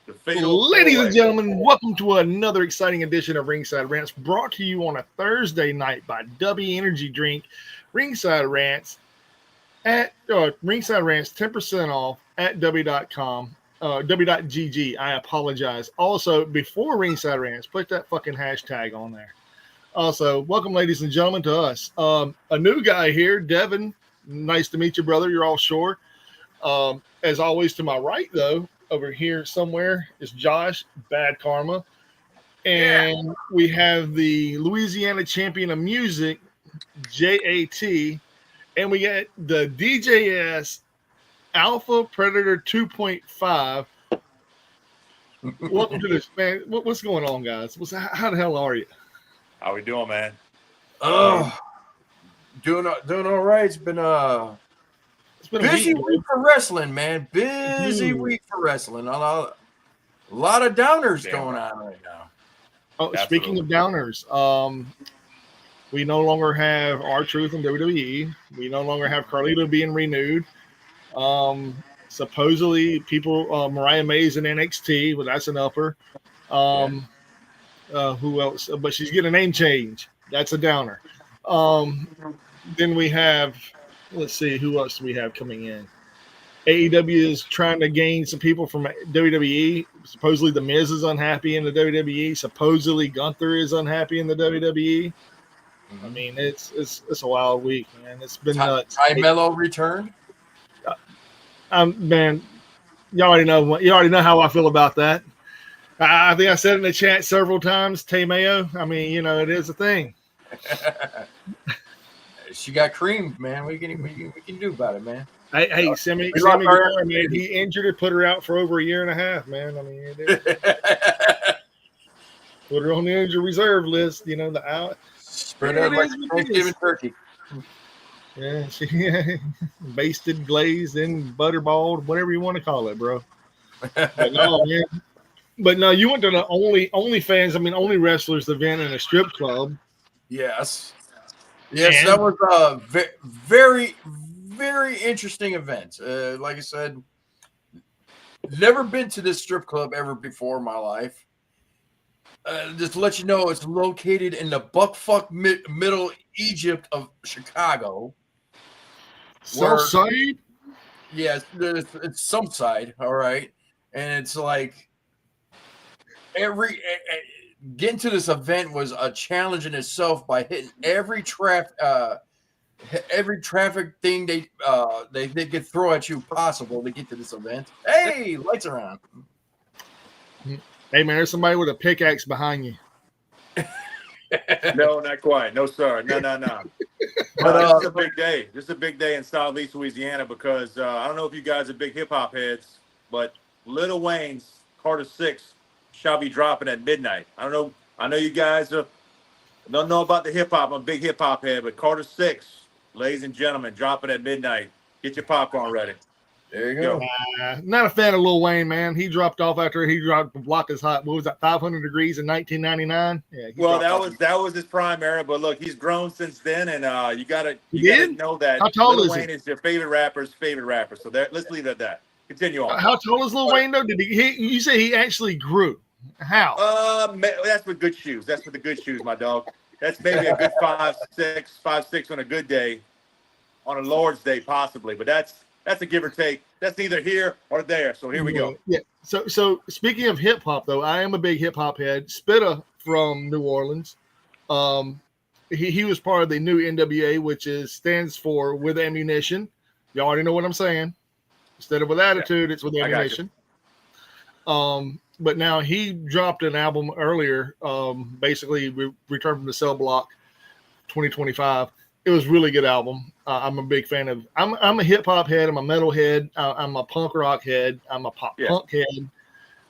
The fatal Ladies and four-way. gentlemen, welcome to another exciting edition of Ringside Rants, brought to you on a Thursday night by W Energy Drink. Ringside Rants at Ringside Rants 10% off at w.com. W.gg. I apologize. Also, before Ringside Rants, put that fucking hashtag on there. Also, welcome, ladies and gentlemen, to us. A new guy here, Devin. Nice to meet you, brother. You're all shore. As always, to my right, though, over here somewhere is Josh, Bad Karma. And we have the Louisiana champion of music, JAT. And we got the DJS Alpha Predator 2.5. Welcome to this, man. What's going on, guys? How the hell are you? How we doing, man? Doing all right. It's been a busy week for wrestling, man. Busy week for wrestling. A lot of downers going on right now. Oh, absolutely. Speaking of downers, we no longer have R-Truth in WWE. We no longer have Carlito being renewed. Supposedly, people, Mariah May's in NXT, well, that's an upper. Who else? But she's getting a name change. That's a downer. Then we have, let's see, who else do we have coming in? AEW is trying to gain some people from WWE. Supposedly, The Miz is unhappy in the WWE. Supposedly, Gunther is unhappy in the WWE. I mean, it's a wild week, man. It's been nuts. Ty Mello returned. Man, you already know how I feel about that. I think I said in the chat several times, Tay Mayo. I mean, it is a thing. She got creamed, man. We can do about it, man. Hey, Sammy Guevara, man, he injured her, put her out for over a year and a half, man. I mean, put her on the injury reserve list. The out. Spread out like Thanksgiving turkey. Yeah, basted, glazed, and butterballed, whatever you want to call it, bro. But no, man. But no, you went to the only wrestlers event in a strip club. Yes, that was a very, very interesting event. Like I said, never been to this strip club ever before in my life. Just to let you know, it's located in the buckfuck middle Egypt of Chicago. South side? Yes, it's some side, all right. And it's like getting to this event was a challenge in itself by hitting every traffic thing they could throw at you possible to get to this event. Hey, lights are on. Hey man, there's somebody with a pickaxe behind you. No, not quite. No, sir. No. But this is a big day. This is a big day in Southeast Louisiana because I don't know if you guys are big hip hop heads, but Lil Wayne's Carter 6 shall be dropping at midnight. I don't know. I know you guys don't know about the hip hop. I'm a big hip hop head, but Carter 6, ladies and gentlemen, dropping at midnight. Get your popcorn ready. There you go. Not a fan of Lil Wayne, man. He dropped off after he dropped Block Is Hot. What was that, 500 Degrees in 1999? Yeah. Well, that was his prime era, but look, he's grown since then, and you gotta know that Lil Wayne is your favorite rapper's favorite rapper. So let's leave it at that. Continue on. How tall is Lil Wayne though? You say he actually grew? How? That's with good shoes. That's with the good shoes, my dog. That's maybe a good 5'6" on a good day, on a Lord's Day possibly, but that's a give or take. That's neither here or there. So here we go. Yeah. So speaking of hip hop, though, I am a big hip hop head. Spitta from New Orleans. He was part of the new NWA, which stands for With Ammunition. Y'all already know what I'm saying. Instead of with attitude, it's with ammunition. But now he dropped an album earlier. Basically, we returned from the Cell Block 2025. It was a really good album. I'm a big fan of. I'm a hip hop head. I'm a metal head. I'm a punk rock head. I'm a punk head.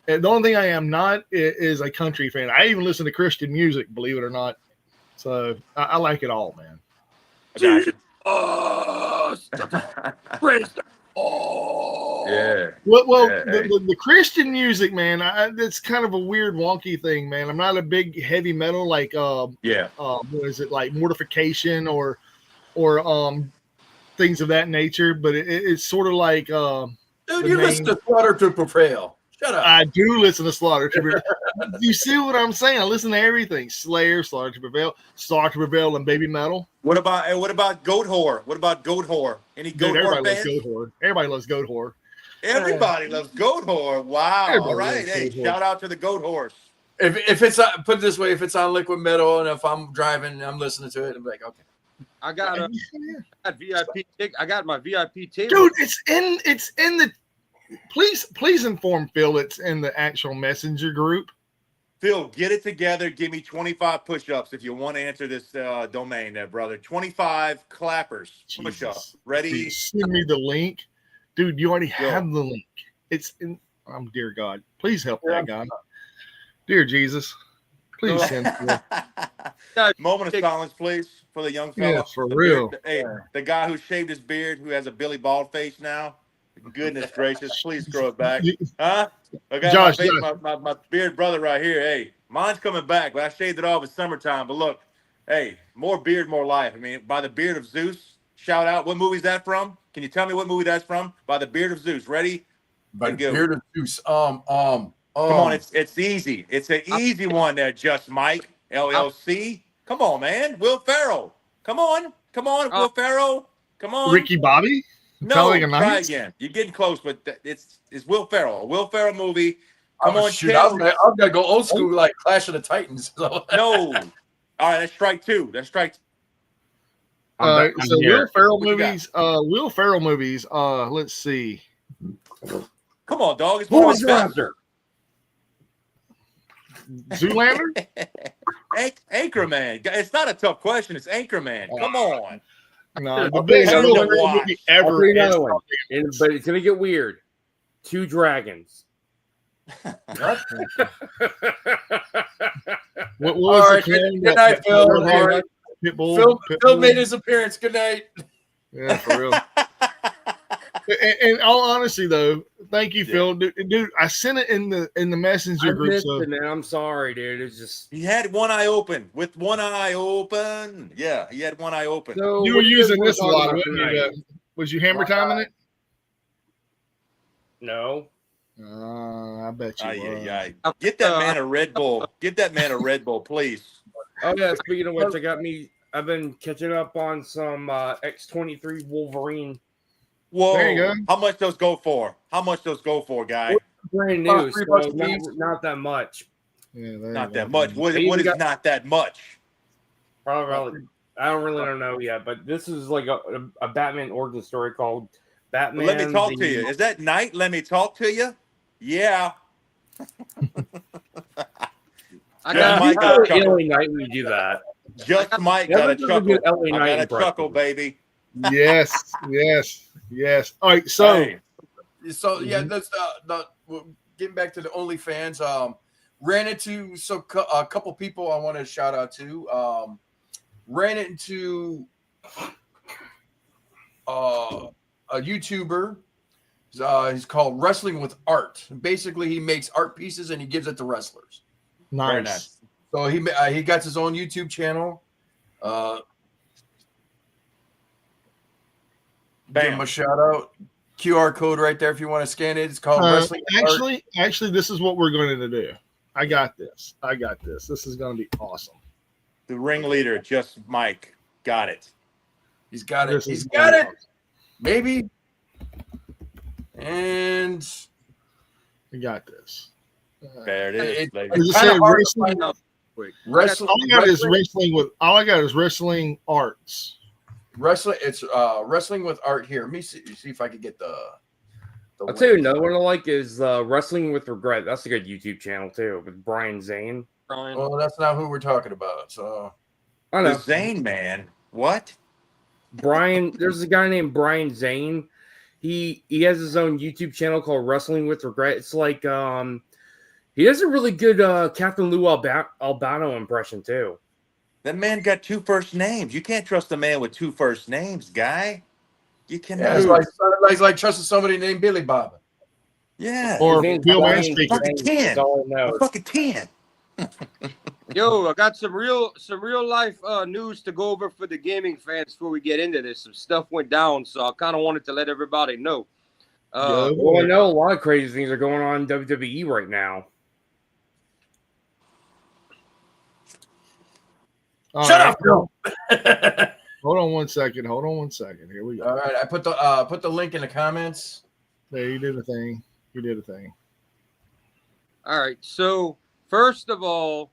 And the only thing I am not is a country fan. I even listen to Christian music, believe it or not. So I like it all, man. Yeah. Well, the Christian music, man, it's kind of a weird, wonky thing, man. I'm not a big heavy metal like what is it, like Mortification or things of that nature, but it's sort of like dude, you listen to Slaughter to Prevail. Shut up. I do listen to Slaughter to Prevail. You see what I'm saying? I listen to everything. Slayer, Slaughter to Prevail, and Baby Metal. What about Goat Whore? What about Goat Whore? Any Goat Dude, Whore everybody loves fans? Goat Whore. Everybody loves Goat Whore. Everybody loves Goat Whore. Wow. Everybody All right. loves Hey, Goat Whore. shout out to the Goat Horse. If it's put it this way, if it's on Liquid Metal and if I'm driving and I'm listening to it, I'm like, okay. I got VIP. I got my VIP table. Dude, it's in the. Please inform Phil. It's in the actual messenger group. Phil, get it together. Give me 25 push-ups if you want to answer this domain there, brother. 25 clappers. Push-up. Ready? Dude, send me the link. Dude, you already Yo. have the link. It's in. Dear God, please help that guy. Dear Jesus, please send Phil. Moment of silence, please, for the young fella. Yeah, for The real. beard- hey, the guy who shaved his beard, who has a Billy Bald face now. Goodness gracious, please grow it back. Huh? I got Josh, my beard brother right here. Hey, mine's coming back, but I shaved it off in summertime. But look, hey, more beard, more life. I mean, By the Beard of Zeus. Shout out. What movie is that from? Can you tell me what movie that's from? By the Beard of Zeus. Ready? By the Go. Beard of Zeus. Come on, it's easy. It's an easy one there, Just Mike. LLC. Come on, man. Will Ferrell. Come on, Will Ferrell. Come on. Ricky Bobby. No, Talladega try Nights? again. You're getting close, but it's Will Ferrell. A Will Ferrell movie. Come Oh, on, shoot. Channel. I'm gonna go old school like Clash of the Titans. No. All right, that's strike two. That's strike. So Will Ferrell What you got? movies. Will Ferrell movies. Let's see. Come on, dog. It's one of the best. Velociraptor. Zoolander. Anchorman. It's not a tough question. It's Anchorman. Come on. No, the I'll best tell you Will what. Ferrell movie I'll ever. tell you is another one. But it's gonna get weird. Two dragons. What All was right, the clone? good night, Phil. All right. Pitbull. Phil made his appearance. Good night. Yeah, for real. In all honesty, though, thank you, Phil. Dude, I sent it in the messenger I group. missed So it, man. I'm sorry, dude. It's just He had one eye open. With one eye open. Yeah, he had one eye open. so. you what were do you using guys this a wanna lot, talk wasn't about you? tonight? Was you hammer timing it? No. I bet you. Aye. Get that man a Red Bull. Get that man a Red Bull, please. Oh yeah. Speaking of which, I've been catching up on some X-23 Wolverine. Whoa. There you go. How much those go for? How much those go for, guy? Brand new, About so $3 a piece. not that much. Yeah, Not that much. What They even is got- not that much? Probably. I don't know yet, but this is like a Batman origin story called Batman. Let me talk to you. Is that Night? Let me talk to you. Yeah. I Yeah, got Mike got a chuckle. LA Night when you do that. Just Mike Never got a does a chuckle. good LA I Knight got a impression. chuckle, baby. Yes. All right, so Hey, So yeah, that's getting back to the OnlyFans. Ran into a couple people I want to shout out to. Ran into a YouTuber. He's called Wrestling with Art. Basically, he makes art pieces and he gives it to wrestlers. very nice. nice. So he got his own YouTube channel. Give him Bam. a shout out. QR code right there if you want to scan it. It's called Wrestling with Art. Actually, this is what we're going to do. I got this. This is going to be awesome. The ringleader, Just Mike, got it. He's got it. This He's is got gonna it. be awesome. Maybe. And We got this. There it is. It- ladies. Does it kinda say hard to wrestling? find out. Wrestling. All I got is wrestling with. All I got is wrestling arts. Wrestling. It's Wrestling with Art here. Let me see if I can get the I'll tell you another one I like is Wrestling with Regret. That's a good YouTube channel too with Brian Zane. Well, that's not who we're talking about. So I The know Zane man. What? Brian. There's a guy named Brian Zane. He has his own YouTube channel called Wrestling with Regret. It's like he has a really good Captain Lou Albano impression too. That man got two first names. You can't trust a man with two first names, guy. You cannot. yeah, it's like trusting somebody named Billy Bob. Yeah. Or His name's Bill Brian Manspeaker. Fucking Zane, 10. that's all I know. I'm fucking 10. Yo, I got some real life news to go over for the gaming fans before we get into this. Some stuff went down, so I kind of wanted to let everybody know. Well, I know a lot of crazy things are going on in WWE right now. Shut up, Phil. Hold on one second. Here we go. All right, I put the link in the comments. There, you did a thing. All right. So first of all,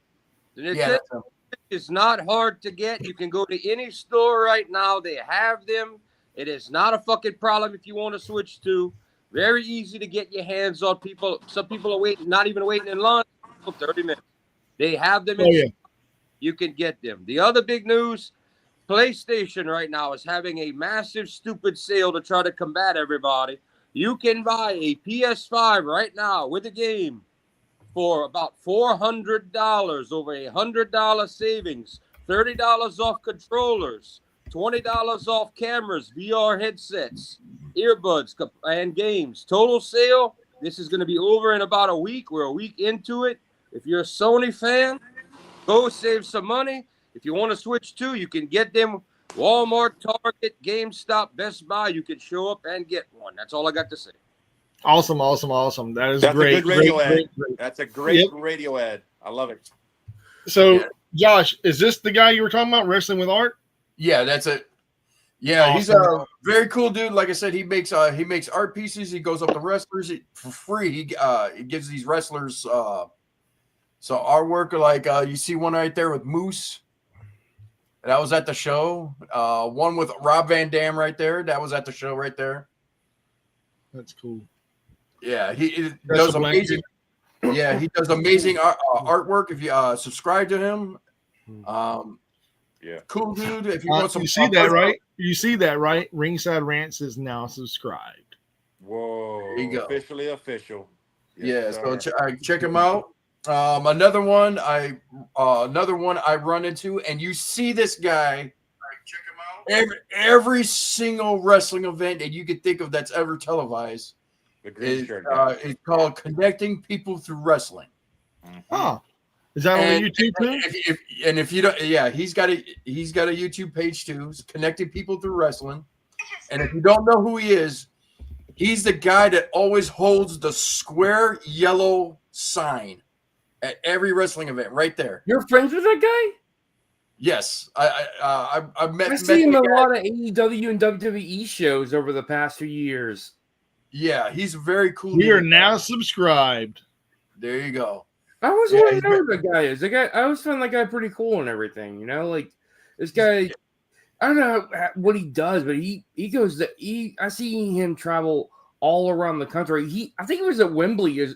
the Nintendo is not hard to get. You can go to any store right now. They have them. It is not a fucking problem if you want to switch to. Very easy to get your hands on. Some people are waiting, not even waiting in line for 30 minutes. They have them. You can get them. The other big news, PlayStation right now is having a massive, stupid sale to try to combat everybody. You can buy a PS5 right now with a game for about $400, over $100 savings, $30 off controllers, $20 off cameras, VR headsets, earbuds, and games. Total sale, this is going to be over in about a week. We're a week into it. If you're a Sony fan, go save some money. If you want to switch to, you can get them Walmart, Target, GameStop, Best Buy. You can show up and get one. That's all I got to say. Awesome. That's great. A good radio ad. Great. That's a great radio ad. I love it. So, Josh, is this the guy you were talking about, Wrestling with Art? Yeah, that's it. Yeah, awesome. He's a very cool dude. Like I said, he makes art pieces. He goes up to wrestlers for free. He gives these wrestlers so artwork. Like you see one right there with Moose. That was at the show. One with Rob Van Dam right there. That was at the show right there. That's cool. Yeah, he does amazing. Yeah, he does amazing artwork. If you subscribe to him, cool dude. If you want some, you see that right? You see that right? Ringside Rants is now subscribed. Whoa! There you go. Officially official. Yes, so check him out. Another one I run into, and you see this guy. Check him out. Every single wrestling event that you could think of that's ever televised. It's called Connecting People Through Wrestling. Huh. Is that on YouTube too? If you don't, he's got a YouTube page too. It's Connecting People Through Wrestling. And if you don't know who he is, he's the guy that always holds the square yellow sign at every wrestling event, right there. You're friends with that guy? Yes, I've met. I see him a lot of AEW and WWE shows over the past few years. Yeah, he's very cool. We are now subscribed. There you go. I always want to know who the guy is. The guy, I always find that guy pretty cool and everything. You know, like this guy. I don't know what he does, but he goes to. I see him travel all around the country. I think he was at Wembley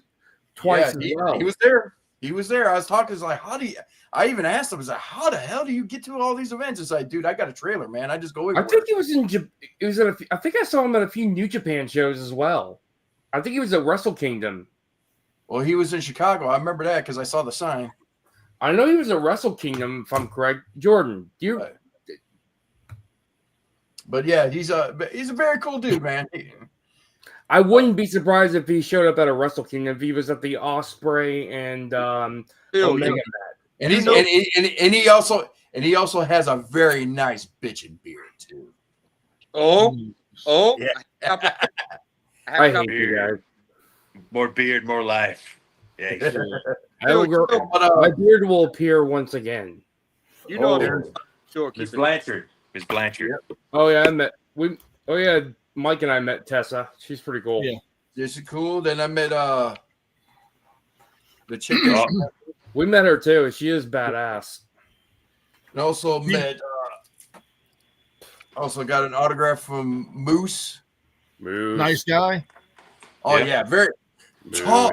twice as well. He was there. He was there. I was talking. It's like, how do you? I even asked him. I was like, how the hell do you get to all these events? It's like, dude, I got a trailer, man. I just go everywhere. I think he was in. It was at. I think I saw him at a few New Japan shows as well. I think he was at Wrestle Kingdom. Well, he was in Chicago. I remember that because I saw the sign. I know he was at Wrestle Kingdom, if I'm correct. Jordan, do you? But yeah, he's a very cool dude, man. I wouldn't be surprised if he showed up at a Wrestle Kingdom if he was at the Osprey and Omega match. And he also has a very nice bitchin' beard too. Yeah. I hate you guys. More beard, more life. Yeah, my beard will appear once again. You know, Miss Blanchard. Oh yeah, Mike and I met Tessa. She's pretty cool. Yeah, she's cool. Then I met the chick. We met her too. She is badass. And also met. Also got an autograph from Moose. Nice guy. Oh yeah, very tall,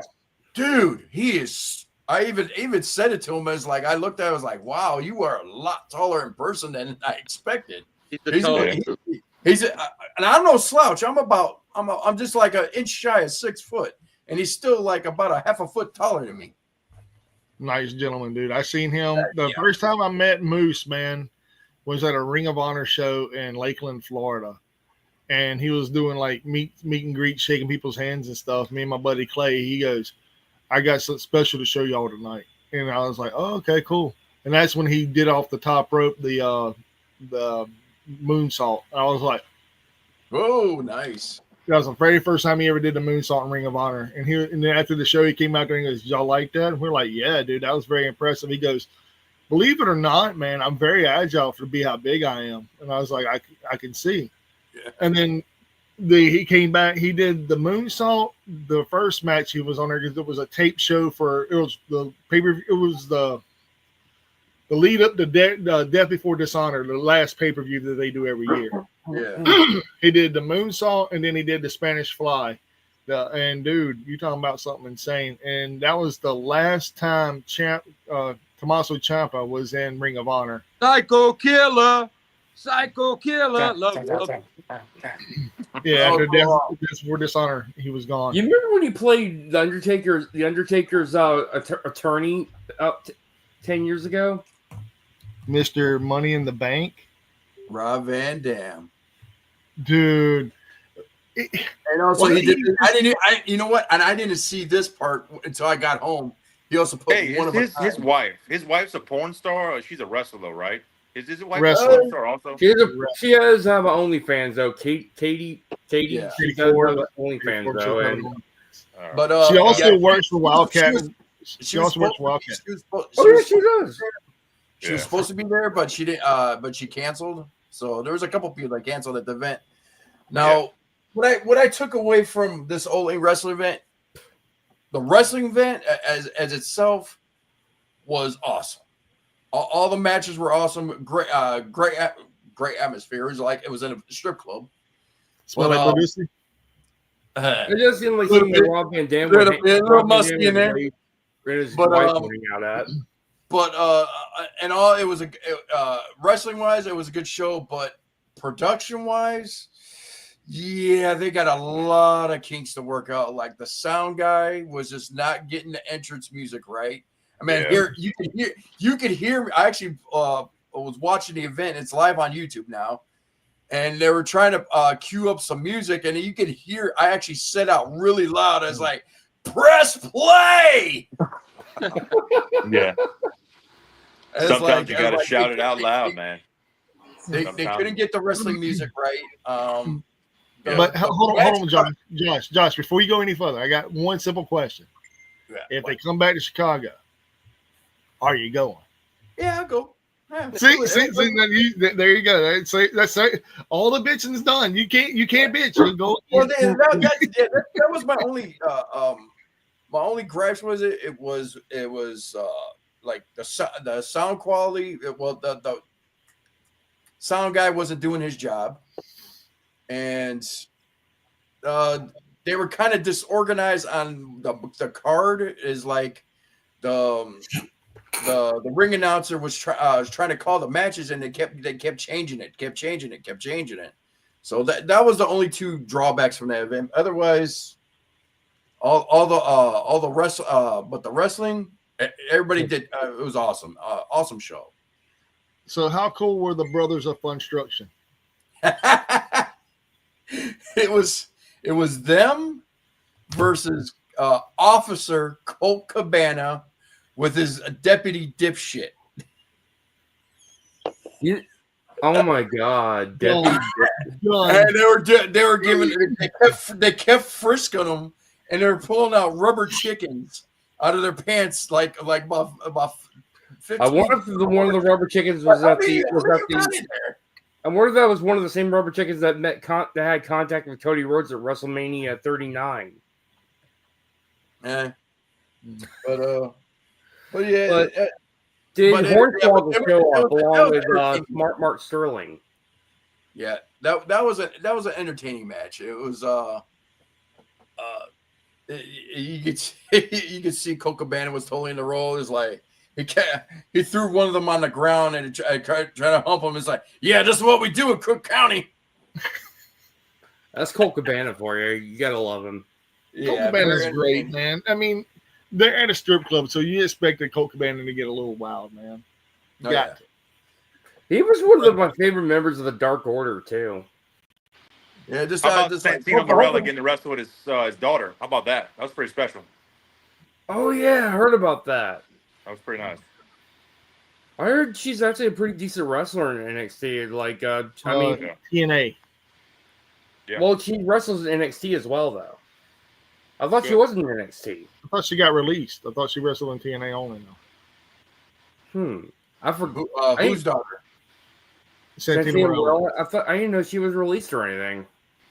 dude. He is. I even said it to him as like I looked at. I was like, "Wow, you are a lot taller in person than I expected." He's and I'm no slouch. I'm just like an inch shy of 6 foot, and he's still like about a half a foot taller than me. Nice gentleman, dude. I seen him the first time I met Moose, man, was at a Ring of Honor show in Lakeland, Florida. And he was doing like meet and greet, shaking people's hands and stuff. Me and my buddy Clay, he goes, I got something special to show y'all tonight. And I was like, oh, okay, cool. And that's when he did off the top rope the moonsault. I was like, oh, nice. That was the very first time he ever did the moonsault in Ring of Honor. And then after the show, he came out there and he goes, "Y'all like that?" And we're like, "Yeah, dude, that was very impressive." He goes, "Believe it or not, man, I'm very agile to be how big I am." And I was like, I can see. Yeah. And then he came back. He did the moonsault. The first match he was on there because it was a tape show for it was the pay-per-view. It was the lead up to Death Before Dishonor, the last pay-per-view that they do every year. Yeah. He did the moonsault and then he did the Spanish Fly. And dude, you talking about something insane. And that was the last time Tommaso Ciampa was in Ring of Honor. Psycho Killer. Love. Yeah, Oh, after Death Before Dishonor, he was gone. You remember when he played the Undertaker's attorney 10 years ago? Mr. Money in the Bank. Rob Van Dam. Dude. And also, he did. You know what? And I didn't see this part until I got home. He also put Hey, one of his wife. His wife's a porn star, or she's a wrestler, though, right? Is his wife Wrestler. a porn star also? She does have an OnlyFans though. Katie, Yeah. she does have an OnlyFans though. And But she also yeah, works for Wildcat. she She was also works supposed- for Wildcat. she was supposed- oh yeah, she does. She was supposed to be there, but she didn't. But she canceled. So there was a couple people that canceled at the event. Now, what I took away from this All In wrestling event, the wrestling event as itself was awesome. All the matches were awesome. Great atmosphere. It was like it was in a strip club. Smell But, like publicity? It does seem like Little something bit- Rob Van Dam little would bit, little musty in there. His But, wife would hang out at. But and all it was wrestling wise, it was a good show. But production wise, yeah, they got a lot of kinks to work out. Like the sound guy was just not getting the entrance music right. I mean, Yeah. here you could hear. I actually was watching the event. It's live on YouTube now, and they were trying to cue up some music, and you could hear. I actually said out really loud. I was like, "Press play!" Yeah. It's Sometimes like- you it's got to like shout they- it out loud, man. They Sometimes. couldn't get the wrestling music right. Yeah. But hold on, Josh. Before you go any further, I got one simple question. Yeah, If they come back to Chicago, are you going? yeah, I'll go. Yeah, See, there you go. That's all the bitching is done. You can't bitch. You go. Well, that was my only gripes. It was like the sound quality. The sound guy wasn't doing his job, and they were kind of disorganized on the card. Is like the ring announcer was trying to call the matches, and they kept changing it. So that was the only two drawbacks from that event. Otherwise, all the rest, but the wrestling, everybody did. It was awesome, awesome show. So how cool were the Brothers of Funstruction? It was them versus Officer Colt Cabana with his deputy dipshit. Oh my God, Done. And they were giving they kept frisking them, and they were pulling out rubber chickens out of their pants like about 15. I wonder if one of the rubber chickens was at the. I wonder if that was one of the same rubber chickens that that had contact with Cody Rhodes at WrestleMania 39. Yeah, but yeah. Did But Hornswoggle show up that along was with entertaining. Smart Mark Sterling? Yeah, that was an entertaining match. It was you could see Colt Cabana was totally in the role. It's like he threw one of them on the ground and tried to hump him. It's like, yeah, this is what we do in Cook County. That's Colt Cabana for you. You gotta love him. Colt Cabana is great, man. I mean, they're at a strip club, so you expected Colt Cabana to get a little wild, man. Oh, Got yeah. to. He was one of my favorite members of the Dark Order too. Yeah, just How about just like Santino Marella getting to wrestle with his daughter? How about that? That was pretty special. Oh yeah, I heard about that. That was pretty nice. I heard she's actually a pretty decent wrestler in NXT. Like, I mean, Yeah. TNA. Yeah. Well, she wrestles in NXT as well, though. I thought she Good. wasn't in NXT. I thought she got released. I thought she wrestled in TNA only now. I forgot. Whose daughter? Santino Marella. I didn't know she was released or anything.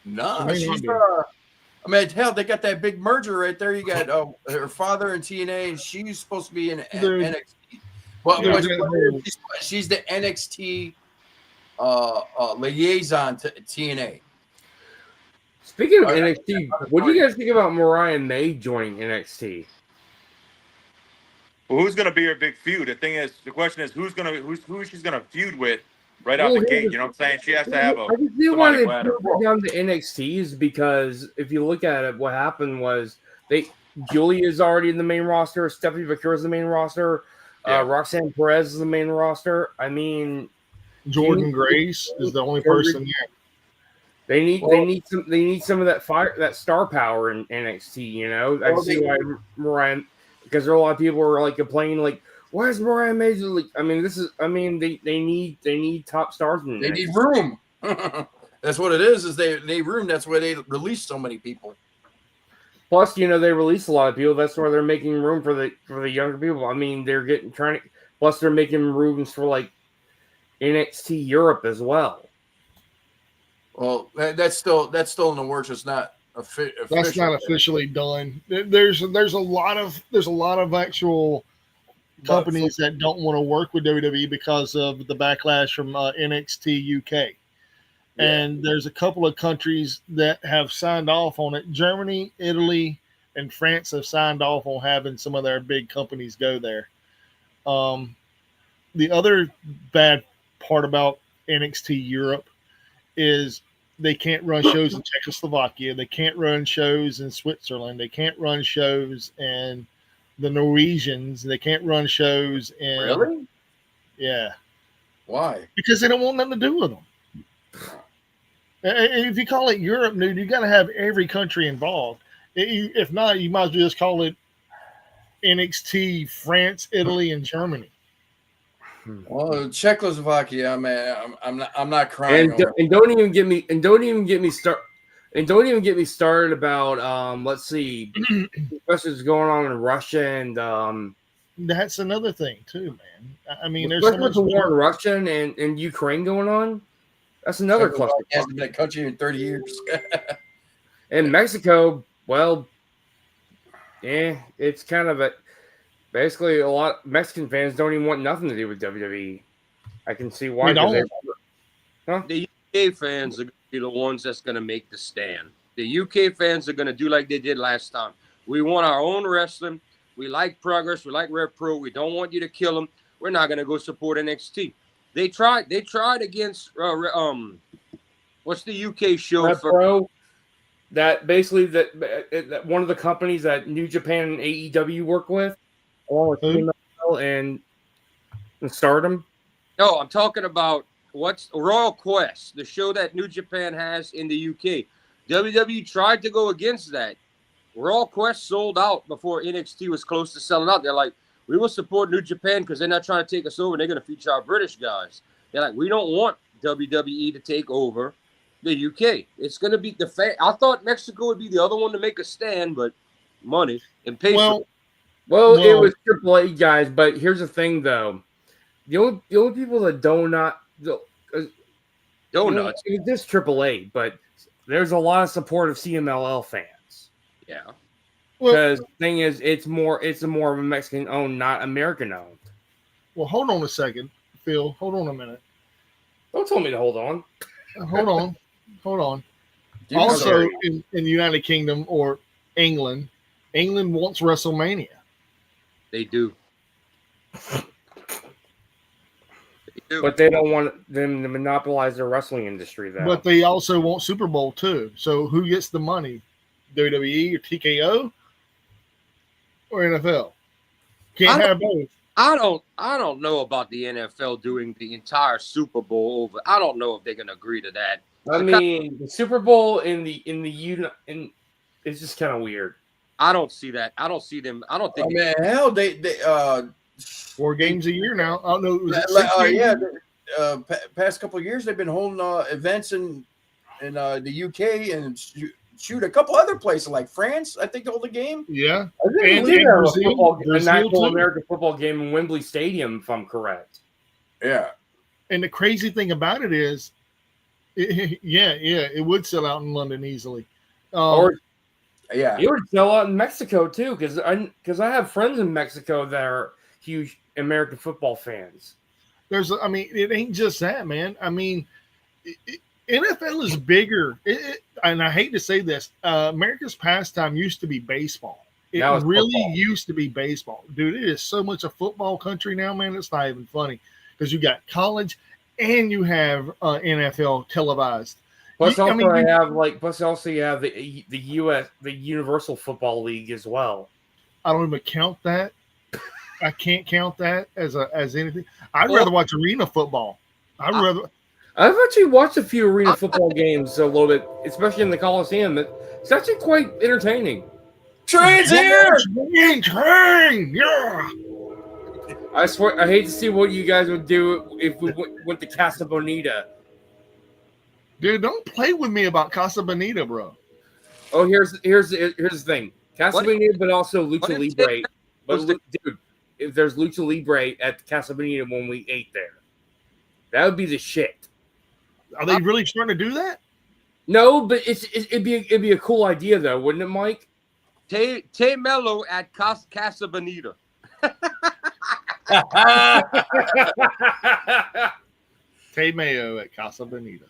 No, She may not she's be. I mean, hell, they got that big merger right there. You got her father in TNA, and she's supposed to be in NXT. Well, she's the NXT liaison to TNA. Speaking of NXT, what do you guys think about Mariah May joining NXT? Well, who's going to be her big feud? The question is who she's going to feud with right out the gate. You know what I'm saying? She has to have a. I can see why they somebody put her down to NXT is because if you look at it, what happened was Julia is already in the main roster. Stephanie Vaquer is the main roster. Yeah. Roxanne Perez is the main roster. I mean, Jordan Grace is the only person yet. They need some of that fire, that star power in NXT. You know, I can see why Mariah, because there are a lot of people who are like complaining, like, why is Mariah May? Like, I mean, they need top stars in They NXT. need room. That's what it is. Is they need room. That's why they release so many people. Plus, you know, they release a lot of people. That's why they're making room for the younger people. I mean, plus they're making rooms for like NXT Europe as well. Well, that's still in the works. It's not official. That's not officially done. There's a lot of actual companies that don't want to work with WWE because of the backlash from NXT UK. Yeah. And there's a couple of countries that have signed off on it. Germany, Italy, and France have signed off on having some of their big companies go there. The other bad part about NXT Europe is they can't run shows in Czechoslovakia. They can't run shows in Switzerland. They can't run shows in the Norwegians. They can't run shows in. Really? Yeah. Why? Because they don't want nothing to do with them. If you call it Europe, dude, you got to have every country involved. If not, you might as well just call it NXT France, Italy, and Germany. Well, Czechoslovakia, man, I'm not crying. And don't even get me started about let's see, what's going on in Russia and that's another thing too, man. I mean, there's so so much much war in Russia and Ukraine going on. That's another cluster. Hasn't been a country in 30 years. And Mexico, well, it's kind of basically a lot of Mexican fans don't even want nothing to do with WWE. I can see why. The UK fans are going to be the ones that's going to make the stand. The UK fans are going to do like they did last time. We want our own wrestling. We like Progress. We like Rev Pro. We don't want you to kill them. We're not going to go support NXT. They tried against what's the UK show Rev for Pro? That basically that one of the companies that New Japan and AEW work with, along with CMLL and Stardom. No, I'm talking about what's Royal Quest, the show that New Japan has in the UK. WWE tried to go against that. Royal Quest sold out before NXT was close to selling out. They're like, we will support New Japan because they're not trying to take us over. They're going to feature our British guys. They're like, we don't want WWE to take over the UK. It's going to be I thought Mexico would be the other one to make a stand, but money and patience. Well, it was AAA guys, but here's the thing, though. The only people that donuts. It's just AAA, but there's a lot of support of CMLL fans. Yeah. Because the thing is, it's more of a Mexican owned, not American owned. Well, hold on a second, Phil. Hold on a minute. Don't tell me to hold on. Hold on. Also, in the United Kingdom or England wants WrestleMania. They do. But they don't want them to monopolize the wrestling industry, though. But they also want Super Bowl too. So who gets the money? WWE or TKO or NFL? Can't have both. I don't know about the NFL doing the entire Super Bowl over. I don't know if they're gonna agree to that. I mean, the Super Bowl it's just kind of weird. I don't see that. I don't see them. I don't think. Oh, man, hell, they 4 games a year now. I don't know. Was it 6 games? Past couple of years they've been holding events in the UK and shoot a couple other places like France. I think hold the game. Yeah, I think And- we did and have Brazil- a Brazil national too. American football game in Wembley Stadium, if I'm correct. Yeah. and the crazy thing about it is, it would sell out in London easily. Or Yeah. it would sell out in Mexico too, because I have friends in Mexico that are huge American football fans. It ain't just that, man. I mean, NFL is bigger, and I hate to say this. America's pastime used to be baseball. It Now it's really football. used to be baseball, dude. It is so much a football country now, man. It's not even funny because you got college and you have NFL televised. Plus, You- I also mean, plus also you have the Universal Football League as well. I don't even count that. I can't count that as anything. I'd rather watch arena football. I'd rather. I've actually watched a few arena football games a little bit, especially in the Coliseum. It's actually quite entertaining. Train's here. Train, yeah. I swear, I hate to see what you guys would do if we went to Casa Bonita. Dude, don't play with me about Casa Bonita, bro. Oh, here's the thing: Casa What? Bonita, but also Lucha What did you Libre. say? But Was the- dude, if there's Lucha Libre at Casa Bonita when we ate there, that would be the shit. Are they really starting to do that? No, but it'd be a cool idea though, wouldn't it, Mike? Tay Mello at Casa Bonita. Tay Mayo at Casa Bonita.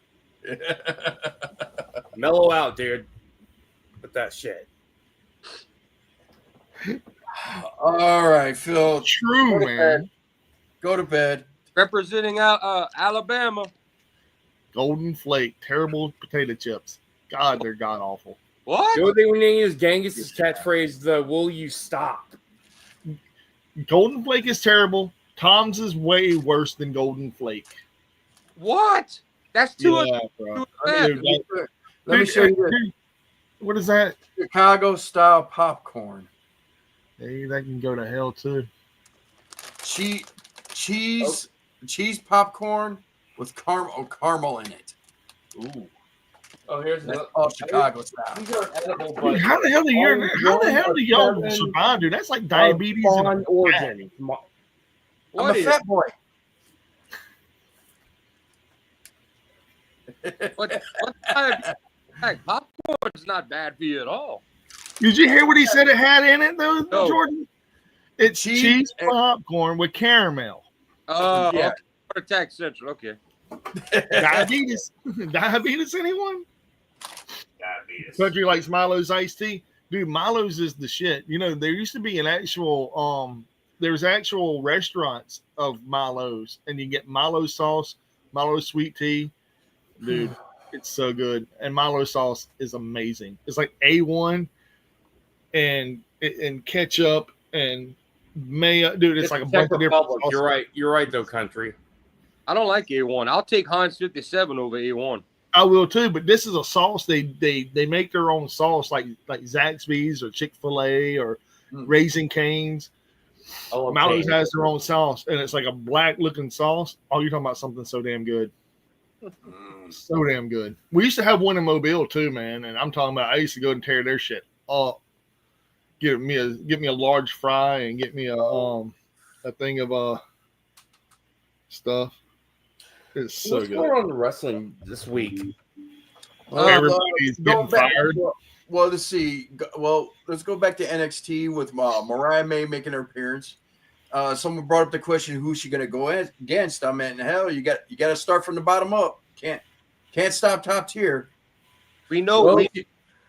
Mellow out, dude. With that shit. All right, Phil. True, man. Go to bed. Representing Alabama. Golden Flake, terrible potato chips. God, they're god awful. What? The only thing we need is Genghis's catchphrase, the "Will you stop?" Golden Flake is terrible. Tom's is way worse than Golden Flake. What? That's too Yeah, bro. too bad. Dude, that- Let me dude, show you this. dude, what is that? Chicago style popcorn. Hey, that can go to hell too. Cheese popcorn with caramel in it. Ooh, Oh, here's that's all Chicago style. These are edible, Dude, but how the hell do y'all survive, dude? That's like diabetes. foreign origin. I'm What a is? fat boy. What kind of popcorn's not bad for you at all. Did you hear what he said it had in it, though, No. Jordan? It's Cheese cheese and- popcorn with caramel. Oh, Yeah. okay. Heart attack central. Okay. Diabetes. Diabetes, anyone? Country likes Milo's iced tea. Dude, Milo's is the shit. You know, there used to be an actual there's actual restaurants of Milo's, and you get Milo sauce, Milo sweet tea. Dude, it's so good. And Milo sauce is amazing. It's like A1 and ketchup and mayo. Dude, it's like a bunch of different sauces. You're right. You're right, though, country. I don't like A1. I'll take Heinz 57 over A1. I will too, but this is a sauce. They make their own sauce, like Zaxby's or Chick-fil-A or Raising Cane's. I love Milo's Cane's. has their own sauce, and it's like a black looking sauce. Oh, you're talking about something so damn good. So damn good. We used to have one in Mobile too, man. And I'm talking about I used to go and tear their shit up. Get me a large fry and get me a thing of stuff. It's so What's good. going on in wrestling this week? Everybody's go getting back- fired. Well, let's see. Well, let's go back to NXT with Mariah May making her appearance. Someone brought up the question, who's she going to go against? I mean, hell, you got to start from the bottom up. Can't stop top tier. We know Well- we're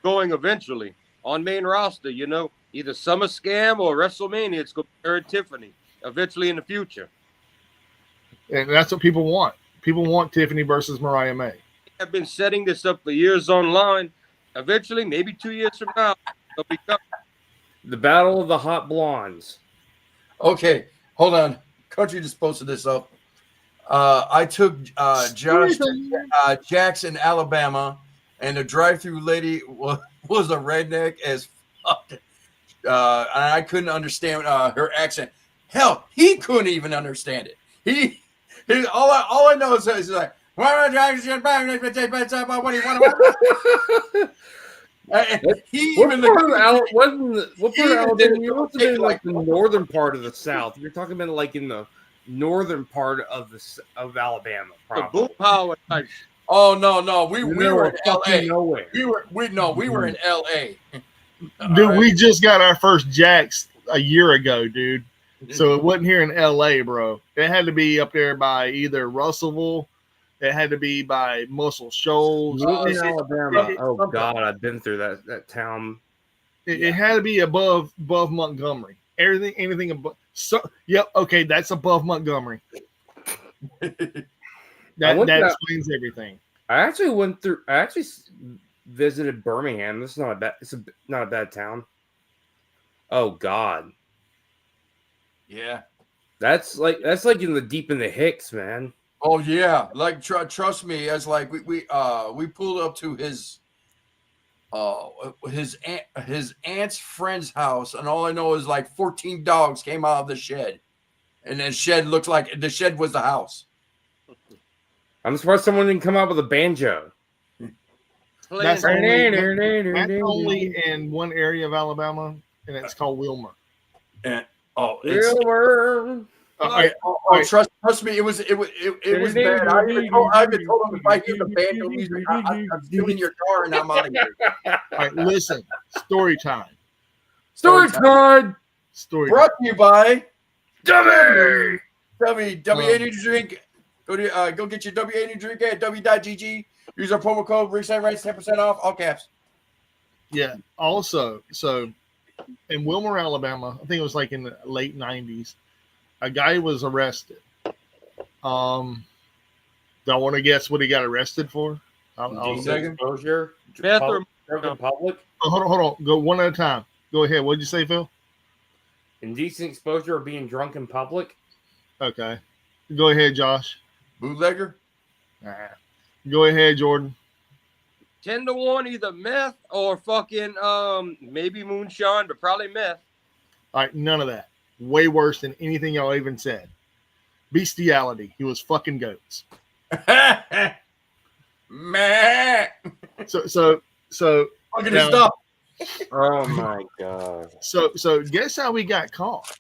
going eventually on main roster. You know, either Summer Scam or WrestleMania. It's going to be her and Tiffany eventually in the future. And that's what people want. People want Tiffany versus Mariah May. I've been setting this up for years online. Eventually, maybe 2 years from now, it'll become. The Battle of the Hot Blondes. Okay, hold on. Country just posted this up. I took Josh to Jackson, Alabama, and the drive-through lady was a redneck as fuck. And I couldn't understand her accent. Hell, he couldn't even understand it. He all I know is he's like, What do you want? He What even part of Alabama? did it You must have take been like the northern part of the South. You're talking about like in the northern part of Alabama, The probably. boom power type. Oh no, we were in fucking LA. nowhere. We were in LA. Dude, All we just got our first Jacks a year ago, dude. So it wasn't here in LA, bro. It had to be up there by either Russellville. It had to be by Muscle Shoals. Newton, It- Alabama. it- Oh something. God, I've been through that town. it had to be above Montgomery. Anything above. So, yep. Okay, that's above Montgomery. That went to- explains everything. I actually visited Birmingham. This is not a bad. Not a bad town. Oh God, Yeah. that's like in the Hicks, man. Oh yeah. Like trust me, as like we pulled up to his aunt's friend's house, and all I know is like 14 dogs came out of the shed, and the shed looked like the shed was the house. I'm surprised someone didn't come out with a banjo. That's only in one area of Alabama, and it's called Wilmer. It's Wilmer. trust me, it was bad. I even told him if I hear the banjo music, I'm still in your car and I'm out of here. All right, listen. Story time. Story time. Story Brought to you by Dummy. W Energy Drink. Go get your W Energy Drink at w.gg. Use our promo code Ringside Rants, 10% off, all caps. Yeah. Also, so in Wilmer, Alabama, I think it was like in the late 90s, a guy was arrested. Do I want to guess what he got arrested for? Indecent exposure. Meth or- Drunken public. Oh, hold on. Go one at a time. Go ahead. What'd you say, Phil? Indecent exposure or being drunk in public. Okay. Go ahead, Josh. Bootlegger? Go ahead, Jordan. 10-1, either meth or fucking maybe moonshine, but probably meth. All right, none of that. Way worse than anything y'all even said. Bestiality. He was fucking goats. Man. So Fucking Now- stuff. Oh my God. So guess how we got caught?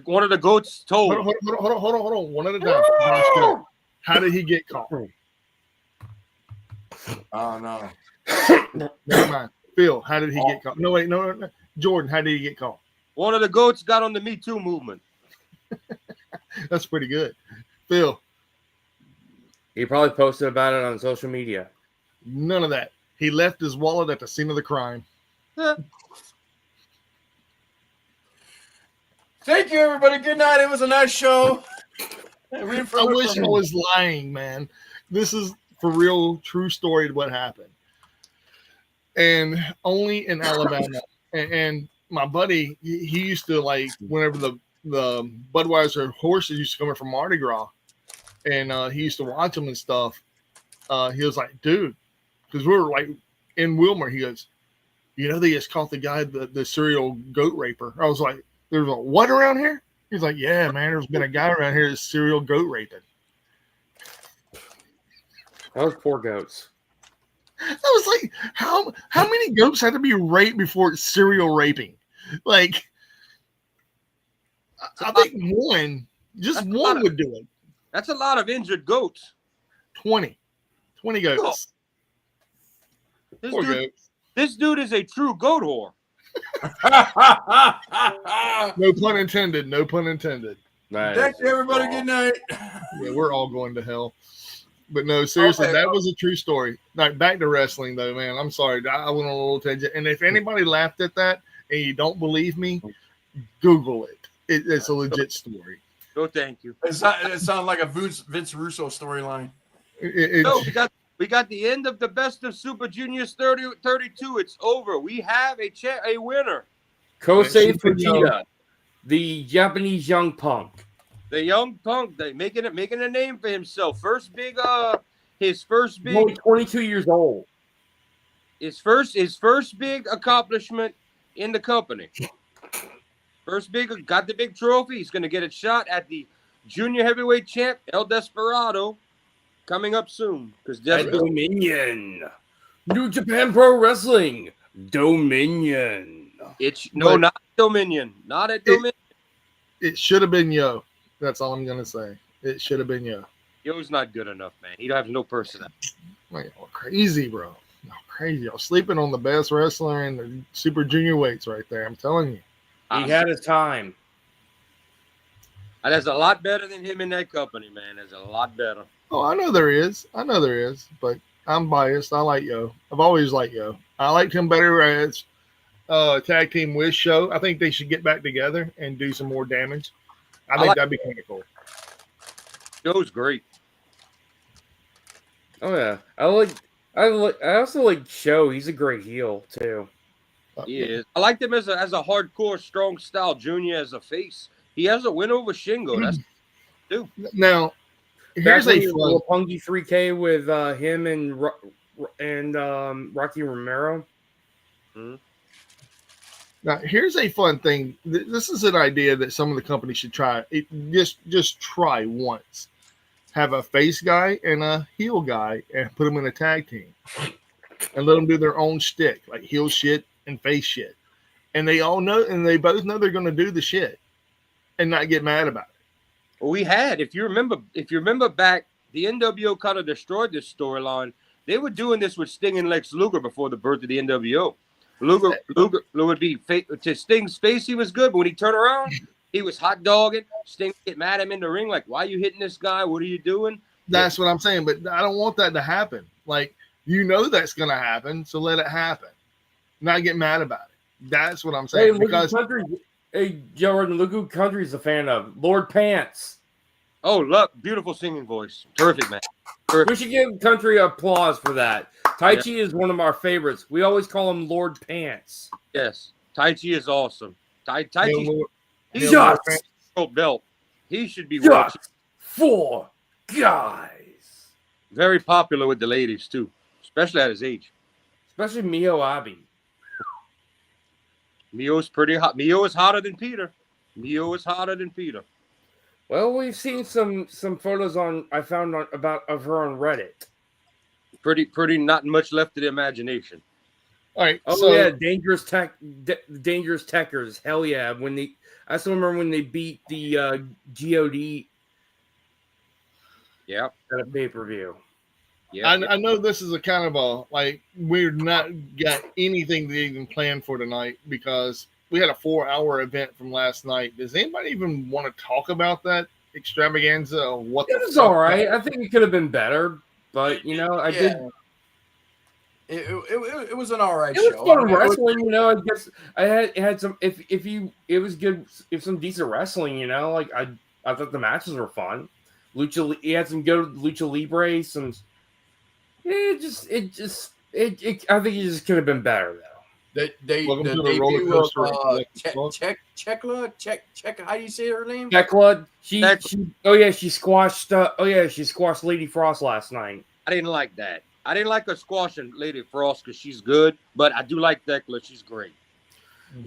One of the goats told. Hold on. One at a time. Josh, go. How did he get caught? Oh no. Never mind. Phil, how did he get caught? No, wait, no. Jordan, how did he get caught? One of the goats got on the Me Too movement. That's pretty good. Phil, He probably posted about it on social media. none of that. He left his wallet at the scene of the crime. Thank you, everybody. Good night. It was a nice show. I wish I was lying, man. This is for real, true story to what happened. And only in Alabama. And my buddy, he used to like whenever the Budweiser horses used to come in from Mardi Gras, and he used to watch them and stuff. He was like, dude, because we were like in Wilmer, he goes, you know, they just caught the guy, the serial goat raper. I was like, there's a what around here? He's like, yeah, man, there's been a guy around here that's serial goat raping. Those poor goats. I was like, how many goats had to be raped before it's serial raping? Like, I think one would do it. That's a lot of injured goats. 20 goats. This Poor dude, goats. this dude is a true goat whore. No pun intended. No pun intended. Nice. Thank you, everybody. Good night. Yeah, we're all going to hell. But no, seriously, Okay, that well- was a true story. Like, back to wrestling, though, man. I'm sorry. I went on a little tangent. And if anybody laughed at that and you don't believe me, Google it. It's a legit story. No, thank you. It sounded like a Vince Russo storyline. So we got the end of the Best of Super Juniors 32. It's over. We have a winner. Kosei Super Fujita, the Japanese young punk. The young punk, making a name for himself. His first He's only big 22 years old. his first big accomplishment in the company. Got the big trophy. He's gonna get a shot at the junior heavyweight champ El Desperado. coming up soon because At that's Dominion. New Japan Pro Wrestling. Dominion. it's no, But- not Dominion, not at Dominion. It should have been Yo. That's all I'm gonna say. It should have been Yo. Yo's not good enough, man. He has no personality. Like, y'all crazy, bro. Y'all crazy. Y'all sleeping on the best wrestler in the Super Junior weights right there. I'm telling you. He had his time. And there's a lot better than him in that company, man. There's a lot better. Oh, I know there is. But I'm biased. I like Yo. I've always liked Yo. I liked him better as tag team with Show. I think they should get back together and do some more damage. I think that'd be kind of cool. Yo's great. Oh yeah. I also like Show. He's a great heel too. He is. I liked him as a hardcore, strong style junior as a face. He has a win over Shingo. That's Now, here's a fun. Pungy 3K with him and Rocky Romero. Now, here's a fun thing. This is an idea that some of the companies should try. Just try once. Have a face guy and a heel guy and put them in a tag team. And let them do their own shtick, like heel shit and face shit. And they all know, and they both know they're going to do the shit and not get mad about it. Well, we had, if you remember back, the NWO kind of destroyed this storyline. They were doing this with Sting and Lex Luger before the birth of the NWO. Luger would be to Sting's face. He was good, but when he turned around, he was hot dogging. Sting would get mad at him in the ring, like, "Why are you hitting this guy? What are you doing?" That's what I'm saying, but I don't want that to happen. Like, you know that's going to happen, so let it happen. Not get mad about it. That's what I'm saying. Hey, Because hey, Jordan, look who Country's a fan of. Lord Pants. Oh, look, beautiful singing voice, terrific man. We should give Country applause for that. Tai Chi is one of our favorites. We always call him Lord Pants. Yes, Tai Chi is awesome. Tai Chi, he's Just a belt. He should be Just for guys. very popular with the ladies too, especially at his age. Especially Mio Abe. Mio's pretty hot. Mio is hotter than Peter. Well, we've seen some photos I found of her on Reddit. Pretty not much left of the imagination. all right. Oh so, yeah, Dangerous Techers. Hell yeah! I still remember when they beat the GOD Yeah. at a pay-per-view. Yeah. I know this is a kind of a like we're not got anything to even plan for tonight because we had a 4-hour event from last night. Does anybody even want to talk about that extravaganza? Or what It was all right. I think it could have been better, but I did. It was an all right It was show. fun wrestling, I guess it had some. It was good. If some decent wrestling, like I thought the matches were fun. He had some good lucha libre. Some. I think it just could have been better though. Welcome The to the roller debut coaster. of Check. How do you say her name? Tekla, she squashed. She squashed Lady Frost last night. I didn't like that. I didn't like her squashing Lady Frost because she's good, but I do like Thekla. She's great.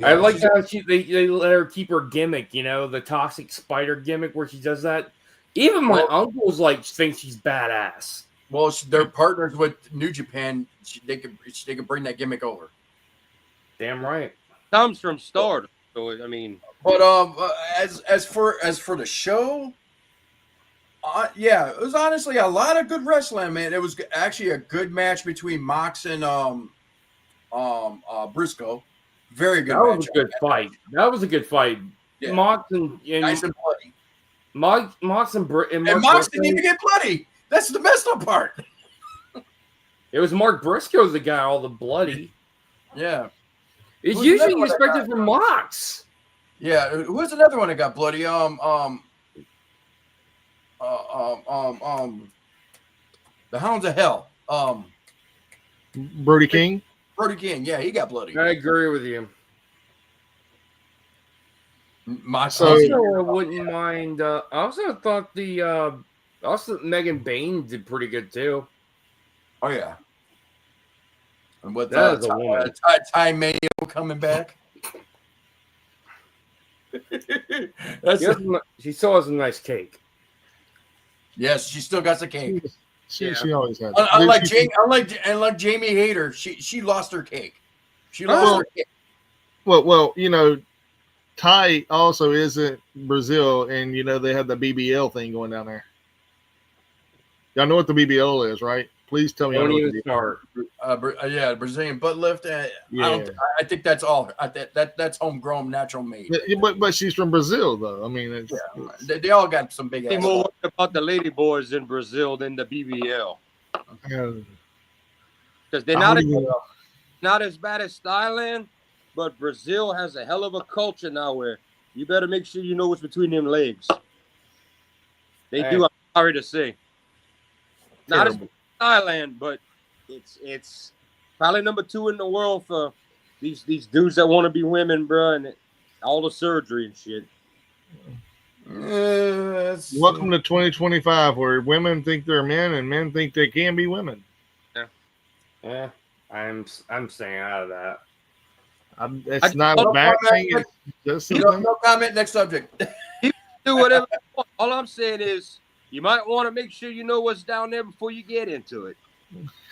I like how they let her keep her gimmick. The toxic spider gimmick where she does that. Even my uncles think she's badass. Well, they're partners with New Japan. They could bring that gimmick over. Damn right. Comes from Stardom, so I mean. But as for the show, it was honestly a lot of good wrestling, man. It was actually a good match between Mox and Briscoe. Very good. That was a good fight. Yeah. Mox and Nice and bloody. Mox and Mox didn't even get bloody. That's the messed up part. It was Mark Briscoe that got all the bloody. Yeah. It's Who's usually another one that expected from Mox. Yeah. Who's another one that got bloody? The Hounds of Hell. Brody King. Brody King. Yeah, he got bloody. I agree with you. Mox. So- Also, I wouldn't mind. I also thought Megan Bain did pretty good too. Oh yeah. And with That is a woman. Ty Mayo coming back. That's She still has a nice cake. yes, she still got the cake. She always has. Unlike Jamie Hayter, she lost her cake. She lost her cake. Well, Thai also isn't Brazil, and they have the BBL thing going down there. Y'all know what the BBL is, right? Please tell me. Don't even start. Yeah, Brazilian butt lift. I think that's all. That's homegrown, natural made. But she's from Brazil, though. I mean, they all got some big. More worried about the lady boys in Brazil than the BBL. Because they're not as bad as Thailand, but Brazil has a hell of a culture now where you better make sure you know what's between them legs. They do. I'm sorry to say. Not as bad as Thailand, but it's probably number 2 in the world for these dudes that want to be women, bro, and all the surgery and shit. Welcome to 2025, where women think they're men and men think they can be women. Yeah, I'm staying out of that. It's not a bad thing. It's just no comment. Next subject. Do whatever. All I'm saying is you might want to make sure you know what's down there before you get into it.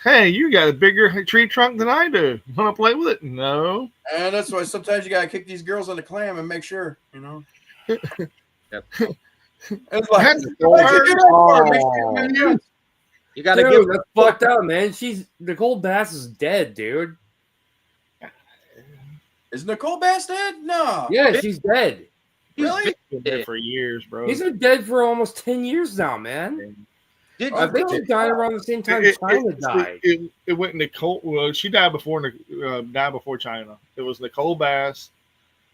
Hey, you got a bigger tree trunk than I do. You want to play with it? No. And that's why sometimes you gotta kick these girls on the clam and make sure, Yep. It's like, You got to Dude, give. that's fucked up, man. Nicole Bass is dead, dude. Is Nicole Bass dead? No. Yeah, she's dead. Really? Been there for years, bro. He's been dead for almost 10 years now, man. I think she died around the same time China died. It went Nicole. Well, she died before China. It was Nicole Bass,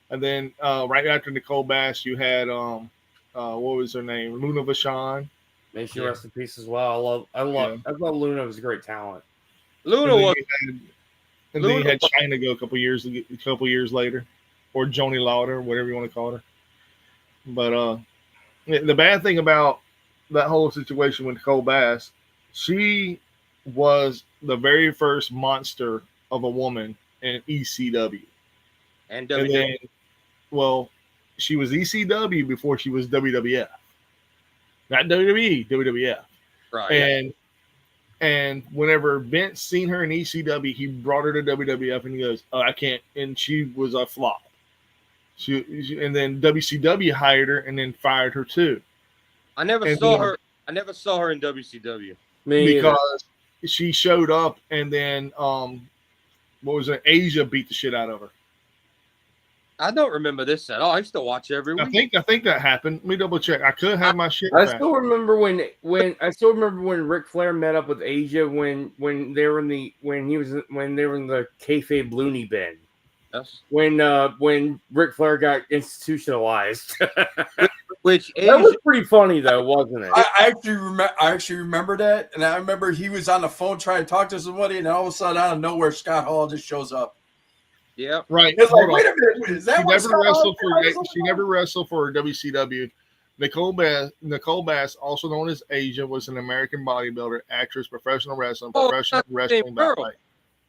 and then right after Nicole Bass, you had what was her name? Luna Vachon. May she rest in peace as well. I love Luna. It was a great talent. Luna was. And then you had China go a couple years later, or Joni Lauder, whatever you want to call her. But the bad thing about that whole situation with Nicole Bass, she was the very first monster of a woman in ECW. And then, she was ECW before she was WWF. Not WWE, WWF. Right. And whenever Vince seen her in ECW, he brought her to WWF and he goes, "Oh, I can't." And she was a flop. And then WCW hired her and then fired her too. I never saw her in WCW. Because she showed up and then Asia beat the shit out of her. I don't remember this at all. I used to watch every week. I think that happened. Let me double check. I could have my shit. I still remember when Ric Flair met up with Asia when they were in the kayfabe loony bin. Yes. When Ric Flair got institutionalized. Which that was pretty funny though, wasn't it? I actually remember that, and I remember he was on the phone trying to talk to somebody, and all of a sudden out of nowhere, Scott Hall just shows up. Yeah, right. It's like, wait a minute, is that she never wrestled for WCW. Nicole Bass, also known as Asia, was an American bodybuilder, actress, professional wrestler, professional wrestling ballet.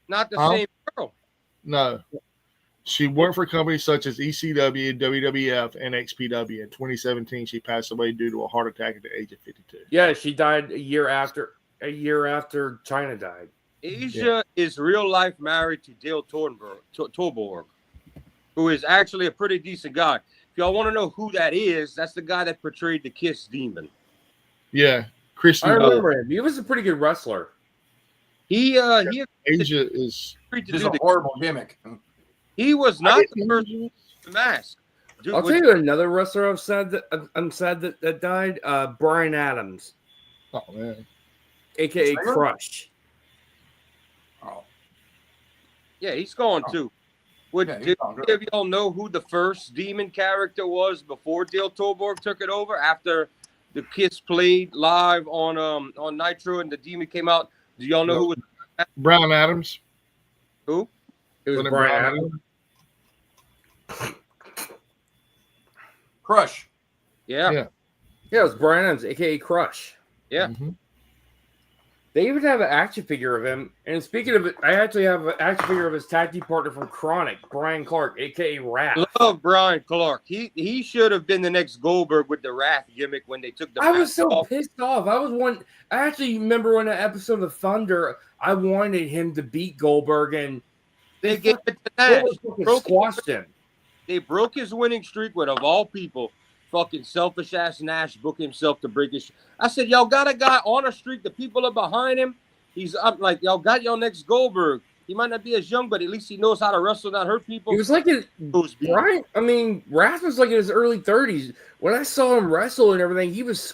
Not the same girl. No. She worked for companies such as ECW, WWF, and XPW. In 2017, she passed away due to a heart attack at the age of 52. Yeah, she died a year after China died. Asia is real life married to Dale Torborg, who is actually a pretty decent guy. If y'all want to know who that is, that's the guy that portrayed the Kiss Demon. Yeah, Christian. I remember him. He was a pretty good wrestler. Asia is a horrible gimmick. He was not the first to mask. I'll tell you another wrestler I'm sad that died. Brian Adams. Oh man. AKA Crush. Oh. Yeah, he's gone too. Did any of y'all know who the first Demon character was before Dale Torborg took it over? After the Kiss played live on Nitro and the Demon came out, do y'all know who was Brian Adams? Who? It was Brian Adams. Crush. Yeah. Yeah, it was Brian Adams, aka Crush. Yeah. Mm-hmm. They even have an action figure of him. And speaking of it, I actually have an action figure of his tag team partner from Chronic, Brian Clark, aka Wrath. Love Brian Clark. He should have been the next Goldberg with the Wrath gimmick when they took the. I was so off. pissed off. I actually remember on an episode of Thunder, I wanted him to beat Goldberg, and They gave it to Nash. Squashed him. They broke his winning streak with, of all people, fucking selfish ass Nash book himself to break his. I said, y'all got a guy on a streak. The people are behind him. He's up like y'all got your next Goldberg. He might not be as young, but at least he knows how to wrestle, not hurt people. He was like right. I mean, Wrath was like in his early 30s. When I saw him wrestle and everything, he was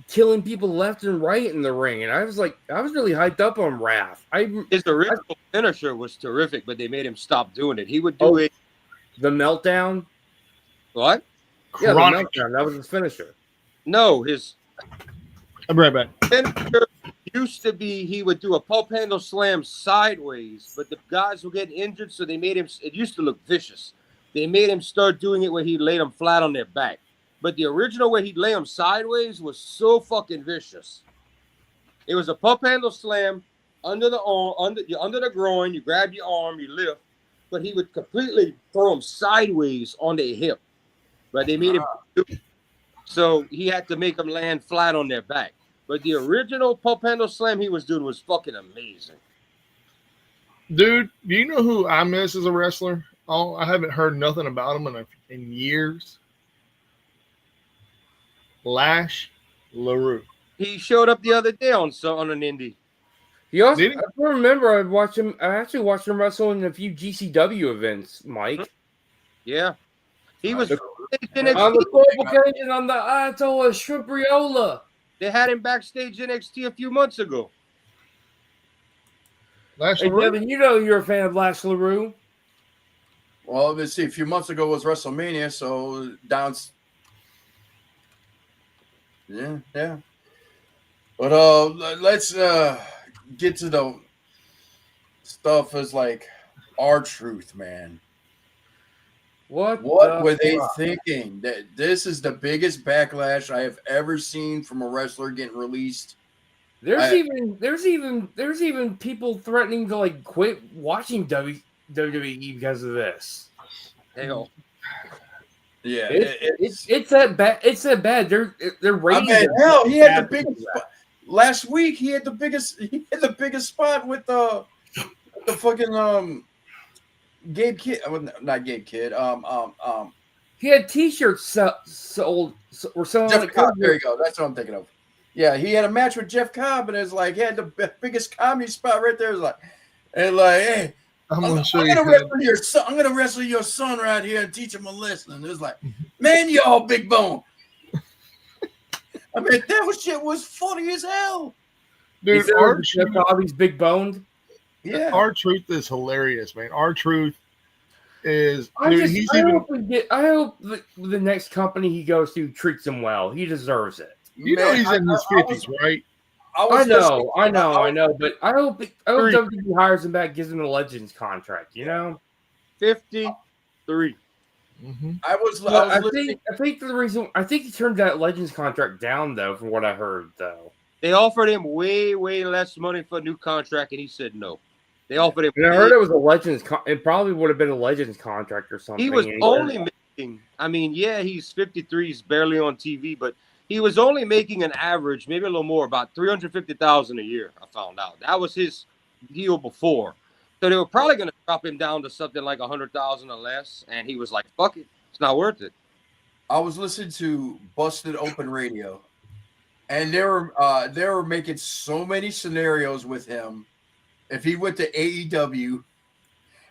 killing people left and right in the ring, and I was really hyped up on Wrath. His original finisher was terrific, but they made him stop doing it. He would do it. The meltdown. What? Yeah, the Chronic. meltdown. That was his finisher. No, his I'm right back. finisher used to be he would do a pulp handle slam sideways, but the guys were getting injured, so they made him. It used to look vicious. They made him start doing it where he laid them flat on their back. But the original way he'd lay them sideways was so fucking vicious. It was a pump handle slam under the arm, under the groin. You grab your arm, you lift, but he would completely throw them sideways on their hip. But they made him do it. So he had to make them land flat on their back. But the original pump handle slam he was doing was fucking amazing. Dude, do you know who I miss as a wrestler? Oh, I haven't heard nothing about him in years. Lash LaRue. He showed up the other day on an indie. He also, Did he? I remember I actually watched him wrestle in a few GCW events, Mike. Yeah. He was On the Global Cajun on the Ayatollah Shrimpriola. They had him backstage NXT a few months ago. Lash Hey, LaRue? Devin, you know you're a fan of Lash LaRue. Well, let's see. A few months ago was WrestleMania, so down. Yeah. But let's get to the stuff as like R-Truth, man. What were they fuck? thinking? That this is the biggest backlash I have ever seen from a wrestler getting released. There's even people threatening to like quit watching WWE because of this. Hell. Yeah, It's that bad. It's that bad. They're I rating. mean, hell, he had the biggest spot. Last week. He had the biggest spot with the fucking Gabe Kidd. Not Gabe Kidd. He had T-shirts sold or selling. Jeff like Cobb. There you go. That's what I'm thinking of. Yeah, he had a match with Jeff Cobb, and it's like he had the biggest comedy spot right there. It's like, hey, I'm I'm gonna show gonna you. wrestle your son. I'm gonna wrestle your son right here and teach him a lesson. And it was like, man, you all big bone. I mean, shit was funny as hell. Dude, Jeff Cobb, big boned. Yeah. R-Truth is hilarious, man. R-Truth is I dude, he's even I hope the next company he goes to treats him well. He deserves it. you know he's in his 50s, right? I know, but I hope WWE hires him back, gives him a Legends contract. You know, 53. Mm-hmm. I think the reason he turned that Legends contract down though, from what I heard though. They offered him way less money for a new contract, and he said no. They offered him. And I heard it was a Legends. It probably would have been a Legends contract or something. He was only making. I mean, yeah, he's 53. He's barely on TV, but he was only making an average, maybe a little more, about $350,000 a year. I found out that was his deal before. So they were probably going to drop him down to something like $100,000 or less, and he was like, "Fuck it, it's not worth it." I was listening to Busted Open Radio, and they were making so many scenarios with him. If he went to AEW,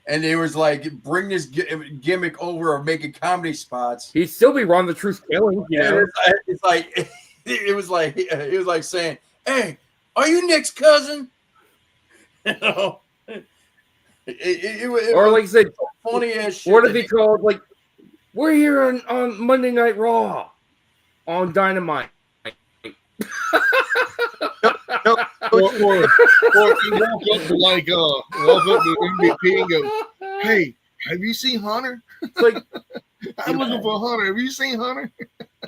and they was like, bring this gimmick over or making comedy spots, he'd still be Ron the Truth killing. You know? It's like it was like saying, "Hey, are you Nick's cousin?" You know. It Or like I said, funny as shit. what if he called like, "We're here on Monday Night Raw, on Dynamite." Or you walk up to MVP and go, "Hey, have you seen Hunter? It's like, I'm looking for Hunter. Have you seen Hunter?"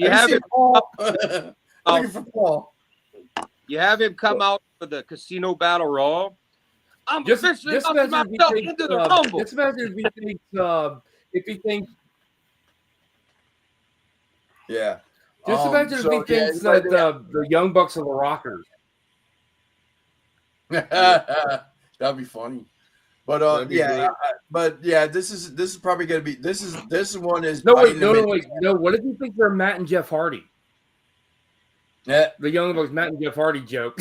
You have it. Looking for Paul. You have him come out for the Casino Battle Royal. I'm Just officially just about to imagine if myself he thinks, into the Rumble. just imagine if he thinks Yeah. just imagine if he thinks that the Young Bucks are the Rockers. That'd be funny. But That'd be great. but yeah, this is probably gonna be this one is No, wait, biting no, him no, in- wait, no. What if you think they're Matt and Jeff Hardy? Yeah. The Young Bucks, Matt and Jeff Hardy joke.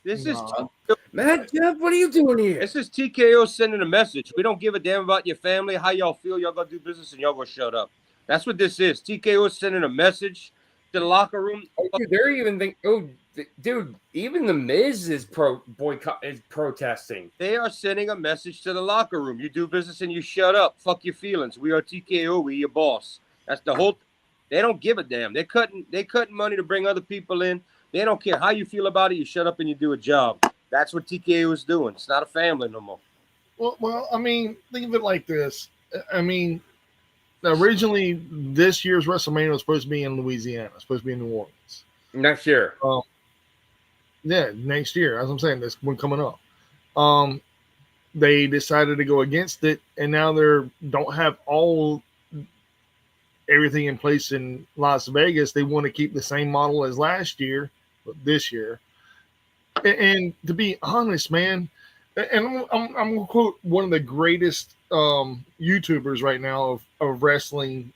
This is Matt, Jeff, what are you doing here? this is TKO sending a message. We don't give a damn about your family, how y'all feel. Y'all gonna do business and y'all gonna shut up. That's what this is. TKO is sending a message to the locker room. Oh, dude, they're even think. Oh, dude, even the Miz is protesting. They are sending a message to the locker room. You do business and you shut up. Fuck your feelings. We are TKO. We your boss. That's the whole. They don't give a damn. They cutting money to bring other people in. They don't care how you feel about it. You shut up and you do a job. That's what TKO is doing. It's not a family no more. Well, I mean, think of it like this. I mean, originally this year's WrestleMania was supposed to be in Louisiana. It was supposed to be in New Orleans. Next year. Yeah, next year. As I'm saying, this one coming up. They decided to go against it, and now they don't have everything in place in Las Vegas. They want to keep the same model as last year, but this year. And to be honest, man, and I'm gonna quote one of the greatest YouTubers right now of wrestling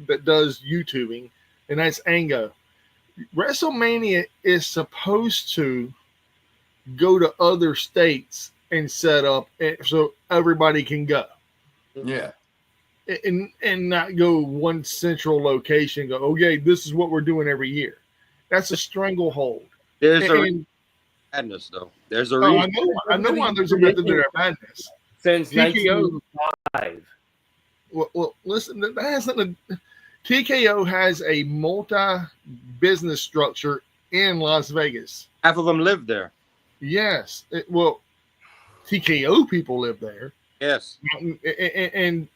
that does YouTubing, and that's Ango. WrestleMania is supposed to go to other states and set up so everybody can go. Yeah. And not go one central location and go, okay, this is what we're doing every year. That's a stranglehold. There's a madness, though. There's a reason. I know why there's a method to their madness. Since TKO 1905. Well, listen, that has nothing to, TKO has a multi-business structure in Las Vegas. Half of them live there. Yes. TKO people live there. Yes. And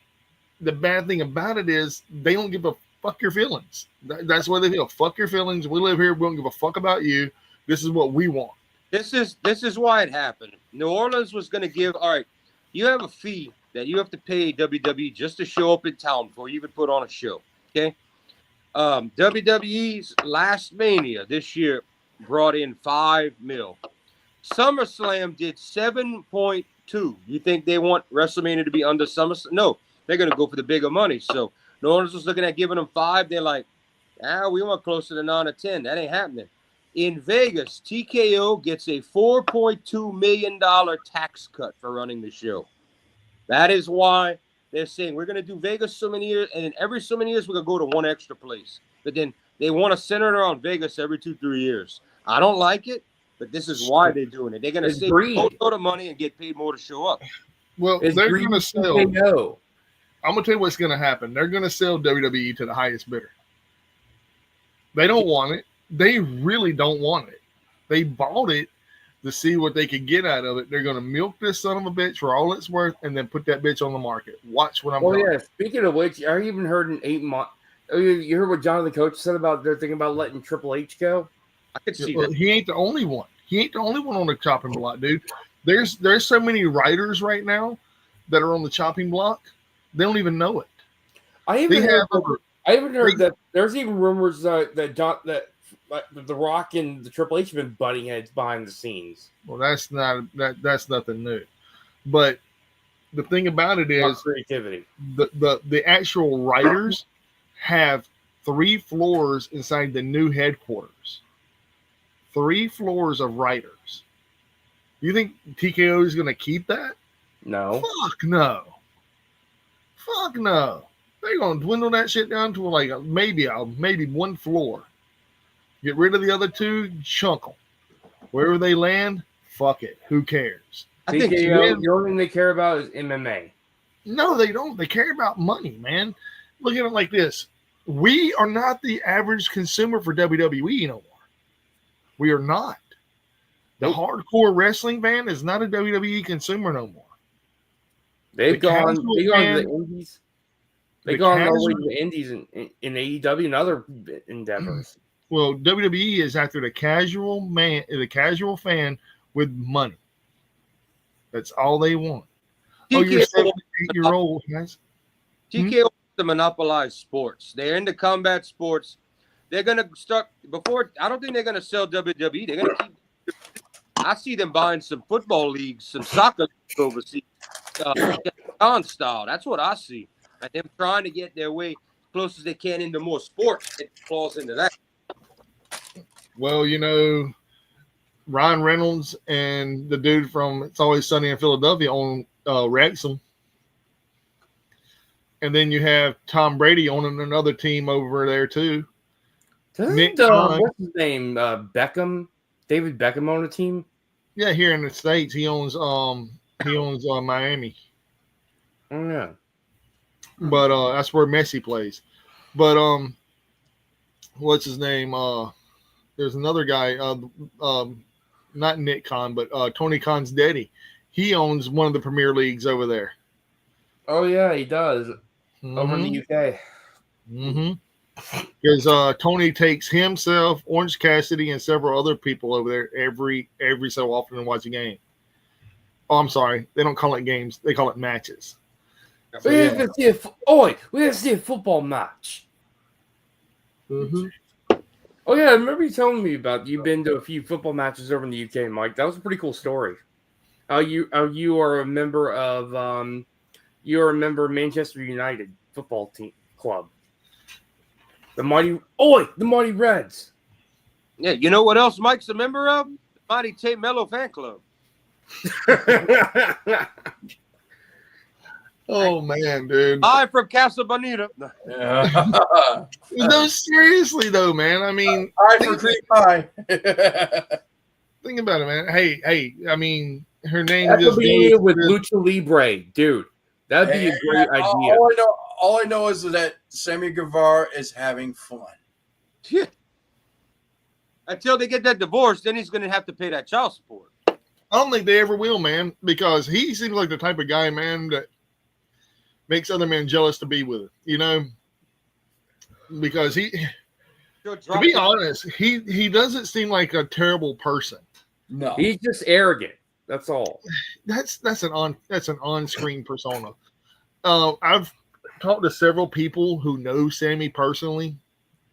the bad thing about it is they don't give a fuck your feelings. That's why they feel. Fuck your feelings. We live here. We don't give a fuck about you. This is what we want. This is why it happened. New Orleans was going to give. All right, you have a fee that you have to pay WWE just to show up in town before you even put on a show. Okay. WWE's last Mania this year brought in $5 million. SummerSlam did 7.2. You think they want WrestleMania to be under SummerSlam? No, they're going to go for the bigger money. So New Orleans was looking at giving them 5. They're like, we want closer to 9 or 10. That ain't happening. In Vegas, TKO gets a $4.2 million tax cut for running the show. That is why they're saying we're going to do Vegas so many years, and in every so many years, we're going to go to one extra place. But then they want to center it around Vegas every 2-3 years. I don't like it, but this is why they're doing it. They're going to save a lot of money and get paid more to show up. Well, they're going to sell. TKO. I'm going to tell you what's going to happen. They're going to sell WWE to the highest bidder. They don't want it. They really don't want it. They bought it to see what they could get out of it. They're going to milk this son of a bitch for all it's worth and then put that bitch on the market. Watch what I'm doing. Yeah. Speaking of which, I even heard in 8 months. You heard what Jonathan Coach said about they're thinking about letting Triple H go? I could see that. He ain't the only one. He ain't the only one on the chopping block, dude. There's so many writers right now that are on the chopping block. They don't even know it. I even heard that there's even rumors that The Rock and the Triple H have been butting heads behind the scenes. Well, that's nothing new. But the thing about it is creativity. The actual writers have 3 floors inside the new headquarters. 3 floors of writers. You think TKO is going to keep that? No. Fuck no. Fuck no. They're going to dwindle that shit down to like maybe 1 floor. Get rid of the other 2, chunk them. Wherever they land, fuck it. Who cares? I think TKO, the only thing they care about is MMA. No, they don't. They care about money, man. Look at it like this. We are not the average consumer for WWE no more. We are not. The hardcore wrestling fan is not a WWE consumer no more. They've gone to the indies. They've gone all the way to the indies in AEW and other endeavors. Well, WWE is after the casual fan with money. That's all they want. Oh, you're 78-year-old, guys. TKO wants to monopolize sports. They're into combat sports. They're gonna start before. I don't think they're gonna sell WWE. They're gonna keep. I see them buying some football leagues, some soccer leagues overseas, on style. That's what I see. And them trying to get their way close as they can into more sports. Get claws into that. Well, Ryan Reynolds and the dude from It's Always Sunny in Philadelphia own Wrexham. And then you have Tom Brady owning another team over there too. What's his name? Beckham? David Beckham own a team? Yeah, here in the States, he owns Miami. Oh yeah. But that's where Messi plays. But what's his name? There's another guy, not Nick Khan, but Tony Khan's daddy. He owns one of the Premier Leagues over there. Oh yeah, he does. Over in the UK. Mm-hmm. Because Tony takes himself, Orange Cassidy, and several other people over there every so often to watch a game. Oh, I'm sorry. They don't call it games. They call it matches. We have to see a football match. Mm-hmm. Oh yeah, I remember you telling me about you've been to a few football matches over in the UK, Mike. That was a pretty cool story. You are a member of Manchester United football team club. The Mighty Reds. Yeah, you know what else Mike's a member of? The Mighty Tate Mello fan club. Oh man, dude. I'm from Casa Bonita. No, seriously though, man. I mean, for cream pie. Think about it, man. Hey. I mean, her name That just would be with Lucha Libre, dude. That'd be a great idea. All I know is that Sammy Guevara is having fun. Yeah. Until they get that divorce, then he's going to have to pay that child support. I don't think they ever will, man, because he seems like the type of guy, man, that makes other men jealous to be with him, because to be honest, he doesn't seem like a terrible person. No, he's just arrogant. That's all. That's an on-screen persona. I've talked to several people who know Sammy personally,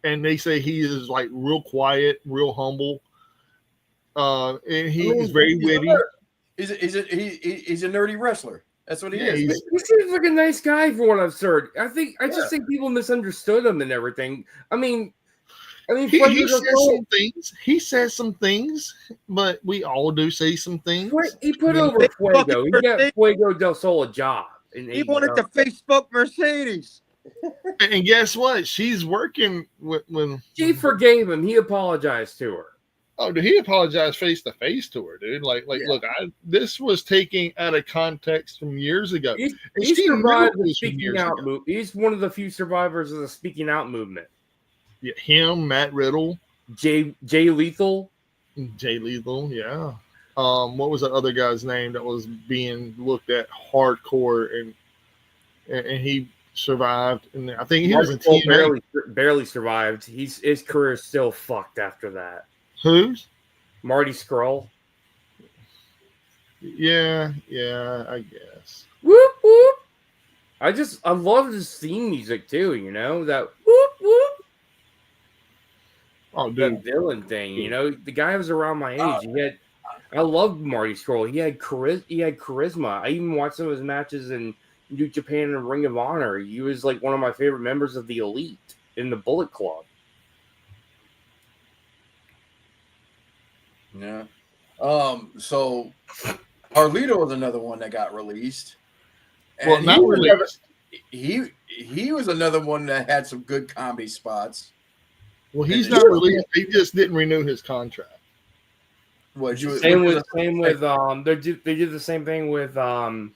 and they say he is like real quiet, real humble. And he's very witty. He's a nerdy wrestler. That's what he is. He seems like a nice guy for what I've heard. I just think people misunderstood him and everything. I mean, he says some things, but we all do say some things. He put over Fuego. He got Fuego del Sol a job. He wanted to Facebook Mercedes. And guess what? She's working with. She forgave him. He apologized to her. Oh, did he apologize face to face to her, dude? Look, this was taken out of context from years ago. He survived the speaking out movement. He's one of the few survivors of the speaking out movement. Yeah, him, Matt Riddle, Jay Lethal, yeah. What was that other guy's name that was being looked at hardcore and he survived? And I think he was in TNA. Barely survived. His career is still fucked after that. Who's? Marty Scurll. Yeah, I guess. Whoop whoop. I love his theme music too. That whoop whoop. Oh, dude, that villain thing. The guy was around my age. I loved Marty Scurll. He had charisma. I even watched some of his matches in New Japan and Ring of Honor. He was like one of my favorite members of the Elite in the Bullet Club. Yeah. So Carlito was another one that got released. And he was another one that had some good comedy spots. Well, he's not released. He just didn't renew his contract. Same with they did the same thing with I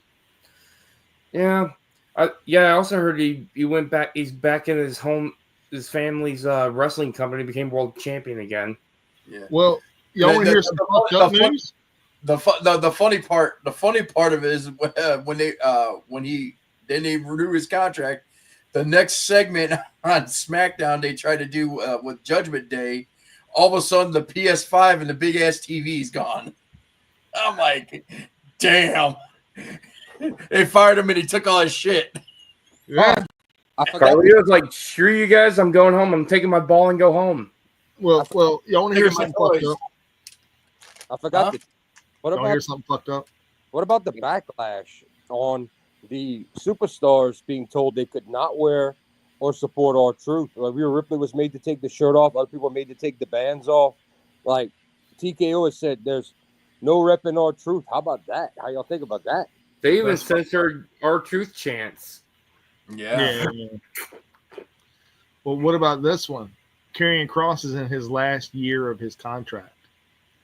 also heard he went back. He's back in his family's wrestling company, became world champion again. Yeah. Well, you want to hear some fucked up news? The funny part of it is when he didn't even renew his contract, the next segment on SmackDown they tried to do with Judgment Day, all of a sudden the PS5 and the big ass TV is gone. I'm like, damn. They fired him and he took all his shit. Yeah. I forgot. Carlito's like, screw you guys, I'm going home. I'm taking my ball and go home. Well, y'all want to hear Taking my something fucked toys. up? I forgot. Huh? What Y'all about hear something fucked up? what about the backlash on the superstars being told they could not wear or support R-Truth? Like Rhea Ripley was made to take the shirt off. Other people were made to take the bands off. Like TKO has said, there's no repping R-Truth. How about that? How y'all think about that? They even That's censored R-Truth chants. Yeah. Well, what about this one? Karrion Kross is in his last year of his contract.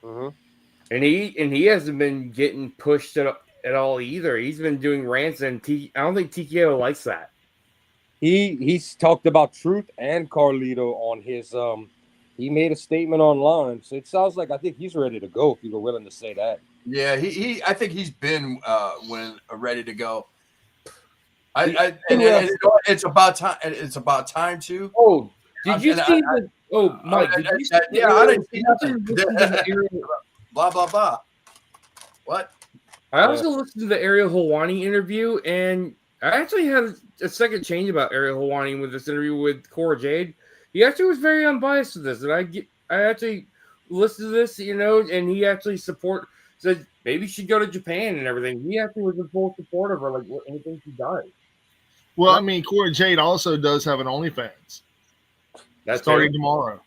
Mm-hmm. And he hasn't been getting pushed at all either. He's been doing rants, and I don't think TKO likes that. He's talked about Truth and Carlito on his he made a statement online. So it sounds like I think he's ready to go if you were willing to say that. Yeah, he I think he's been ready to go. It's about time. It's about time too. Oh, did you And see the? Oh, Mike, did you see? yeah, I didn't see nothing. listen to the Ariel- Blah blah blah. What? I also listened to the Ariel Helwani interview, and I actually had a second change about Ariel Helwani with this interview with Cora Jade. He actually was very unbiased with this, and I actually listened to this, and he actually said maybe she'd go to Japan and everything. He actually was in full support of her, like anything she does. Well, I mean, Cora Jade also does have an OnlyFans. That's Starting tomorrow.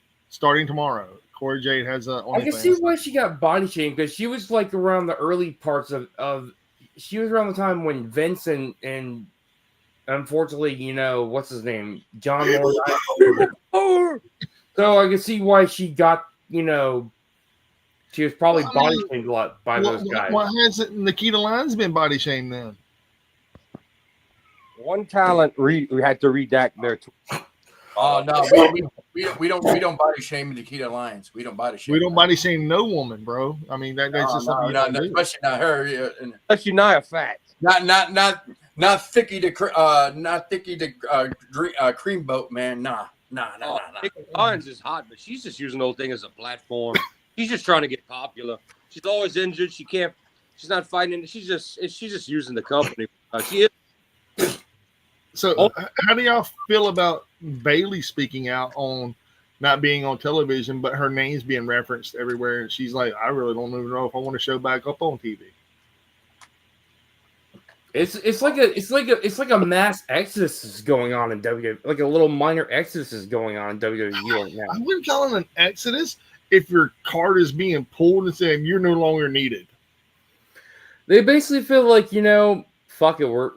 Cora Jade has an OnlyFans. I can see why she got body shamed, because she was like around the early parts of she was around the time when Vince and unfortunately, what's his name? John Laurinaitis. So I can see why she got, she was probably body shamed a lot by those guys. Why hasn't Nikita Lyons been body shamed then? One talent we had to redact their tweet. Oh no, we don't body shame Nikita Lyons. We don't body shame. We don't body shame no woman, bro. I mean, that's just something you don't do. especially not her. Yeah, and Especially Nia Fact. not thicky to cream boat, man. Nah. Nikki Lyons is hot, but she's just using the whole thing as a platform. She's just trying to get popular. She's always injured. She's not fighting. She's just using the company. She is. So, how do y'all feel about Bailey speaking out on not being on television, but her name's being referenced everywhere? And she's like, I really don't even know if I want to show back up on TV. It's like a mass exodus is going on in WWE. Like a little minor exodus is going on in WWE right now. I wouldn't call it an exodus if your card is being pulled and saying you're no longer needed. They basically feel like, fuck it, we're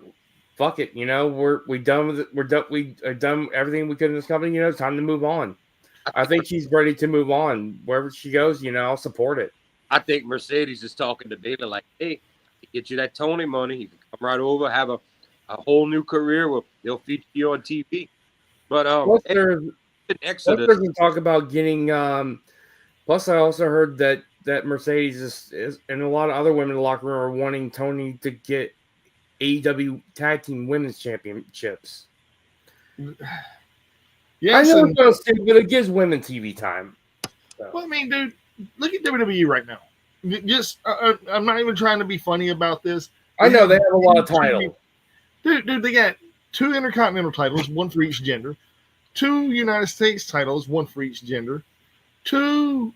done with it. We done everything we could in this company. It's time to move on. I think she's ready to move on. Wherever she goes, I'll support it. I think Mercedes is talking to Baylor like, hey, get you that Tony money. You can come right over, have a whole new career where they'll feature you on TV. But Exodus doesn't talk about getting. Plus, I also heard that Mercedes is and a lot of other women in the locker room are wanting Tony to get AEW Tag Team Women's Championships. Yes, I know it's so stupid, but it gives women TV time. So. Well, I mean, dude, look at WWE right now. Just, I'm not even trying to be funny about this. I know they have a lot of titles. Dude, they got 2 Intercontinental titles, 1 for each gender. 2 United States titles, 1 for each gender. 3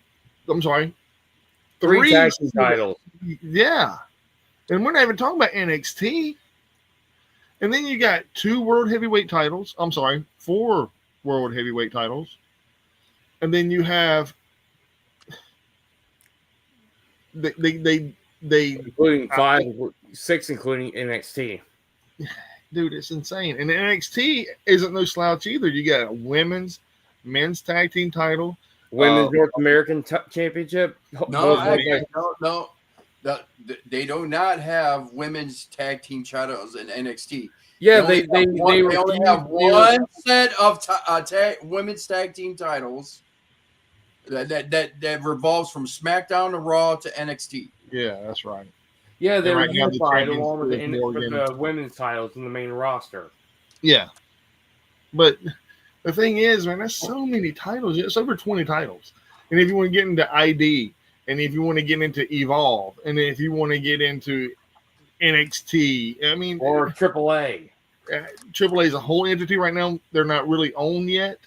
tag team titles. Yeah. And we're not even talking about NXT. And then you got 2 world heavyweight titles. 4 world heavyweight titles. And then you have they including 6 including NXT. Dude, it's insane. And NXT isn't no slouch either. You got a men's tag team title, women's North American Championship. No. They do not have women's tag team titles in NXT. Yeah, they only have one set of women's tag team titles that revolves from SmackDown to Raw to NXT. Yeah, that's right. Yeah, they were unified along with the women's titles in the main roster. Yeah. But the thing is, man, there's so many titles. It's over 20 titles. And if you want to get into ID, and if you want to get into Evolve, and if you want to get into NXT, I mean, or AAA. AAA is a whole entity right now. They're not really owned yet.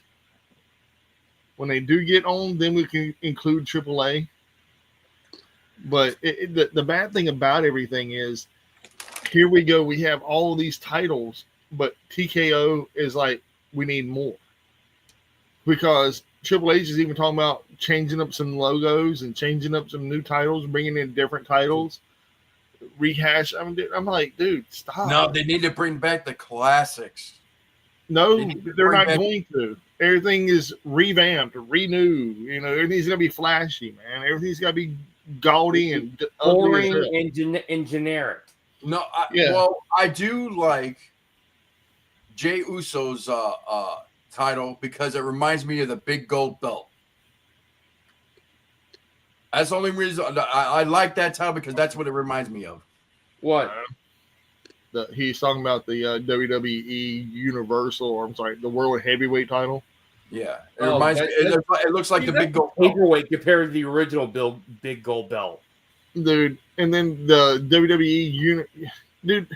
When they do get owned, then we can include AAA. But the bad thing about everything is, here we go. We have all these titles, but TKO is like, we need more. Because Triple H is even talking about changing up some logos and changing up some new titles, bringing in different titles, rehash. I mean, I'm like, dude, stop. No, they need to bring back the classics. No, They need to they're bring not back- going to. Everything is revamped, renewed. You know, everything's gonna be flashy, man. Everything's gotta be gaudy and ugly as Boring hell. and generic. No, Yeah. well, I do like Jey Uso's title because it reminds me of the big gold belt. That's the only reason I like that title, because that's what it reminds me of. What? He's talking about the WWE Universal, or I'm sorry, the World Heavyweight title. Yeah, it Oh, reminds me. It looks like the big gold belt. Paperweight compared to the original big gold belt. Dude, and then the WWE unit, dude,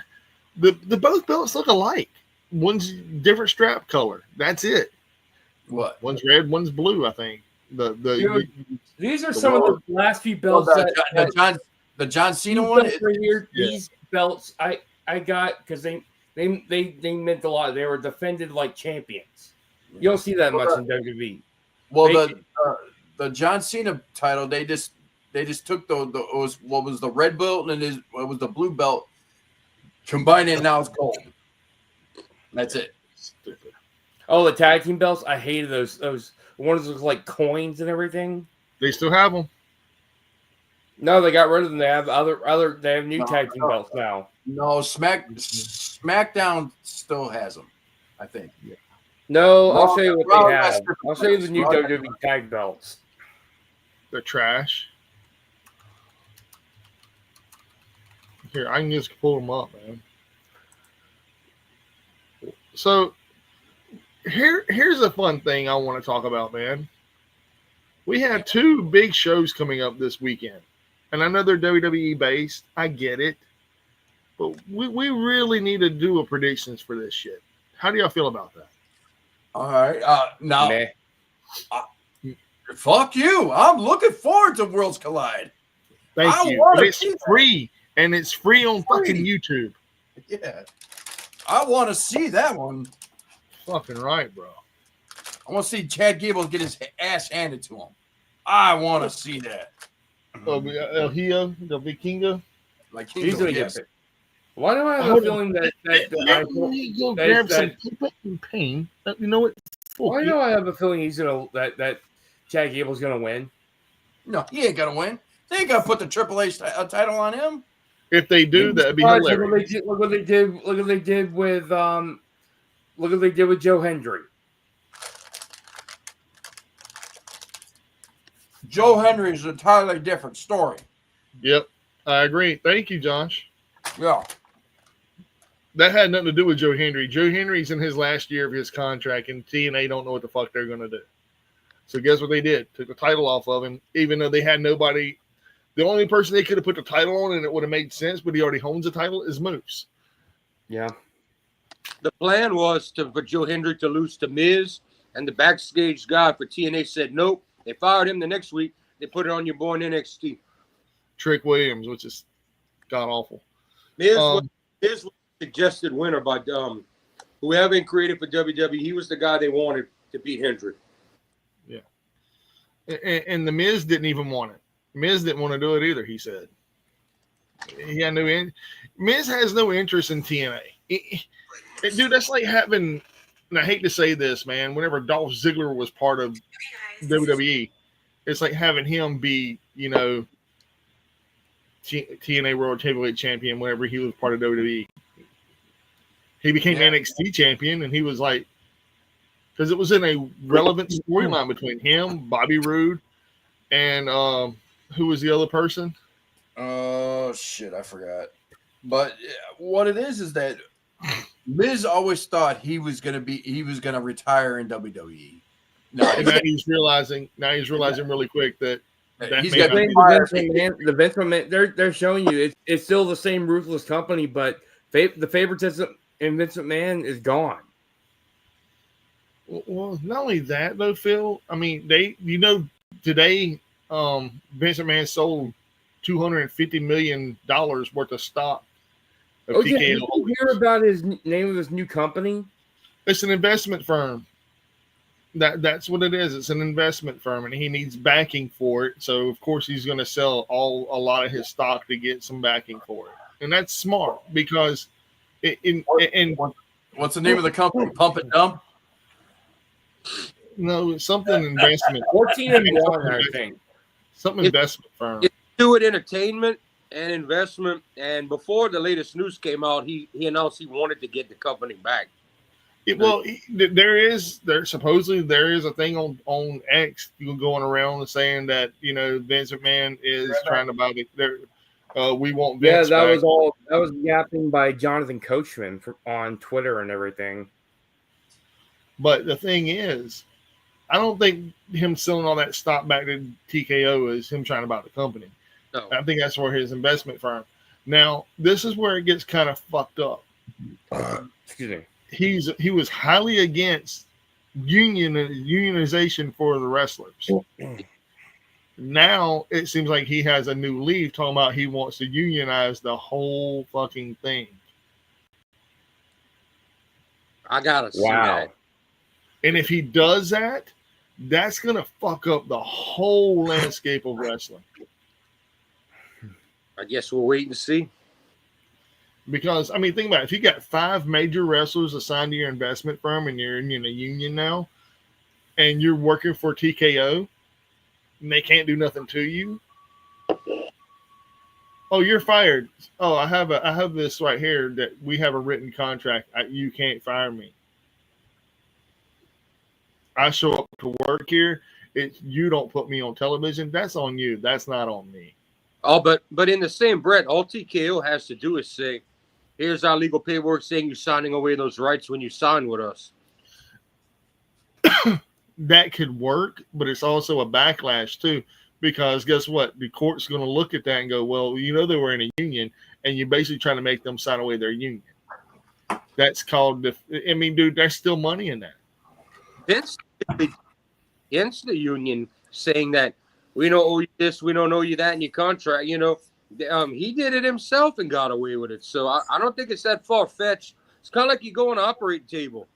the both belts look alike. One's different strap color. That's it. What? One's red, one's blue. I think Dude, these are The some world- of the last few Well, belts the John Cena these one. belts right here. Yeah. These belts I got because they meant a lot. They were defended like champions. You don't see that much in WWE. Well, the John Cena title, they just took what was the red belt and what was the blue belt, combined it, now it's gold. That's it. stupid. Oh, the tag team belts. I hated those ones that look like coins and everything. They still have them. No, they got rid of them. They have they have new No, tag team no. belts now. No, SmackDown still has them, I think. No, I'll Raw- show you what Raw they has have. different I'll show you the new belts. Raw- WWE tag belts. They're trash. Here, I can just pull them up, man. So here's a fun thing I want to talk about, man. We have two big shows coming up this weekend. And I know they're WWE based. I get it. But we really need to do a predictions for this shit. How do y'all feel about that? All right. Now, Meh. fuck you. I'm looking forward to Worlds Collide. Thank I you. wanna And it's see that. free. And it's free on fucking Free. YouTube. Yeah. I want to see that one. Fucking right, bro. I want to see Chad Gable get his ass handed to him. I want to see that. El Hijo, the Vikingo. Like He's gonna yes. get it. Why do I have a Hold on. feeling that Let me go that- grab some that- Pippa and Pain. You know what? why do I have a feeling he's gonna that Chad Gable's gonna win? No, he ain't gonna win. They ain't gonna put the Triple H title on him. If they do, that'd be Surprised. hilarious. Look what they did with Joe Hendry. Joe Henry is an entirely different story. Yep, I agree. Thank you, Josh. Yeah. That had nothing to do with Joe Hendry. Joe Henry's in his last year of his contract, and TNA don't know what the fuck they're going to do. So guess what they did? Took the title off of him, even though they had nobody. The only person they could have put the title on, and it would have made sense, but he already owns the title, is Moose. Yeah. The plan was for Joe Hendry to lose to Miz, and the backstage guy for TNA said nope. They fired him the next week. They put it on your boy in NXT. Trick Williams, which is god awful. Miz was the suggested winner by whoever created for WWE. He was the guy they wanted to beat Hendry. And the Miz didn't even want it. Miz didn't want to do it either, he said. He had Miz has no interest in TNA. Dude, that's like having, and I hate to say this, man, whenever Dolph Ziggler was part of WWE, it's like having him be, TNA World Heavyweight Champion whenever he was part of WWE. He became NXT champion, and he was like, because it was in a relevant storyline between him, Bobby Roode, and who was the other person? Oh shit, I forgot. But what it is that Miz always thought he was gonna retire in WWE. No, And now he's realizing really quick that he's may got not The be- Vince McMahon, the Vince McMahon, they're showing you it's still the same ruthless company, but the favoritism in Vince McMahon is gone. Well, not only that though, Phil. I mean, today, Vince McMahon sold $250 million worth of stock of Oh yeah, TKO. did you hear about his name of his new company? It's an investment firm. That's what it is. It's an investment firm, and he needs backing for it. So of course he's going to sell a lot of his stock to get some backing for it, and that's smart because what's the name of the company? Pump and Dump. No, it's something investment. 14-1, I think. Something investment firm. It's Stewart Entertainment and Investment. And before the latest news came out, he announced he wanted to get the company back. There supposedly there is a thing on X going around and saying that Vince McMahon is trying to buy it. We want Vince. Yeah, back. that was yapping by Jonathan Coachman on Twitter and everything. But the thing is, I don't think him selling all that stock back to TKO is him trying to buy the company. No. I think that's for his investment firm. Now, this is where it gets kind of fucked up. Excuse me. He was highly against unionization for the wrestlers. Now it seems like he has a new leaf talking about he wants to unionize the whole fucking thing. I gotta see Wow. that. And if he does that, that's gonna fuck up the whole landscape of wrestling. I guess we'll wait and see. Because I mean, think about it. If you got 5 major wrestlers assigned to your investment firm and you're in a union now, and you're working for TKO, and they can't do nothing to you. Oh, you're fired. Oh, I have this right here that we have a written contract. You can't fire me. I show up to work here. You don't put me on television. That's on you. That's not on me. Oh, but in the same breath, all TKO has to do is say, here's our legal paperwork saying you're signing away those rights when you sign with us. That could work, but it's also a backlash too, because guess what? The court's going to look at that and go, well, they were in a union, and you're basically trying to make them sign away their union. That's called dude, there's still money in that. Vince against the union saying that we don't owe you this, we don't owe you that in your contract. He did it himself and got away with it. So I don't think it's that far fetched. It's kind of like you go on an operating table.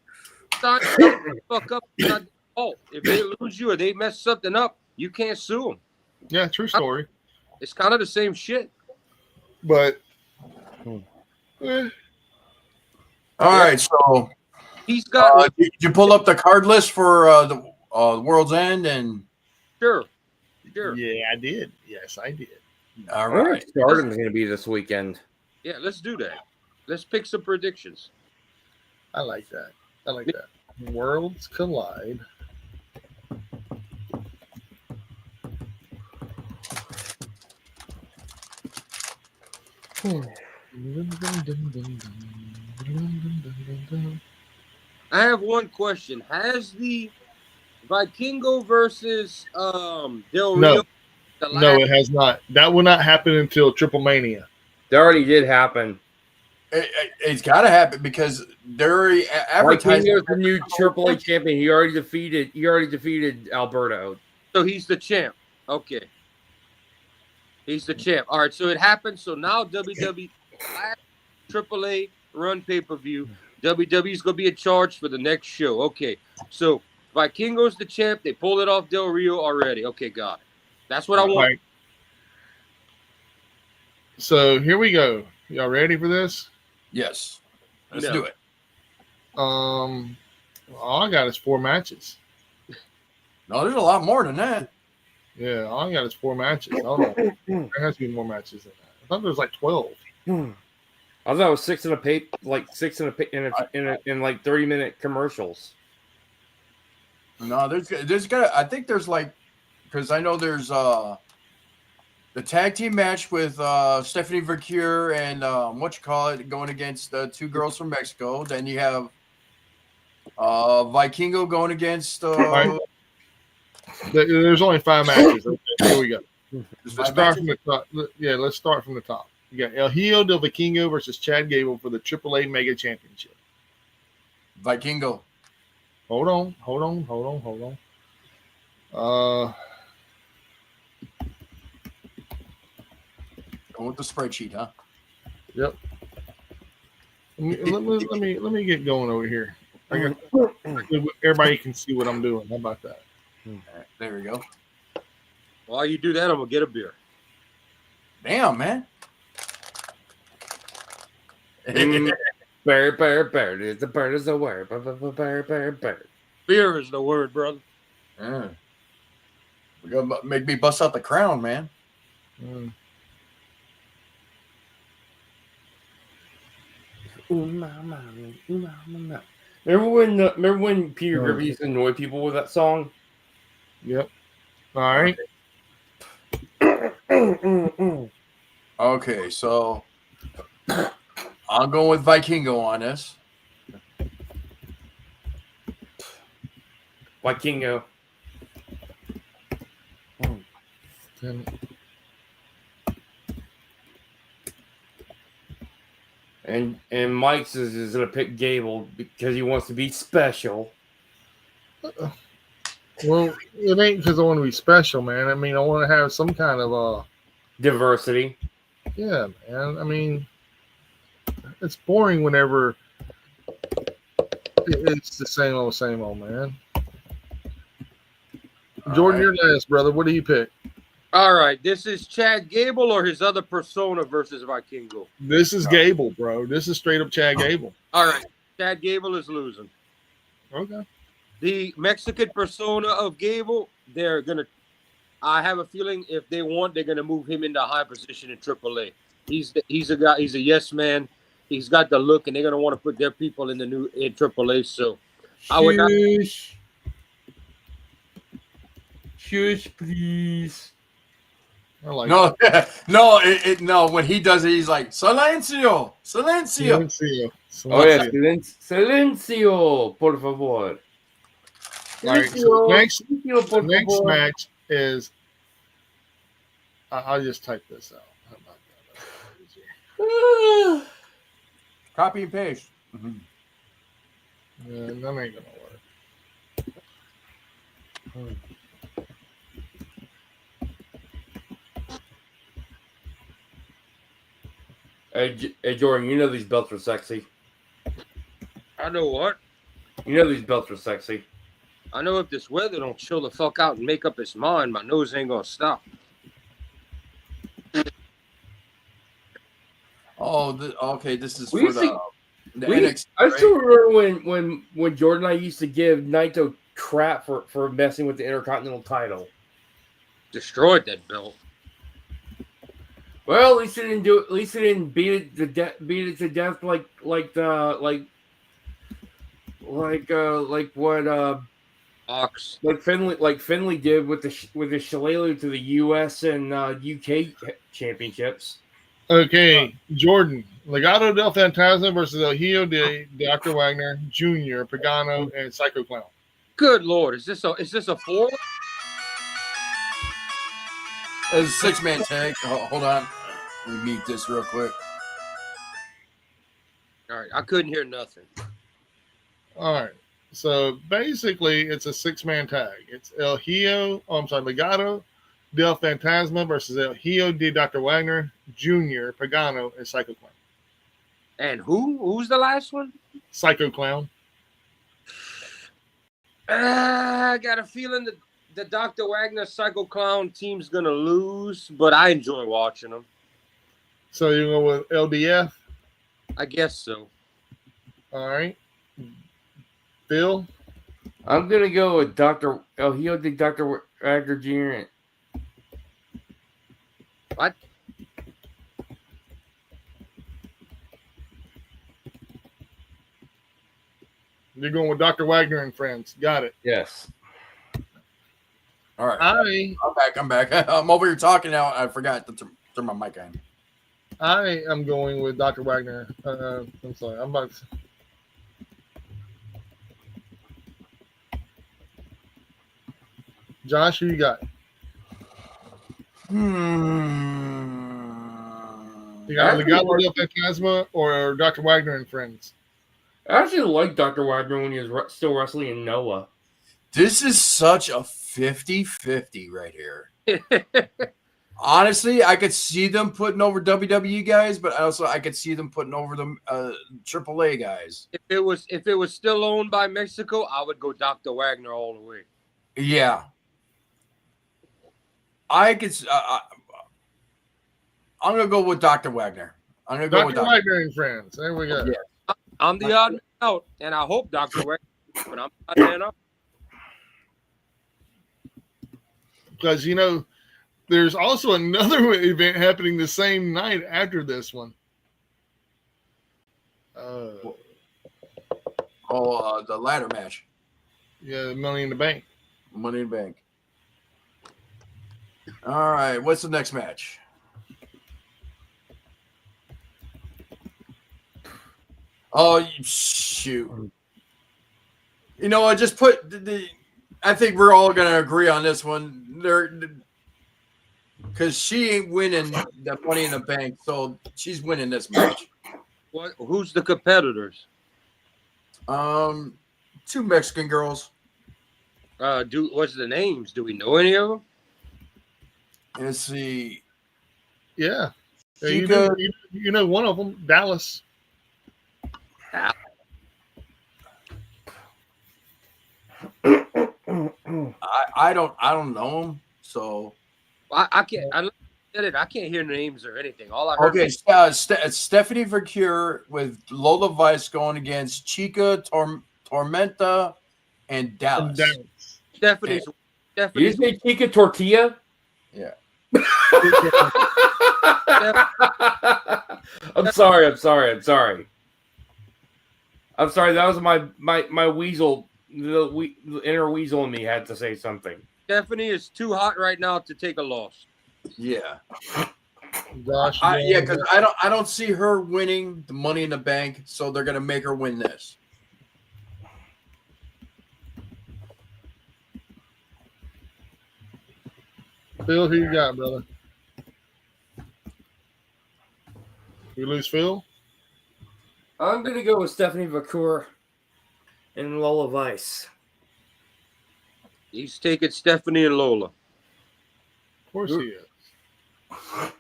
Fuck up. It's not their fault. If they lose you or they mess something up, you can't sue them. Yeah, true story. It's kind of the same shit. But All right, so He's got did you pull up the card list for the World's End? And sure. yeah, I did. Yes, I did. all Where right, Stardom's going to be this weekend? Yeah, let's do that. Let's pick some predictions. I like that. Worlds collide. I have one question. Has the Vikingo versus Del Rio No. the No, last- it has not. That will not happen until Triple Mania. That already did happen. it's got to happen because they're already advertising. Vikingo's the new AAA champion. He already defeated Alberto. So he's the champ. Okay. He's the champ. All right, so it happened. So now WWE last AAA run pay-per-view. WWE's going to be in charge for the next show. Okay. So Vikingo's the champ. They pulled it off Del Rio already. Okay, got it. That's what I want. Right. So here we go. Y'all ready for this? Yes, let's No. do it. All I got is 4 matches. No, there's a lot more than that. Yeah, all I got is 4 matches. Hold on. There has to be more matches than that. I thought there was like 12. I thought it was 6 in a paper, like 6 in 30-minute commercials. No, there's got. I think there's like, because I know there's the tag team match with Stephanie Vercure and going against the two girls from Mexico. Then you have Vikingo going against right. There's only 5 matches. Okay, here we go. Let's five start matches? from the top. Yeah, let's start from the top. You got El Hijo del Vikingo versus Chad Gable for the AAA Mega Championship. Vikingo. Hold on. Going with the spreadsheet, huh? Yep. Let me get going over here. Everybody can see what I'm doing. How about that? All right, there we go. While you do that, I'm gonna get a beer. Damn, man. Bear. The bird is the word. Bear. Beer is the word, brother. Yeah. You gotta make me bust out the crown, man. Mm. Remember when Peter Griffin used to annoy people with that song? Yep. All right. Okay, so I'm going with Vikingo on this. Vikingo. And Mike's is gonna pick Gable because he wants to be special. Well, it ain't because I want to be special, man. I mean, I want to have some kind of Diversity. yeah, man. I mean, it's boring whenever it's the same old, man. Jordan, right. you're last, brother. What do you pick? All right, this is Chad Gable or his other persona versus Vikingo. This is Gable, bro. This is straight up Chad Gable. All right, Chad Gable is losing. Okay. The Mexican persona of Gable, they're gonna. I have a feeling if they want, they're gonna move him into a high position in AAA. He's a guy. He's a yes man. He's got the look, and they're gonna want to put their people in AAA. So I would not. Shush, please. I like No, no. When he does it, he's like silencio. Silencio. Oh yeah, silencio, por favor. All right. So next por favor. match is. I'll just type this out. How about that? Copy and paste. Yeah, that ain't gonna work. Hey, Jordan, you know these belts are sexy. I know what. You know these belts are sexy. I know if this weather don't chill the fuck out and make up its mind, my nose ain't gonna stop. Oh, okay. This is We for used the We- NXT. I Right? still remember when Jordan and I used to give Naito crap for messing with the Intercontinental title. Destroyed that belt. Well, at least he didn't do it. At least he didn't beat it to death like what Ox. Finley did with the Shillelagh to the U.S. and UK championships. Okay, Jordan. Legado del Fantasma versus El Hijo de Dr. Wagner Jr., Pagano, and Psycho Clown. Good lord, is this a four? It's a 6-man tag. Hold on. Let me mute this real quick. All right, I couldn't hear nothing. All right. So basically, it's a 6-man tag. It's Legado del Fantasma versus El Hijo de Dr. Wagner Jr., Pagano, and Psycho Clown. And who's the last one? Psycho Clown. I got a feeling that the Dr. Wagner Psycho Clown team's gonna lose, but I enjoy watching them. So you go with LDF. I guess so. All right. Bill. I'm gonna go with Dr. El Hijo de Dr. Wagner Jr. What? You're going with Dr. Wagner and friends. Got it. Yes. All right. I'm back. I'm over here talking now. I forgot to turn my mic on. I am going with Dr. Wagner. I'm sorry. I'm about to... Josh, who you got? You got Legado del Fantasma or Dr. Wagner and Friends? I actually like Dr. Wagner when he was still wrestling in Noah. This is such a 50-50 right here. Honestly, I could see them putting over WWE guys, but also I could see them putting over the AAA guys. If it was still owned by Mexico, I would go Dr. Wagner all the way. Yeah. I could. I'm gonna go with Dr. Wagner. I'm gonna go with Dr. Wagner and Friends. There we go. Yeah. I'm the odd man out, and I hope Dr. Wagner, but I'm the odd man out. Because there's also another event happening the same night after this one. the ladder match. Yeah, Money in the Bank. Money in the Bank. All right, what's the next match? Oh, shoot. I just put I think we're all going to agree on this one. Because she ain't winning the Money in the Bank, so she's winning this match. Who's the competitors? 2 Mexican girls. What's the names? Do we know any of them? Let's see. Yeah. Chica. You know one of them, Dallas. I don't know them, so I can't. I can't hear names or anything. All I heard. okay. Stephanie Vercure with Lola Vice going against Chica Tormenta and Dallas. Stephanie's. Did you say Chica Tortilla? Yeah. I'm sorry. That was my weasel. The inner weasel in me had to say something. Stephanie is too hot right now to take a loss. Yeah. Gosh, Because I don't see her winning the Money in the Bank, so they're gonna make her win this. Phil, who you got, brother? You lose Phil? I'm gonna go with Stephanie Vercure and Lola Vice. He's taking Stephanie and Lola. Of course he is. I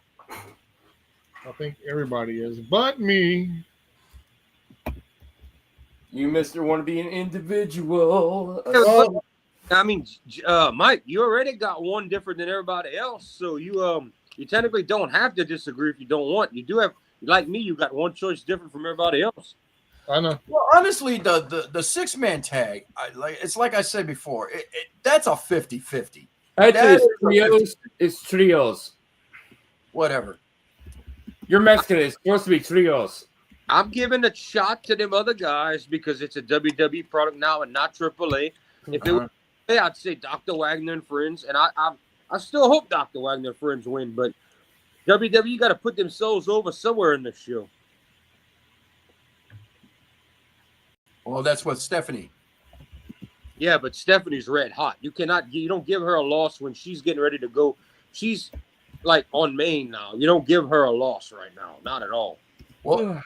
think everybody is, but me. You, Mister, want to be an individual. I mean, Mike, you already got one different than everybody else, so you technically don't have to disagree if you don't want. You do have, like me, you got one choice different from everybody else. I know. Well, honestly, the 6-man tag, it's like I said before, that's a 50-50. It's trios. Whatever. You're Mexican. It's supposed to be trios. I'm giving a shot to them other guys because it's a WWE product now and not AAA. If it was AAA, I'd say Dr. Wagner and Friends, and I still hope Dr. Wagner and Friends win, but WWE got to put themselves over somewhere in this show. Well, that's what Stephanie. Yeah, but Stephanie's red hot. You don't give her a loss when she's getting ready to go. She's like on main now. You don't give her a loss right now. Not at all. Well,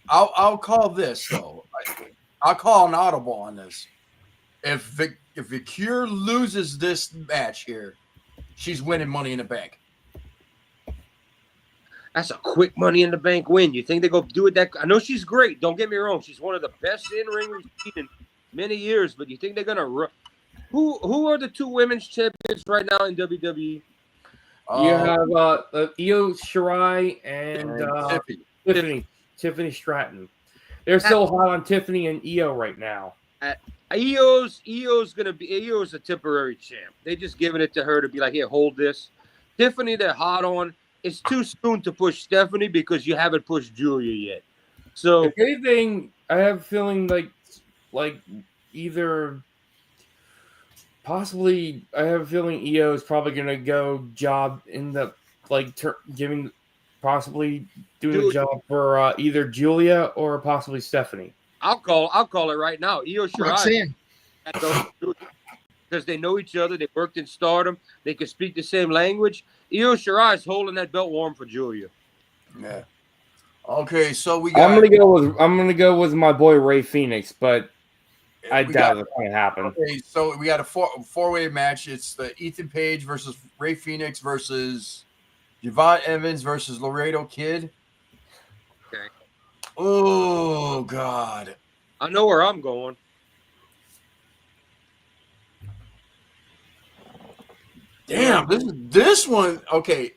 I'll call this though. I'll call an audible on this. If Vercure loses this match here, she's winning Money in the Bank. That's a quick Money in the Bank win. You think they go do it that? I know she's great. Don't get me wrong. She's one of the best in-ring we've seen in many years. But you think they're gonna? Who are the 2 women's champions right now in WWE? You have Io Shirai and Tiffany Stratton. They're so hot on Tiffany and Io right now. Io's a temporary champ. They just giving it to her to be like, here, hold this. Tiffany, they're hot on. It's too soon to push Stephanie because you haven't pushed Julia yet. So if anything, I have a feeling like either possibly, I have a feeling EO is probably going to go job in the giving, possibly doing a job for either Julia or possibly Stephanie. I'll call it right now. Io Shirai, Roxanne. because they know each other. They worked in Stardom. They can speak the same language. Io Shirai is holding that belt warm for Julia. Yeah. Okay, so we got. I'm gonna go with my boy Ray Phoenix, but I doubt it's gonna happen. Okay, so we got a four-way match. It's the Ethan Page versus Ray Phoenix versus Javon Evans versus Laredo Kid. Okay. Oh God. I know where I'm going. Damn, this one. Okay,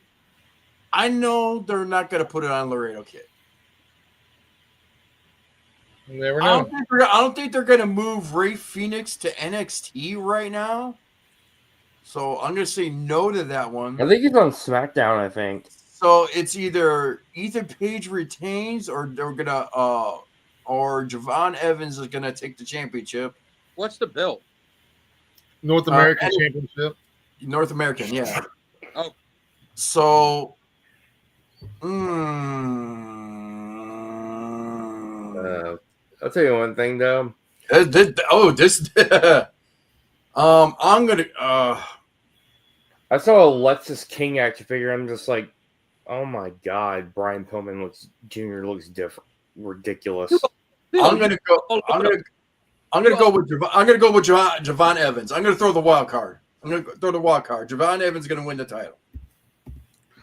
I know they're not gonna put it on Laredo Kid. You never I know. don't think they're gonna move Ray Phoenix to NXT right now. So I'm gonna say no to that one. I think he's on SmackDown. I think. So it's either Ethan Page retains, or they're gonna, or Javon Evans is gonna take the championship. What's the belt? North American Championship. North American, yeah. Oh. So, I'll tell you one thing though. I'm gonna. I saw Alexis King action figure. I'm just like, oh my god, Brian Pillman looks different, ridiculous. I'm gonna go with Javon Evans. I'm gonna throw the wild card. Javon Evans is gonna win the title.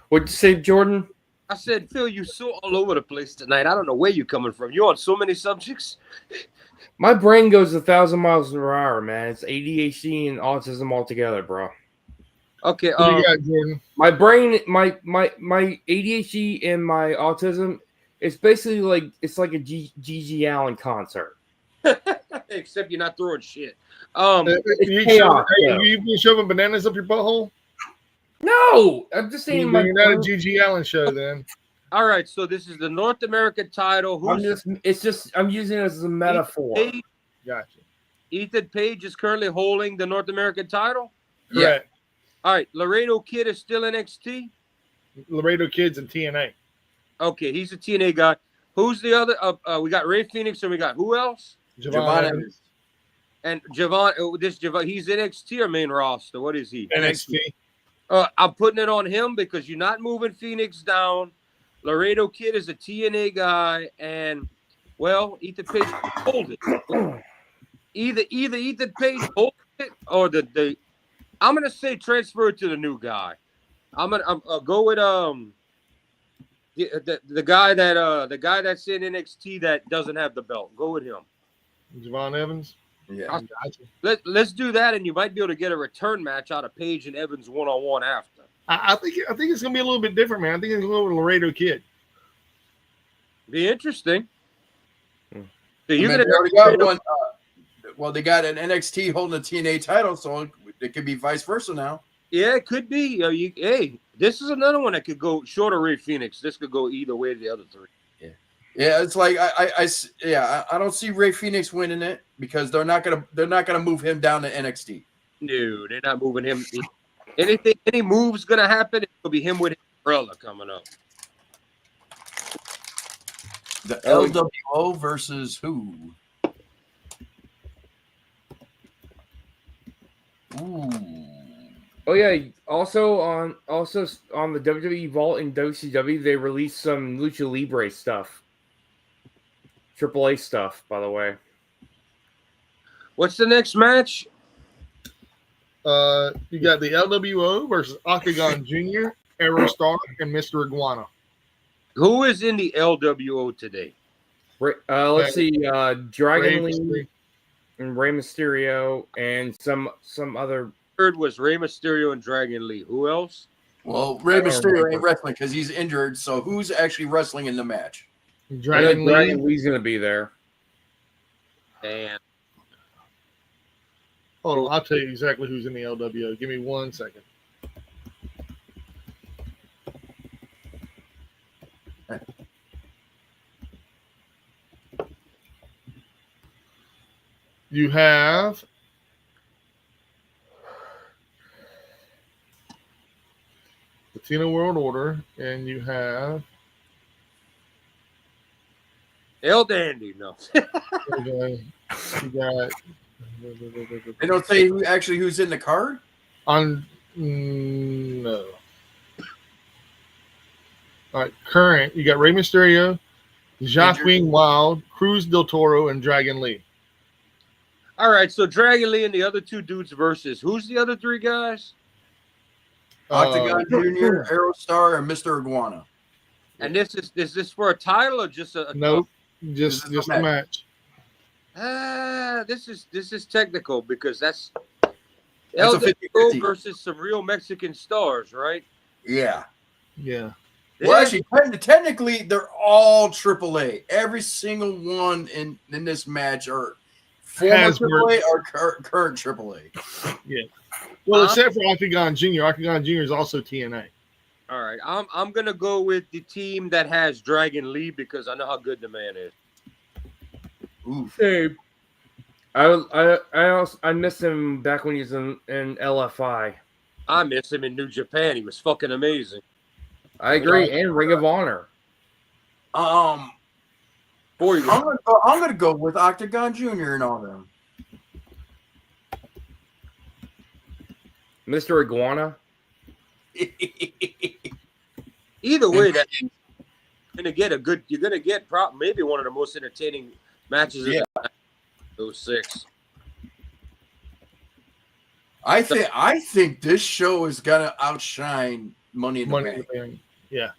What'd you say, Jordan? I said, Phil, you're so all over the place tonight. I don't know where you're coming from. You're on so many subjects. My brain goes 1,000 miles per hour, man. It's ADHD and autism all together, bro. Okay. What do you got, Jordan? My brain, my ADHD and my autism, it's basically like a Gigi Allen concert. Except you're not throwing shit. You been shoving bananas up your butthole? No, I'm just saying. You're not a Gigi Allen show, then. All right, so this is the North American title. I'm using it as a metaphor. Gotcha. Ethan Page is currently holding the North American title. Correct. Yeah. All right, Laredo Kid is still NXT. Laredo Kid's in TNA. Okay, he's a TNA guy. Who's the other? We got Ray Phoenix, and we got who else? Javon Evans. And Javon. He's NXT or main roster. What is he? NXT. I'm putting it on him because you're not moving Phoenix down. Laredo Kid is a TNA guy, and Ethan Page hold it. Either Ethan Page hold it, or the I'm gonna say transfer to the new guy. I'm gonna go with the guy that's in NXT that doesn't have the belt. Go with him. Javon Evans. Yeah. Gotcha. Let's do that, and you might be able to get a return match out of Page and Evans one-on-one after. I think it's gonna be a little bit different, man. I think it's a little Laredo Kid. Be interesting. So they already got one. Well, they got an NXT holding the TNA title, so it could be vice versa now. Yeah, it could be. Hey, this is another one that could go short of Ray Phoenix. This could go either way to the other three. Yeah, it's like I don't see Ray Phoenix winning it because they're not gonna move him down to NXT. No, they're not moving him. Any move's gonna happen, it'll be him with Umbrella coming up. The LWO versus who? Ooh. Oh yeah. Also on the WWE Vault in WCW, they released some Lucha Libre stuff. AAA stuff, by the way. What's the next match? You got the LWO versus Octagon Jr., Aerostar, and Mr. Iguana. Who is in the LWO today? Let's see. Dragon Ray Lee and Rey Mysterio and some other. Third was Rey Mysterio and Dragon Lee. Who else? Well, Rey Mysterio ain't wrestling because he's injured. So who's actually wrestling in the match? Dragon Lee's gonna be there. And hold on, I'll tell you exactly who's in the LWO. Give me 1 second. You have TNA World Order, and you have. El Dandy, no. You got. They don't say who's in the card. No. All right, current. You got Rey Mysterio, Jacqueline Wild, Cruz del Toro, and Dragon Lee. All right, so Dragon Lee and the other two dudes versus who's the other three guys? Octagon Junior, Aerostar, and Mr. Iguana. And is this for a title or just a Nope, just a match. This is technical because that's That's El a 50-50. Dandy versus some real Mexican stars, right? Yeah. Yeah. Well, actually, technically, they're all AAA. Every single one in this match are former AAA or current AAA. Yeah. Well, except for Octagon Junior. Octagon Junior is also TNA. All right, I'm gonna go with the team that has Dragon Lee because I know how good the man is. Oof. Hey, I miss him back when he was in LFI. I miss him in New Japan. He was fucking amazing. I agree, and Ring of Honor. I'm gonna go with Octagon Junior and all them. Mr. Iguana. Either way, that you're gonna get maybe one of the most entertaining matches of those 6. I think this show is gonna outshine Money in the Bank. Yeah.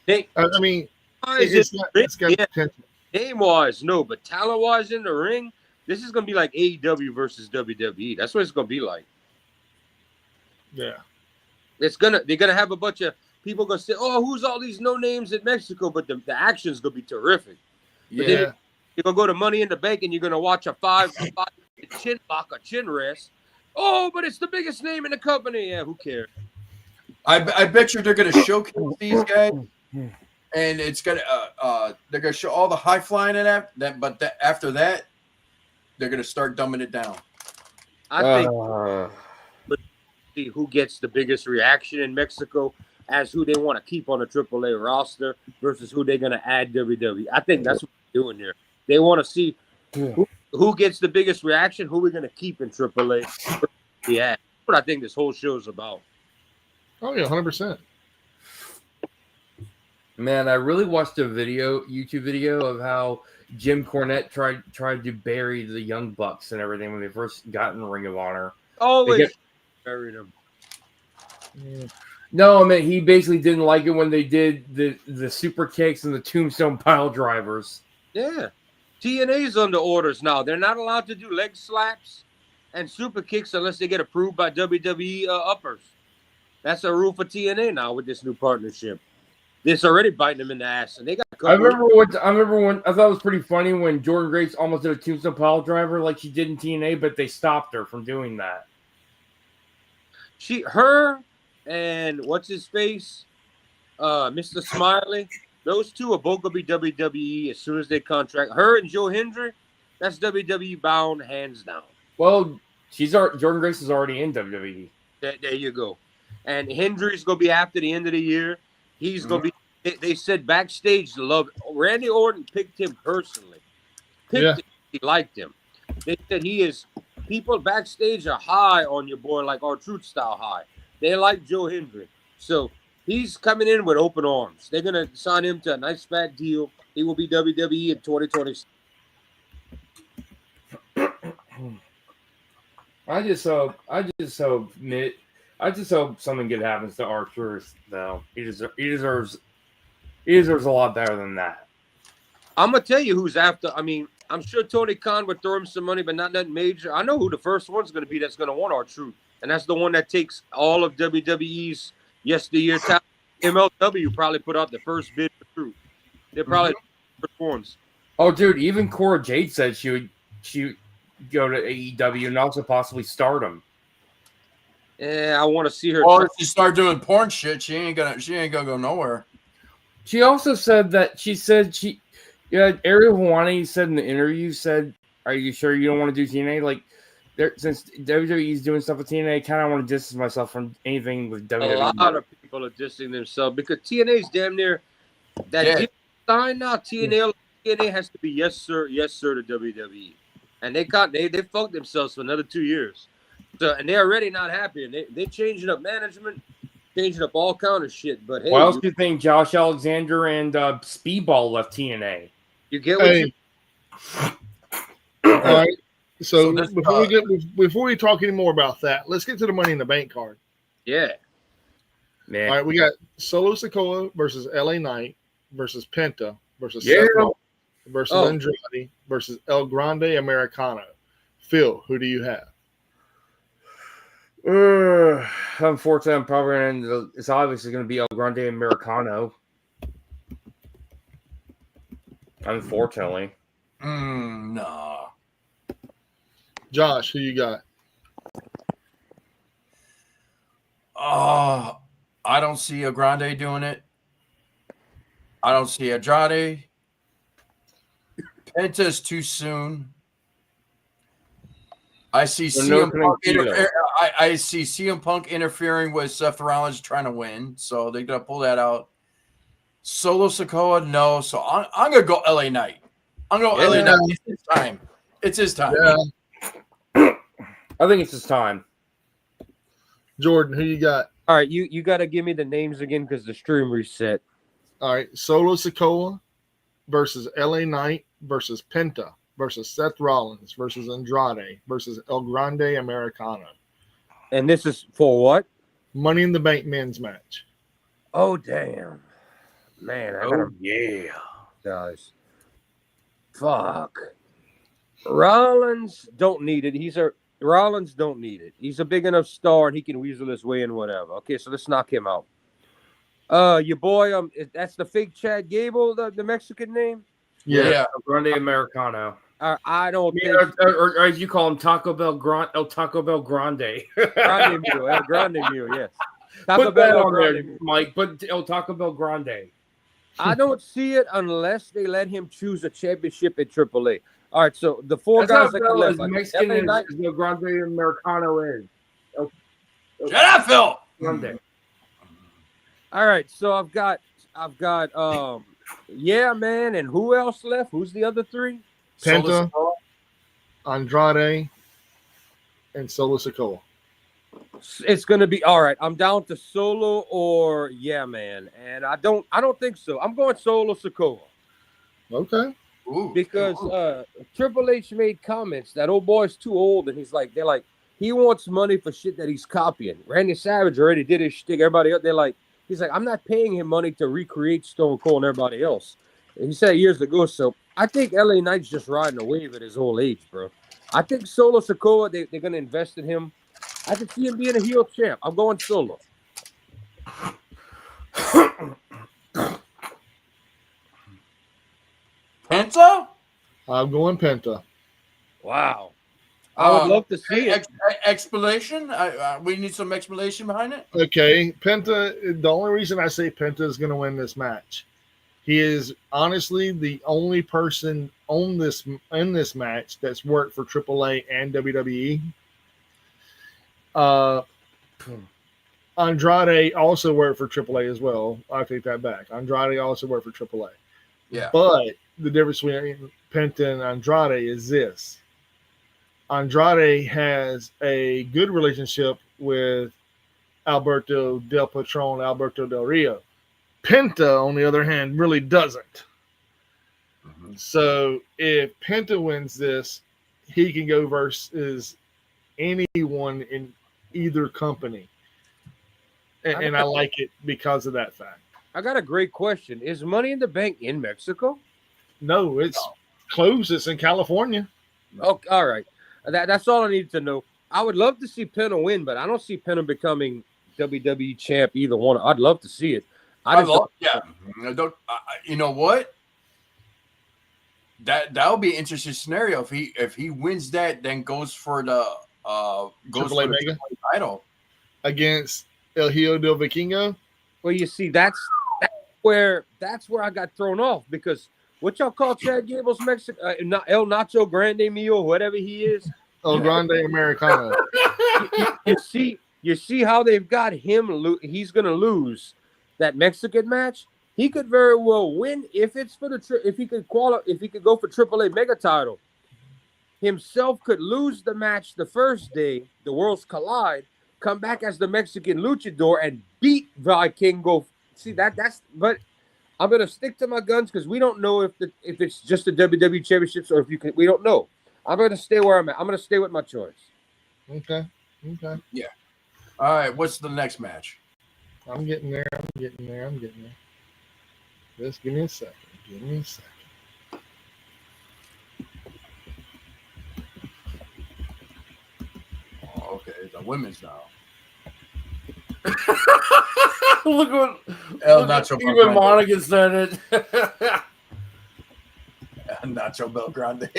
Hey, I mean, it's got potential. Name-wise, no, but talent-wise in the ring, this is gonna be like AEW versus WWE. That's what it's gonna be like. Yeah. They're gonna have a bunch of people gonna say, "Oh, who's all these no names in Mexico?" But the action's gonna be terrific. But then you're gonna go to Money in the Bank and you're gonna watch a five chin lock, a chin rest. Oh, but it's the biggest name in the company. Yeah, who cares? I bet you they're gonna showcase these guys, and it's gonna they're gonna show all the high flying in that. But after that, they're gonna start dumbing it down. I think see who gets the biggest reaction in Mexico as who they want to keep on the AAA roster versus who they're gonna add WWE. I think that's what they're doing here. They want to see who gets the biggest reaction, who we're gonna keep in AAA. Yeah, that's what I think this whole show is about. Oh yeah, 100%. Man, I really watched a YouTube video of how Jim Cornette tried to bury the Young Bucks and everything when they first got in Ring of Honor. Always buried them. No, I mean he basically didn't like it when they did the super kicks and the tombstone pile drivers. Yeah, TNA's under orders now. They're not allowed to do leg slaps and super kicks unless they get approved by WWE uppers. That's a rule for TNA now with this new partnership. It's already biting them in the ass, and they got. I remember when I thought it was pretty funny when Jordynne Grace almost did a tombstone pile driver like she did in TNA, but they stopped her from doing that. Her and what's his face, Mr. Smiley. Those two are both gonna be WWE as soon as they contract. Her and Joe Hendry, that's WWE bound hands down. Well, Jordynne Grace is already in WWE. There you go. And Hendry's gonna be after the end of the year. He's gonna be. They said backstage to love. Randy Orton picked him personally. Him, he liked him. They said he is. People backstage are high on your boy, like R-Truth style high. They like Joe Hendry, so he's coming in with open arms. They're gonna sign him to a nice fat deal. He will be WWE in 2020. I just hope something good happens to R-Truth, though. He deserves a lot better than that. I'm gonna tell you who's after. I mean, I'm sure Tony Khan would throw him some money, but not that major. I know who the first one's gonna be that's gonna want R-Truth, and that's the one that takes all of WWE's yesteryear talent. MLW probably put out the first bid for Truth. They're probably the first ones. Oh, dude, even Cora Jade said she would go to AEW and also possibly Stardom. Yeah, I want to see her. Or if you start doing porn shit, she ain't gonna go nowhere. She also said Ariel Helwani said in the interview, "Are you sure you don't want to do TNA? Like, since WWE is doing stuff with TNA, I kind of want to distance myself from anything with WWE." A lot of people are dissing themselves because TNA's damn near that Yeah. sign now. TNA has to be yes sir to WWE, and they fucked themselves for another 2 years. So and they're already not happy, and they changing up management, changing up all kind of shit. But hey, Why else do you think Josh Alexander and Speedball left TNA? you get what you. All right. So, this, before we talk any more about that, let's get to the Money in the Bank card. Yeah. Man, All right, we got Solo Sikoa versus LA Knight versus Penta versus Yeah. Seth Rollins versus Oh. Andrade versus El Grande Americano. Phil, who do you have? Unfortunately, I'm probably it's obviously going to be El Grande Americano. Unfortunately. No. Josh, who you got? I don't see a Grande doing it. I don't see Andrade. Penta's too soon. I see CM Punk. I see CM Punk interfering with Seth Rollins trying to win, so they're gonna pull that out. Solo Sikoa, no. So I'm gonna go LA Knight. I'm gonna go LA Knight. It's his time. It's his time. Yeah. I think it's his time. Jordan, who you got? All right, you got to give me the names again because the stream reset. All right, Solo Sikoa versus LA Knight versus Penta versus Seth Rollins versus Andrade versus El Grande Americano. And this is for what? Money in the Bank men's match. Oh damn, man! I gotta Yeah. guys. Fuck. Rollins don't need it. Rollins don't need it. He's a big enough star and he can weasel his way in whatever. Okay, so let's knock him out. Your boy, that's the fake Chad Gable, the Mexican name. Yeah. El Grande Americano. I don't think Or as you call him, Taco Bell Grande. El Taco Bell Grande. Grande Mule, El Grande Mule, yes. Taco Put that Bell on Grande there, Mule. Mike. Put El Taco Bell Grande. I don't see it unless they let him choose a championship at AAA. All right, so the four guys that can left, as Mexican LA Knight, as El Grande Americano is. Shut up, Phil. Grande. all right, so I've got yeah, man, and who else left? Who's the other three? Penta, Solo Andrade, and Solo Sikoa. It's gonna be all right. I'm down to Solo or yeah, man, and I don't think so. I'm going Solo Sikoa Okay. Ooh. because Triple H made comments that old boy's too old, and they're like he wants money for shit that he's copying. Randy Savage already did his shtick. Everybody else, he's like I'm not paying him money to recreate Stone Cold and everybody else. And he said it years ago. So I think LA Knight's just riding a wave at his old age, bro. I think Solo Sikoa they're gonna invest in him. I can see him being a heel champ. I'm going Solo. Penta? I'm going Penta. Wow. I would love to see it. Explanation? We need some explanation behind it. Okay, Penta. The only reason I say Penta is going to win this match, he is honestly the only person in this match that's worked for AAA and WWE. Andrade also worked for AAA as well. I take that back. Andrade also worked for AAA. Yeah. But the difference between Penta and Andrade is this. Andrade has a good relationship with Alberto Del Patron, Alberto Del Rio. Penta, on the other hand, really doesn't. Mm-hmm. So if Penta wins this, he can go versus anyone in either company. And I like it because of that fact. I got a great question. Is Money in the Bank in Mexico? No, it's close. It's in California. Oh, all right. That's all I needed to know. I would love to see Penta win, but I don't see Penta becoming WWE champ either one. I'd love to see it. You know what? That would be an interesting scenario if he wins that, then goes for the AAA Mega title against El Hijo del Vikingo. Well, you see, that's where I got thrown off because what y'all call Chad Gable's Mexican, El Nacho Grande Mio, whatever he is. El Grande Americano. You You see how they've got him? He's going to lose that Mexican match. He could very well win if it's for the if he could qualify, if he could go for AAA mega title. Himself could lose the match the first day, the worlds collide, come back as the Mexican luchador and beat Vikingo. See that's but I'm gonna stick to my guns because we don't know if it's just the WWE championships or if you can. We don't know. I'm gonna stay where I'm at. I'm gonna stay with my choice. Okay. Yeah. All right. What's the next match? I'm getting there. Just give me a second. Oh, okay. The women's now. Look what Nacho even Belgrande. Monica said it. Nacho Belgrande.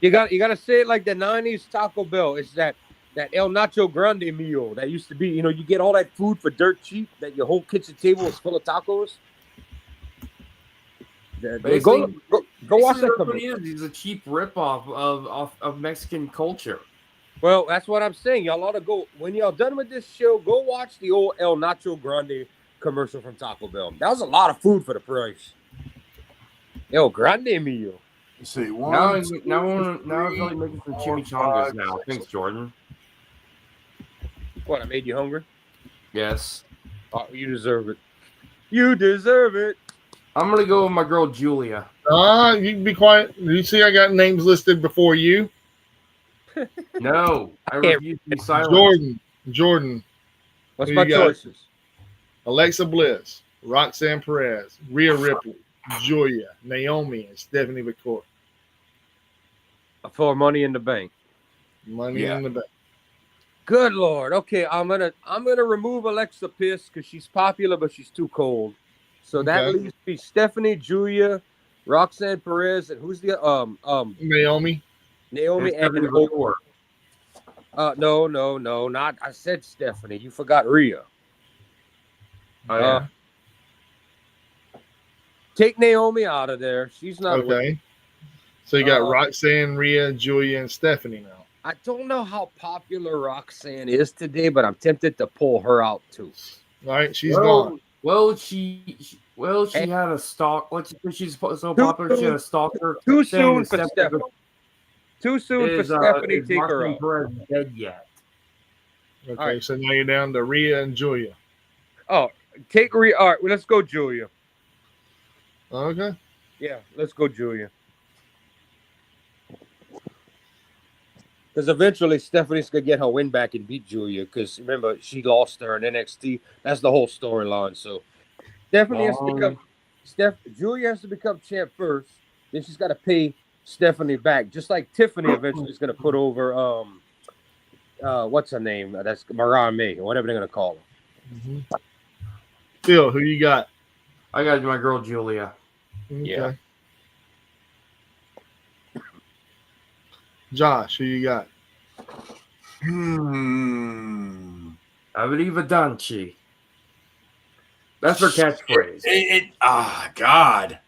You got to say it like the '90s Taco Bell. It's that El Nacho Grande meal that used to be. You know, you get all that food for dirt cheap. That your whole kitchen table is full of tacos. Go watch that commercial. He's a cheap ripoff of Mexican culture. Well, that's what I'm saying. Y'all ought to go when y'all done with this show. Go watch the old El Nacho Grande commercial from Taco Bell. That was a lot of food for the price. El Grande meal. Let's see. Now I'm really making some chimichangas now. Thanks, Jordan. What, I made you hungry? Yes. Oh, you deserve it. You deserve it. I'm gonna go with my girl Julia. You can be quiet. You see, I got names listed before you. No, I refuse to be silent. Jordan. What's Who my you got? choices? Alexa Bliss, Roxanne Perez, Rhea Ripley, Julia, Naomi, and Stephanie McCourt. For Money in the Bank. Money in the Bank. Good Lord. Okay, I'm gonna remove Alexa Bliss because she's popular, but she's too cold. So that Okay. leaves me Stephanie, Julia, Roxanne Perez, and who's the Naomi. Naomi and McCourt. No, not I said Stephanie. You forgot Rhea. Oh, yeah. Take Naomi out of there. She's not Okay. So you got Uh, Roxanne, Rhea, Julia, and Stephanie now. I don't know how popular Roxanne is today, but I'm tempted to pull her out too. All right, she's gone. Well, she had a stalk. She's so popular. She had a stalker. Too saying soon for that Stephanie. Too soon for Stephanie. is Take her Roxanne out. Perez dead yet? Okay, right. so now you're down to Rhea and Julia. Oh, take Rhea. All right, well, let's go, Julia. Okay. Yeah, let's go, Julia. Because eventually Stephanie's gonna get her win back and beat Julia. Because remember, she lost her in NXT. That's the whole storyline. So Stephanie has to become Julia has to become champ first. Then she's got to pay Stephanie back, just like Tiffany eventually is gonna put over what's her name? That's Mariah May, or whatever they're gonna call her. Mm-hmm. Phil, who you got? I got my girl Julia. Okay. Yeah. Josh, who you got? Arrivederci. That's her catchphrase. God.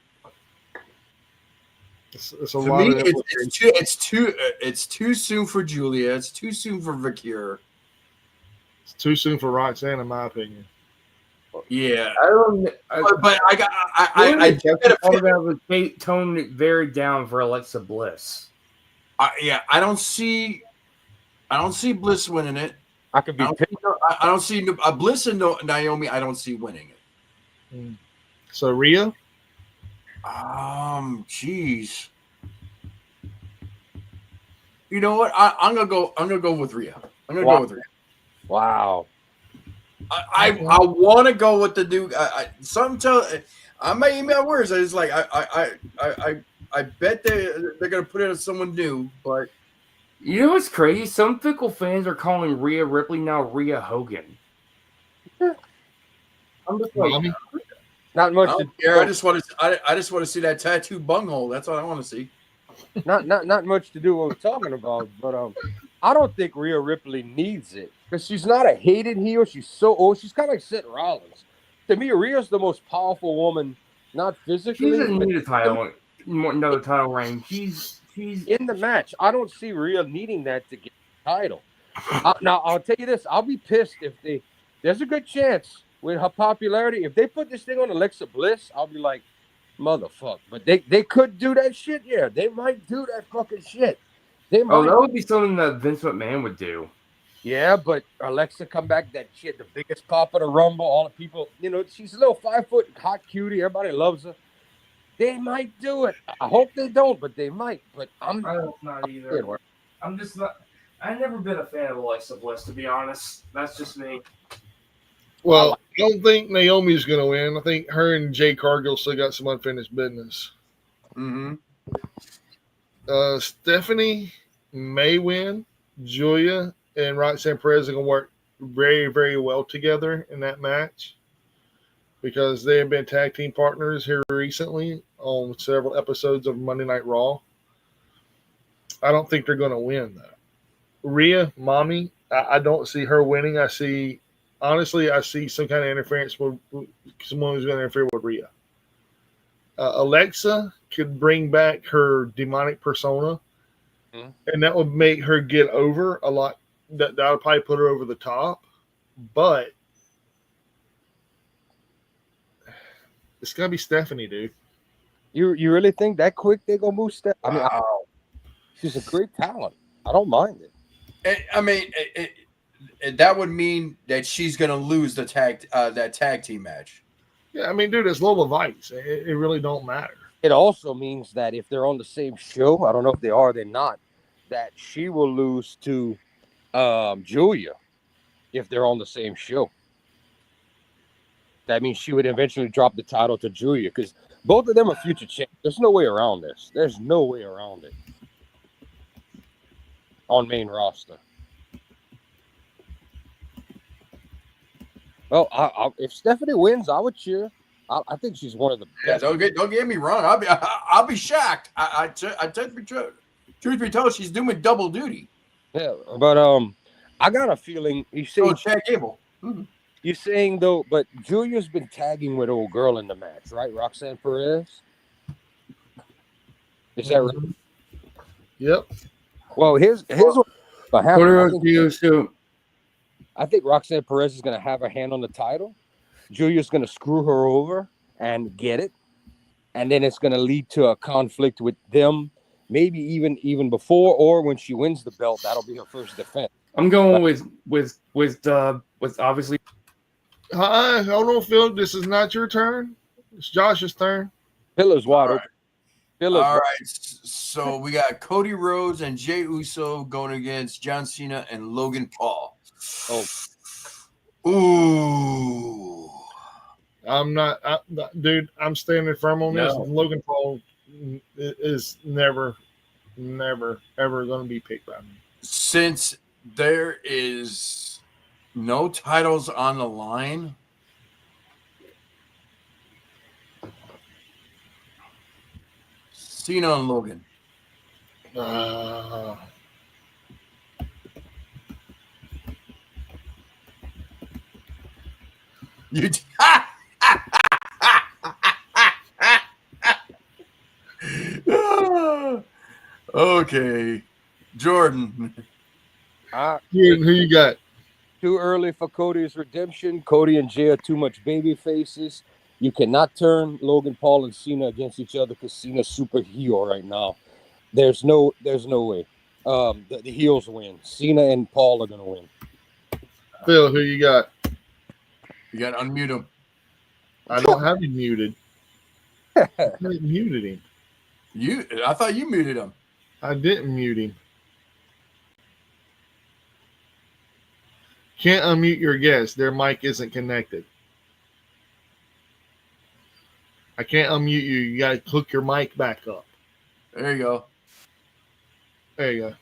It's a For lot me, of it's too soon for Julia. It's too soon for Vakir. It's too soon for Roxanne, in my opinion. Yeah, But I would tone it very down for Alexa Bliss. I don't see Bliss winning it. I could be. I don't see Bliss and Naomi. I don't see winning it. So Rhea? Jeez. You know what? I'm gonna go with Rhea. I'm gonna go with Rhea. Wow. I want to go with the new. I might eat my words. I just like I bet they're gonna put it on someone new, but You know what's crazy? Some fickle fans are calling Rhea Ripley now Rhea Hogan. I'm just like, Mommy? Not much. I don't care. I just want to see that tattoo bunghole. That's what I want to see. Not much to do with what we're talking about, but I don't think Rhea Ripley needs it because she's not a hated heel. She's so old. She's kind of like Seth Rollins. To me, Rhea's the most powerful woman, not physically. she doesn't need a title, another title reign. She's in the match. I don't see Rhea needing that to get the title. Now I'll tell you this: I'll be pissed if they. There's a good chance with her popularity. If they put this thing on Alexa Bliss, I'll be like, motherfucker. But they could do that shit. Yeah, they might do that fucking shit. They might. Oh, that would be something that Vince McMahon would do. Yeah, but Alexa come back that shit, the biggest pop of the Rumble. All the people, she's a little 5 foot hot cutie. Everybody loves her. They might do it. I hope they don't, but they might. But I hope not either. I'm just not. I've never been a fan of Alexa Bliss, to be honest. That's just me. Well, I don't think Naomi's going to win. I think her and Jay Cargill still got some unfinished business. Mm-hmm. Stephanie may win. Julia and Roxanne Perez are going to work very, very well together in that match because they have been tag team partners here recently on several episodes of Monday Night Raw. I don't think they're going to win, though. Rhea, Mommy, I don't see her winning. I see some kind of interference with someone who's going to interfere with Rhea. Alexa could bring back her demonic persona, and that would make her get over a lot. That would probably put her over the top, but it's going to be Stephanie, dude. You really think that quick they're going to move Stephanie? I mean, she's a great talent. I don't mind it. That would mean that she's going to lose that tag team match. Yeah, I mean, dude, it's Lola Vice. It really don't matter. It also means that if they're on the same show, I don't know if they are or they're not, that she will lose to Julia if they're on the same show. That means she would eventually drop the title to Julia because both of them are future champions. There's no way around this. There's no way around it on main roster. Well, if Stephanie wins, I would cheer. I think she's one of the best. Yeah, don't get me wrong. I'll be shocked. I truth be told, she's doing double duty. Yeah, but I got a feeling you say Chad Gable. Mm-hmm. You're saying though, but Julia's been tagging with old girl in the match, right? Roxanne Perez. Is that right? Yep. Well, here's what happened. I think Roxanne Perez is going to have a hand on the title. Julia's going to screw her over and get it, and then it's going to lead to a conflict with them. Maybe even before or when she wins the belt, that'll be her first defense. I'm going with obviously. Hold on, Phil. This is not your turn. It's Josh's turn. Pillar's wide open. All right. So we got Cody Rhodes and Jey Uso going against John Cena and Logan Paul. Oh. Ooh. Dude, I'm standing firm on this. Logan Paul is never, ever going to be picked by me. Since there is no titles on the line, Cena and Logan. You okay, Jordan. Who you got? Too early for Cody's redemption. Cody and Jey are too much baby faces. You cannot turn Logan Paul and Cena against each other because Cena's super heel right now. There's no way. The heels win. Cena and Paul are gonna win. Phil, who you got? You got to unmute him. I don't have him muted. I muted him. I thought you muted him. I didn't mute him. Can't unmute your guest. Their mic isn't connected. I can't unmute you. You got to hook your mic back up. There you go. There you go.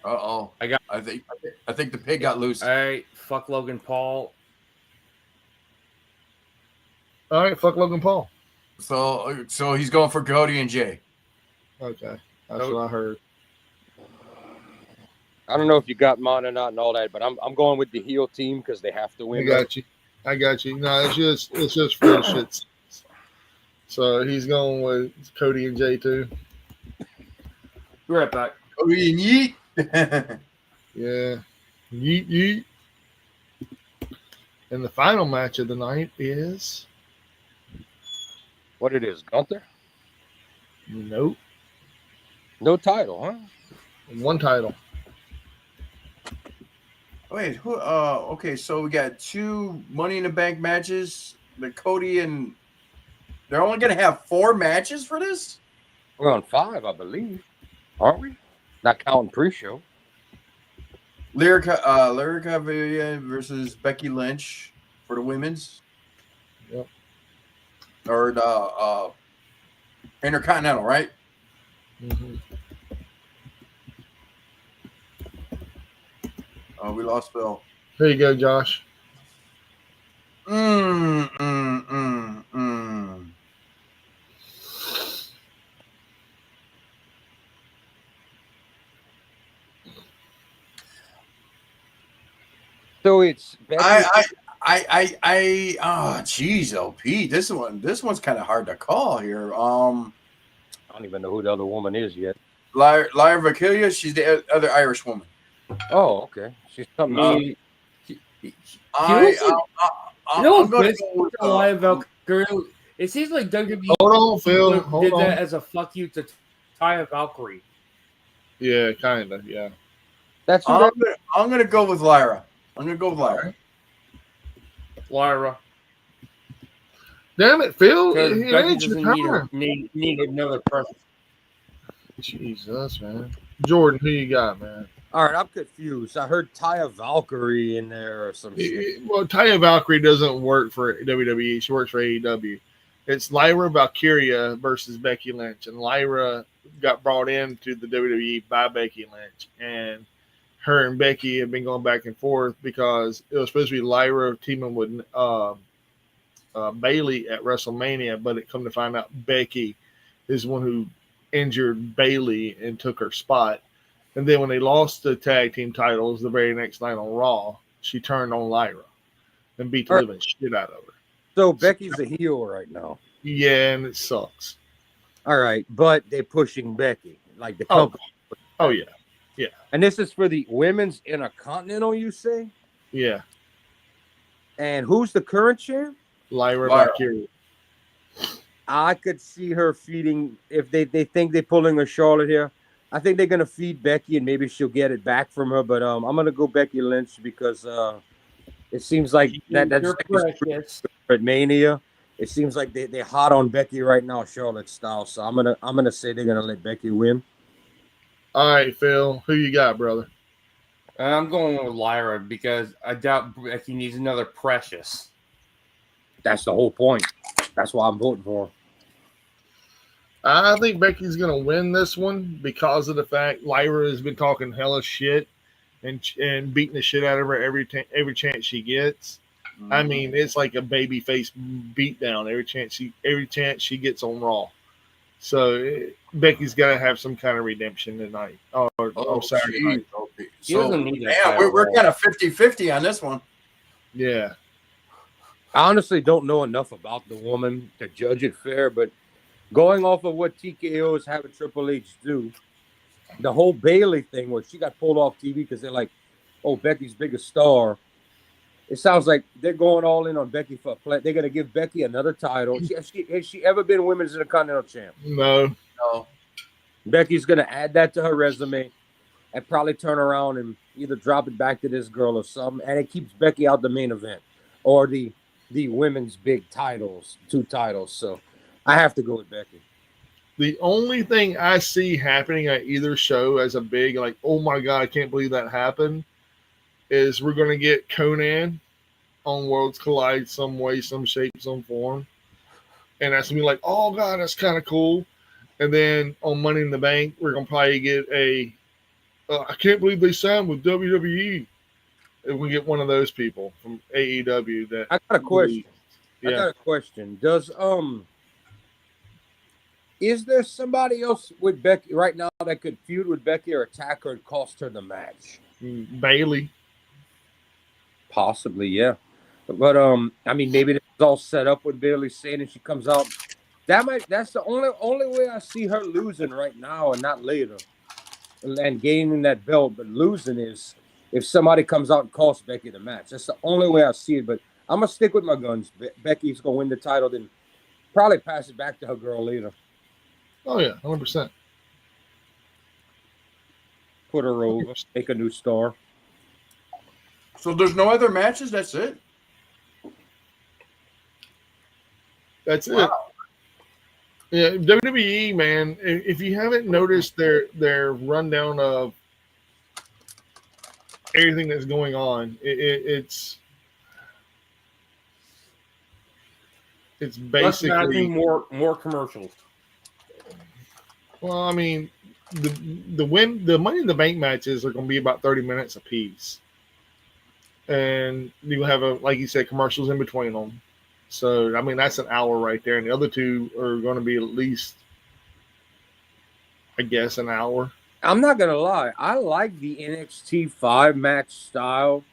Uh-oh. I think the pig got loose. All right, fuck Logan Paul. All right, fuck Logan Paul. So he's going for Cody and Jey. Okay. That's what I heard. I don't know if you got mine or not and all that, but I'm going with the heel team because they have to win. I got you. No, it's just for shit. So he's going with Cody and Jey too. Be right back. Yeet. Yeah. Yeet, yeet. And the final match of the night is What it is, Gunther? nope. No title, huh? One title. Wait, who? Okay, so we got 2 Money in the Bank matches. The Cody and they're only gonna have 4 matches for this. We're on 5, I believe. Aren't we? Not counting pre-show. Lyrica Villa versus Becky Lynch for the women's. Yep. Or the Intercontinental, right? Mm-hmm. Oh, we lost Phil. There you go, Josh. Mm, mm, mm, mm. So it's Becky. Oh, geez, LP. This one's kind of hard to call here. I don't even know who the other woman is yet. Lyra Vakilia, she's the other Irish woman. Oh, okay. She's something up. I'm gonna go with, It seems like WWE Hold on, Phil. did Hold on. that as a fuck you to Taya Valkyrie. Yeah, kind of. Yeah. That's who I'm gonna go with Lyra. I'm gonna go with Lyra. Lyra. Damn it, Phil. Because It Becky ain't your doesn't time. need another person. Jesus, man. Jordan, who you got, man? All right, I'm confused. I heard Taya Valkyrie in there or some shit. Well, Taya Valkyrie doesn't work for WWE. She works for AEW. It's Lyra Valkyria versus Becky Lynch. And Lyra got brought into the WWE by Becky Lynch. And her and Becky have been going back and forth because it was supposed to be Lyra teaming with Bailey at WrestleMania, but it come to find out Becky is the one who injured Bailey and took her spot. And then when they lost the tag team titles the very next night on Raw, she turned on Lyra and beat the living shit out of her. So Becky's a heel right now. Yeah, and it sucks. All right, but they're pushing Becky like the company. Oh yeah, And this is for the women's Intercontinental, you say? yeah. And who's the current champ? Lyra Lyra. Valkyria. I could see her feeding if they think they're pulling a Charlotte here. I think they're gonna feed Becky and maybe she'll get it back from her. But I'm gonna go Becky Lynch because it seems like that's at Mania. It seems like they're hot on Becky right now, Charlotte style. So I'm gonna say they're gonna let Becky win. All right, Phil, who you got, brother? I'm going with Lyra because I doubt Becky needs another Precious. That's the whole point. That's why I'm voting for her. I think Becky's gonna win this one because of the fact Lyra has been talking hella shit and beating the shit out of her every chance she gets. I mean, it's like a baby face beatdown every chance she gets on Raw. So Becky's got to have some kind of redemption tonight or Saturday night. She doesn't need that Yeah, title. we're kind of 50-50 on this one. Yeah. I honestly don't know enough about the woman to judge it fair, but going off of what TKO is having Triple H do, the whole Bailey thing where she got pulled off TV because they're like, oh, Becky's biggest star. It sounds like they're going all in on Becky for a play. They're going to give Becky another title. Has she ever been Women's Intercontinental Champ? No. Becky's going to add that to her resume and probably turn around and either drop it back to this girl or something. And it keeps Becky out the main event or the women's big titles, 2 titles. So I have to go with Becky. The only thing I see happening at either show as a big, like, oh my God, I can't believe that happened, is we're going to get Conan on Worlds Collide some way, some shape, some form. And that's going to be like, oh God, that's kind of cool. And then on Money in the Bank, we're going to probably get I can't believe they signed with WWE. And we get one of those people from AEW that. I got a question. Yeah. I got a question. Does is there somebody else with Becky right now that could feud with Becky or attack her and cost her the match? Bailey. Possibly, yeah. But I mean, maybe this is all set up with Bailey saying and she comes out. That's the only way I see her losing right now and not later. and gaining that belt, but losing is if somebody comes out and costs Becky the match. That's the only way I see it. But I'm gonna stick with my guns. Becky's gonna win the title, then probably pass it back to her girl later. Oh yeah, 100%. Put her over, make a new star. So there's no other matches. That's it. That's it. Yeah, WWE, man. If you haven't noticed their rundown of everything that's going on, it's basically more commercials. Well, I mean, the Money in the Bank matches are going to be about 30 minutes apiece, and you have like you said, commercials in between them. So I mean, that's an hour right there, and the other two are going to be at least, I guess, an hour. I'm not gonna lie, I like the NXT 5-match style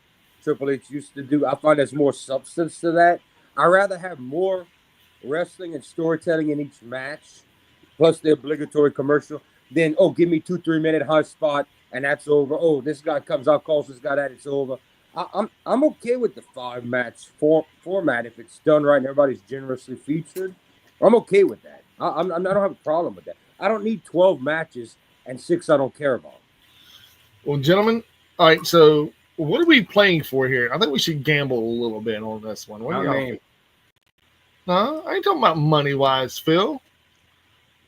Triple H used to do. I find there's more substance to that. I'd rather have more wrestling and storytelling in each match, plus the obligatory commercial, than give me 2-3 minute high spot and that's over. Oh, this guy comes out, calls this guy that, it's over. I'm okay with the 5-match format if it's done right and everybody's generously featured. I'm okay with that. I don't have a problem with that. I don't need 12 matches and 6 I don't care about. Well, gentlemen, all right. So, what are we playing for here? I think we should gamble a little bit on this one. What do y'all think? No, I ain't talking about money wise, Phil.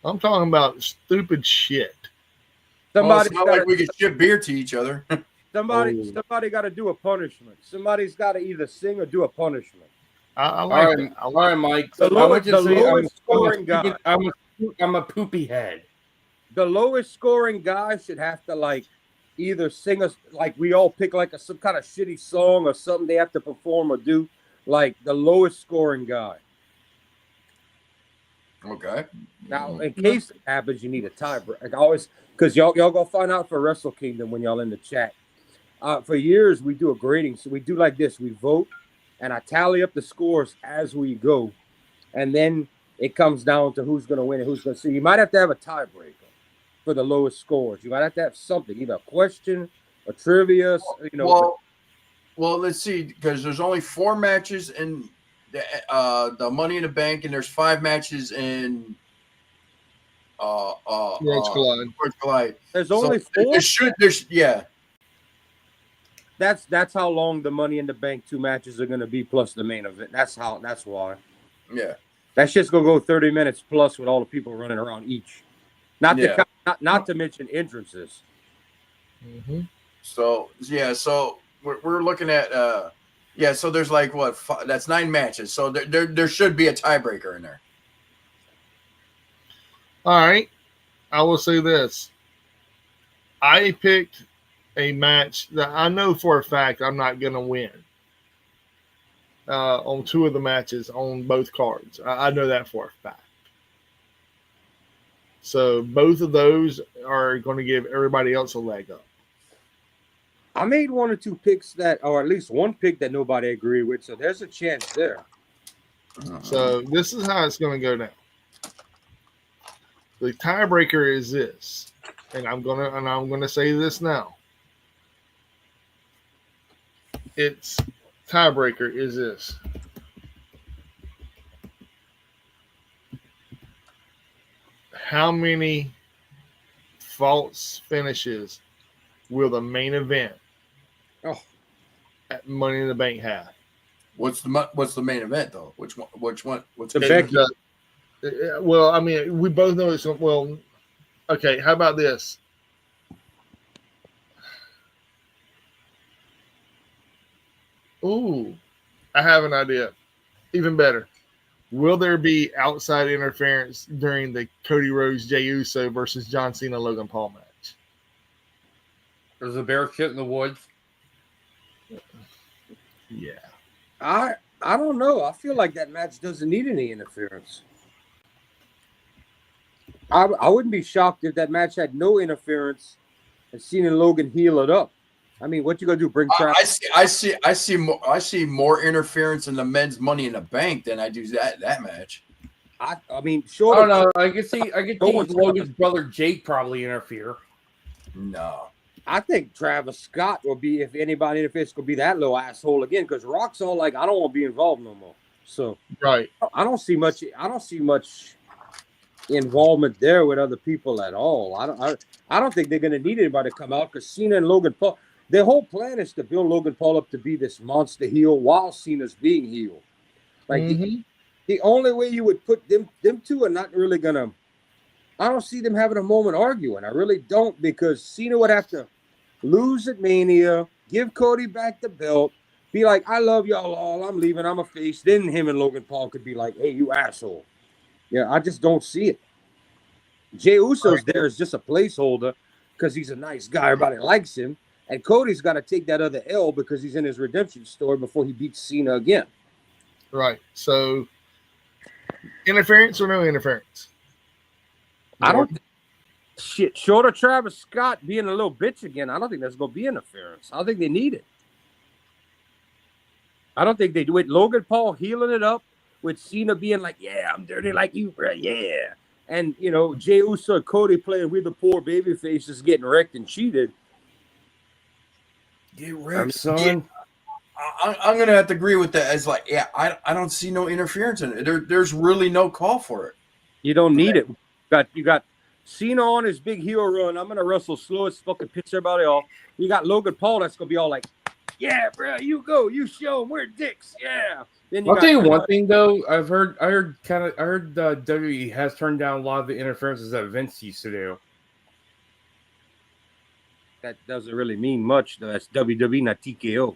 I'm talking about stupid shit. It's not like we can ship beer to each other. Somebody got to do a punishment. Somebody's got to either sing or do a punishment. I like it. All right, Mike. The lowest scoring guy. I'm a poopy head. The lowest scoring guy should have to either sing us we all pick some kind of shitty song or something they have to perform or do. Like the lowest scoring guy. Okay. Now, in case it happens, you need a tiebreaker. Always, because y'all gonna find out for Wrestle Kingdom when y'all in the chat. For years, we do a grading. So we do like this. We vote, and I tally up the scores as we go. And then it comes down to who's going to win and who's going to see. You might have to have a tiebreaker for the lowest scores. You might have to have something, either a question, a trivia, Well, let's see, because there's only 4 matches in the Money in the Bank, and there's 5 matches in Worlds Collide. There's only 4? Yeah. That's how long the Money in the Bank 2 matches are going to be, plus the main event. That's why. Yeah. That shit's going to go 30 minutes plus with all the people running around each. Not to mention entrances. Mm-hmm. So we're looking at so there's that's 9 matches. So there should be a tiebreaker in there. All right. I will say this. I picked a match that I know for a fact I'm not going to win on 2 of the matches on both cards. I know that for a fact. So both of those are going to give everybody else a leg up. I made 1 or 2 picks or at least one pick that nobody agreed with. So there's a chance there. So this is how it's going to go down. The tiebreaker is this, and I'm gonna say this now. Its tiebreaker is this. How many false finishes will the main event at Money in the Bank have? What's the main event though? Which one? What's the Becky? Well, I mean, we both know it's well. Okay, how about this? Ooh, I have an idea. Even better. Will there be outside interference during the Cody Rhodes Jey Uso versus John Cena Logan Paul match? There's a bear shit in the woods. Yeah. I don't know. I feel like that match doesn't need any interference. I wouldn't be shocked if that match had no interference and Cena and Logan heal it up. I mean, what you gonna do? Bring traffic? I see more interference in the men's Money in the Bank than I do that match. I mean, sure. I don't know. I could see Logan's brother Jake probably interfere. No. I think Travis Scott will be, if anybody interferes, could be that little asshole again. Because Rock's all like, I don't want to be involved no more. So Right. I don't see much involvement there with other people at all. I don't think they're going to need anybody to come out because Cena and Logan Paul, their whole plan is to build Logan Paul up to be this monster heel while Cena's being heel. Like the only way you would put them two are not really going to. I don't see them having a moment arguing. I really don't, because Cena would have to lose at Mania, give Cody back the belt, be like, I love y'all all, I'm leaving, I'm a face. Then him and Logan Paul could be like, hey, you asshole. Yeah, I just don't see it. Jey Uso's there is just a placeholder because he's a nice guy. Everybody likes him. And Cody's got to take that other L because he's in his redemption story before he beats Cena again. Right. So, interference or no interference? I don't shit. Short of Travis Scott being a little bitch again, I don't think there's going to be interference. I don't think they need it. I don't think they do it. Logan Paul healing it up with Cena being like, yeah, I'm dirty like you, bro. Yeah. And, you know, Jey Uso and Cody playing with the poor baby faces getting wrecked and cheated. Get wrecked, son. I'm going to have to agree with that. It's like, yeah, I don't see no interference in it. There's really no call for it. You don't need it. You got Cena on his big heel run. I'm going to wrestle slow as fucking piss everybody off. You got Logan Paul that's going to be all like, yeah, bro, you go. You show him we're dicks. Yeah. Then I'll tell you one thing though. I heard WWE has turned down a lot of the interferences that Vince used to do. That doesn't really mean much though. That's WWE, not TKO.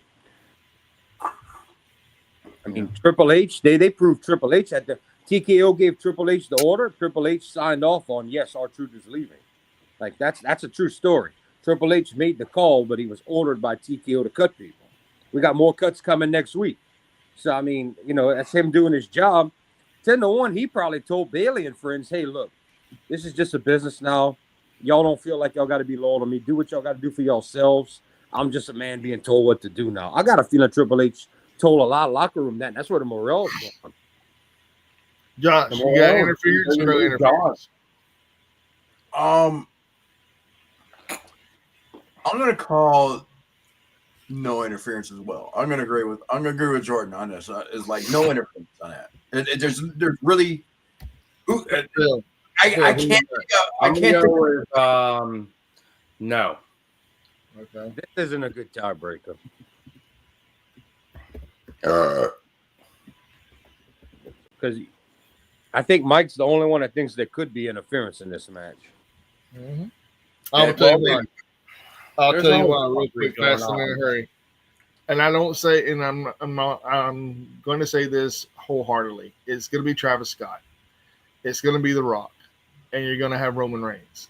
I mean, Triple H, they proved Triple H at the TKO gave Triple H the order. Triple H signed off on, yes, R-Truth is leaving. Like that's a true story. Triple H made the call, but he was ordered by TKO to cut people. We got more cuts coming next week. So, I mean, you know, that's him doing his job. 10-1, he probably told Bailey and friends, hey, look, this is just a business now. Y'all don't feel like y'all got to be loyal to me. Do what y'all got to do for yourselves. I'm just a man being told what to do now. I got a feeling Triple H told a lot of locker room that. And that's where the morale's going. Josh, you got interference or no interference? I'm going to call no interference as well. I'm going to agree with Jordan on this. It's like no interference on that. There's really. I can't. I can't. No. Okay. This isn't a good tiebreaker. Because I think Mike's the only one that thinks there could be interference in this match. Mm-hmm. I'll tell you why real quick, fast and in a hurry. And I don't say, and I'm going to say this wholeheartedly. It's going to be Travis Scott. It's going to be The Rock, and you're going to have Roman Reigns.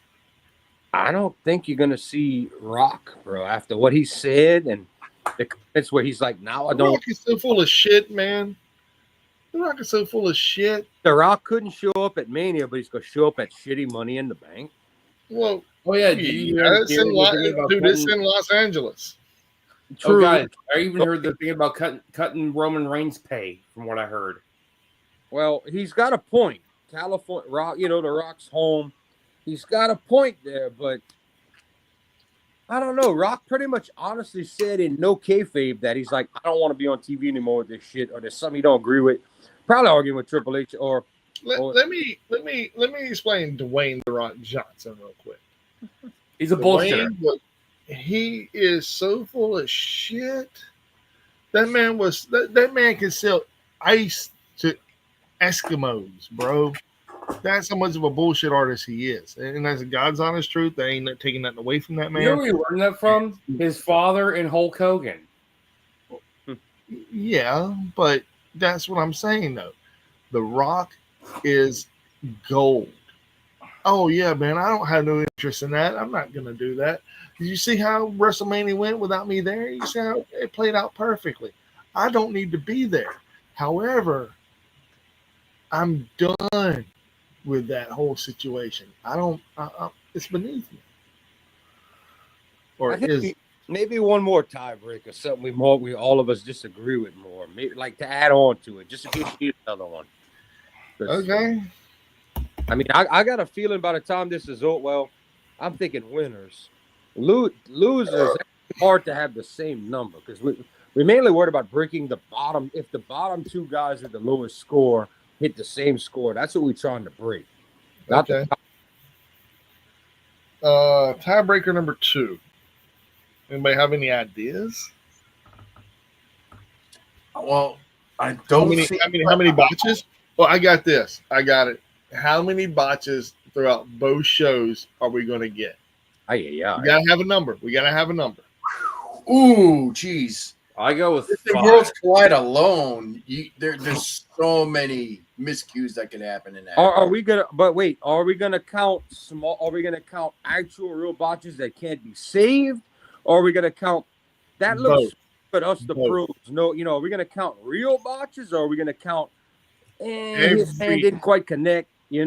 I don't think you're going to see Rock, bro, after what he said, and it's where he's like, now I don't. The Rock is so full of shit, man. The Rock is so full of shit. The Rock couldn't show up at Mania, but he's going to show up at shitty Money in the Bank. Well, yeah, it's in Los Angeles. True. Oh, God, I even heard the thing about cutting Roman Reigns' pay, from what I heard. Well, he's got a point. California Rock, you know, The Rock's home. He's got a point there, but I don't know. Rock pretty much honestly said in no kayfabe that he's like, I don't want to be on TV anymore with this shit, or there's something he don't agree with. Probably arguing with Triple H or. Let me explain Dwayne The Rock Johnson real quick. He's a bullshitter. He is so full of shit. That man can sell ice to Eskimos, bro. That's how much of a bullshit artist he is. And that's God's honest truth. They ain't taking nothing away from that man. You know where he learned that from? His father and Hulk Hogan. Yeah, but that's what I'm saying, though. The Rock is gold. Oh, yeah, man, I don't have no interest in that. I'm not going to do that. Did you see how WrestleMania went without me there? You see how it played out perfectly. I don't need to be there. However, I'm done with that whole situation. It's beneath me. Or I think maybe one more tiebreaker, something we all of us disagree with more. Maybe like to add on to it, just in case you need another one. Okay. I mean, I got a feeling by the time this is over, well, I'm thinking winners. Losers, it's hard to have the same number because we mainly worried about breaking the bottom. If the bottom two guys with the lowest score hit the same score, that's what we're trying to break. Not Okay. Tiebreaker number 2. Anybody have any ideas? Well, I How don't many, see how many botches? Well, I got this. I got it. How many botches throughout both shows are we going to get? yeah. We got to have a number. We got to have a number. Ooh, geez. I go with If the 5. Worlds Collide alone, there's so many miscues that could happen in that. Are we gonna? But wait, are we gonna count small? Are we gonna count actual real botches that can't be saved? Or are we gonna count that looks? Both. But us the Both. pros, no, are we gonna count real botches or are we gonna count? His hand Every- didn't quite connect. We're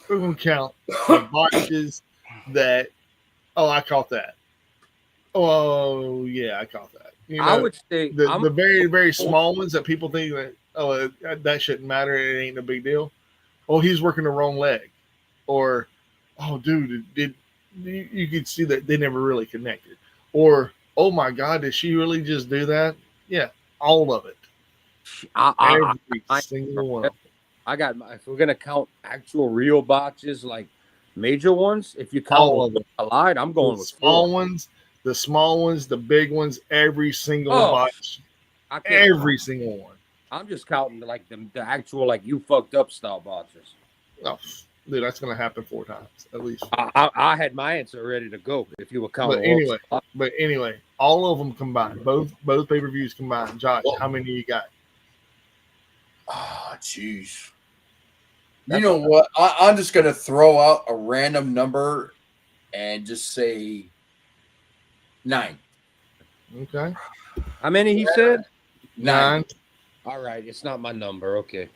going to count the botches that. Oh, I caught that. Oh, yeah, I caught that. I would say the very, very small ones that people think that that shouldn't matter. It ain't no big deal. Oh, he's working the wrong leg, or oh, dude, did you could see that they never really connected, or oh my God, did she really just do that? Yeah, all of it, every single one. I got. If we're gonna count actual real botches, like major ones, if you count All of them. Collide, I'm going The with small 4. ones, the small ones, the big ones, every single Oh, botch, I can't. every single one. I'm just counting like the actual like you fucked up style botches. Oh, dude, that's gonna happen 4 times at least. I had my answer ready to go if you were counting. But anyway, all of them combined, both pay-per-views combined. Josh, how many you got? Oh, jeez. You know what? I'm just going to throw out a random number and just say 9. Okay, How many he said? 9. All right, it's not my number. Okay.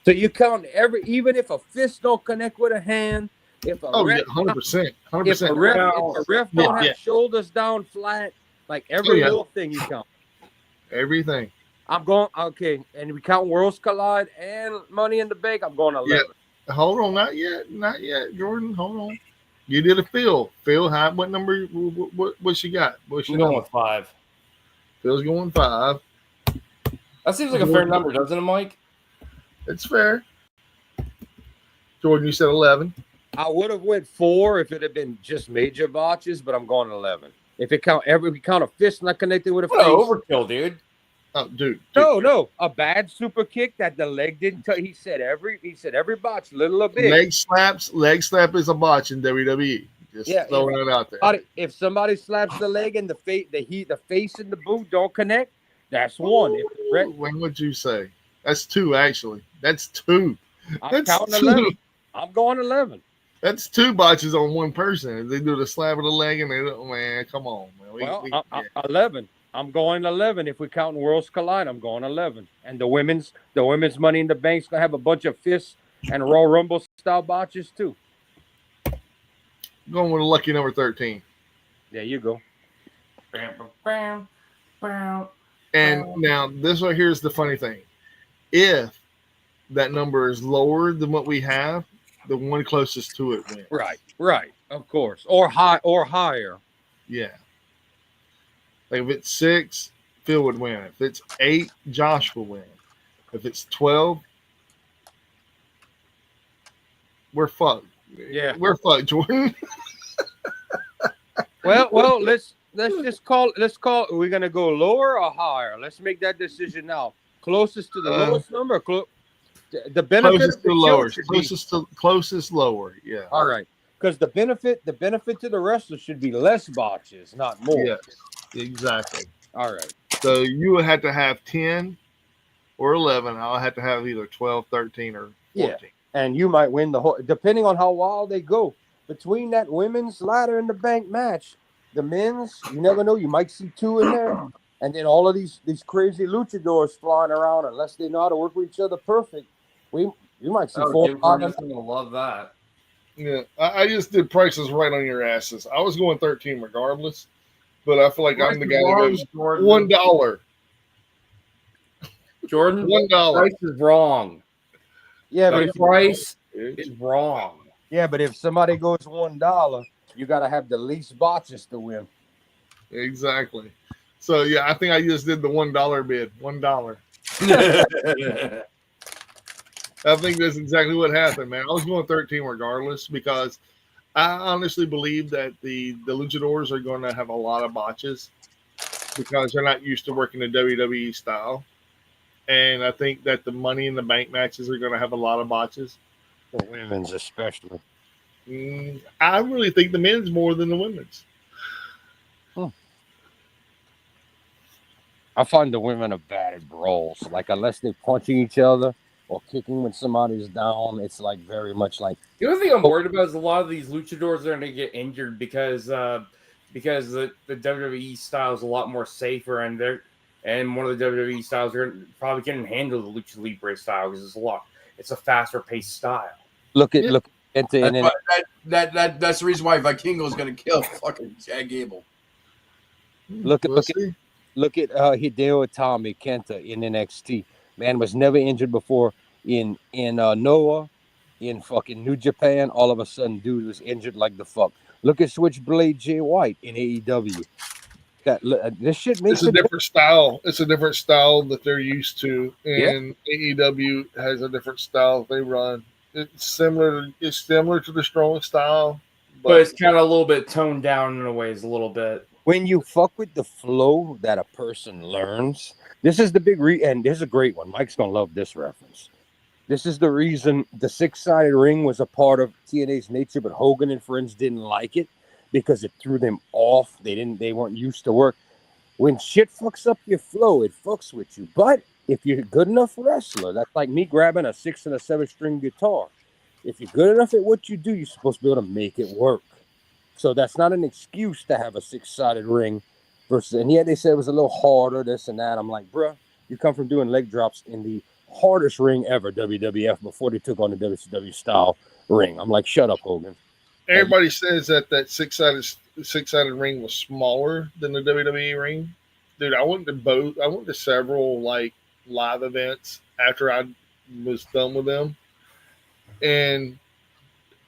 So you count even if a fist don't connect with a hand, if a Oh yeah, ref, 100%, if a 100%. ref don't have Yeah. shoulders down flat, like every yeah. little thing you count. Everything. I'm going okay, and we count Worlds Collide and Money in the Bank. I'm going 11. Yeah. Hold on, not yet, Jordan. Hold on. You did a Phil. Phil, what number? What she got? What's she I'm going going? with 5. Phil's going 5. That seems like a fair number, doesn't it, Mike? It's fair. Jordan, you said 11. I would have went 4 if it had been just major botches, but I'm going 11. If we count a fist not connected with a What face. overkill, dude. Oh, dude. No, a bad super kick that the leg didn't touch. He said every botch, little or big. Leg slap is a botch in WWE. Just throwing it out there. If somebody slaps the leg and the face and the boot don't connect, that's 1. When would you say? That's 2, actually. That's 2. I'm That's counting 2. 11. I'm going 11. That's 2 botches on one person. They do the slap of the leg and they don't, man, come on, man. 11. I'm going 11. If we count Worlds Collide, I'm going 11. And the women's Money in the Bank's gonna have a bunch of fists and Royal Rumble style botches too. Going with a lucky number 13. There you go. And now this right here is the funny thing. If that number is lower than what we have, the one closest to it wins. Right. Of course. Or higher. Yeah. Like if it's 6, Phil would win. If it's 8, Josh will win. If it's 12, we're fucked. Yeah. We're fucked, Jordan. Well, let's just call. We're gonna go lower or higher. Let's make that decision now. Closest to the lowest number. The benefit Closest of the to show lower. should be- Closest lower. Yeah. all right. Because the benefit to the wrestler should be less botches, not more. Yes. Exactly. All right. So you would have to have 10 or 11. I'll have to have either 12, 13, or 14. Yeah. And you might win the whole, depending on how wild they go. Between that women's ladder in the bank match, the men's, you never know. You might see 2 in there. And then all of these crazy luchadors flying around, unless they know how to work with each other perfect. You might see 4 dude, 5. we're just gonna love that. Yeah, I just did prices right on your asses. I was going 13 regardless, but I feel like I'm the guy that goes $1. Jordan, $1. price is wrong. Yeah, The but price is wrong. but if somebody goes $1 You got to have the least botches to win. Exactly. So yeah, I think I just did the $1 bid. $1. I think that's exactly what happened, man. I was going 13 regardless because I honestly believe that the luchadors are going to have a lot of botches because they're not used to working the WWE style. And I think that the Money in the Bank matches are going to have a lot of botches. The women's especially. I really think the men's more than the women's. I find the women are bad at brawls. Like, unless they're punching each other or kicking when somebody's down, it's like very much like. The other thing I'm worried about is a lot of these luchadors are going to get injured because the WWE style is a lot more safer, and one of the WWE styles probably can't handle the lucha libre style because it's a faster paced style. Look at That's the reason why Vikingo's going to kill fucking Chad Gable. Look at Hideo Itami Kenta in NXT. Man was never injured before in Noah, in fucking New Japan. All of a sudden, dude was injured like the fuck. Look at Switchblade Jay White in AEW. This shit makes a different style. It's a different style that they're used to, and AEW has a different style they run. It's similar to the Strong style, but it's kind of a little bit toned down in a ways, a little bit. When you fuck with the flow that a person learns, this is the big and this is a great one. Mike's gonna love this reference. This is the reason the 6-sided ring was a part of TNA's nature, but Hogan and friends didn't like it because it threw them off. They weren't used to work. When shit fucks up your flow, it fucks with you. But if you're a good enough wrestler, that's like me grabbing a 6 and a 7-string guitar. If you're good enough at what you do, you're supposed to be able to make it work. So that's not an excuse to have a 6-sided ring versus, and yet they said it was a little harder, this and that. I'm like, bruh, you come from doing leg drops in the hardest ring ever, WWF, before they took on the WCW style ring. I'm like, shut up, Hogan. Everybody says that 6-sided ring was smaller than the WWE ring. Dude, I went to both. I went to several like live events after I was done with them. And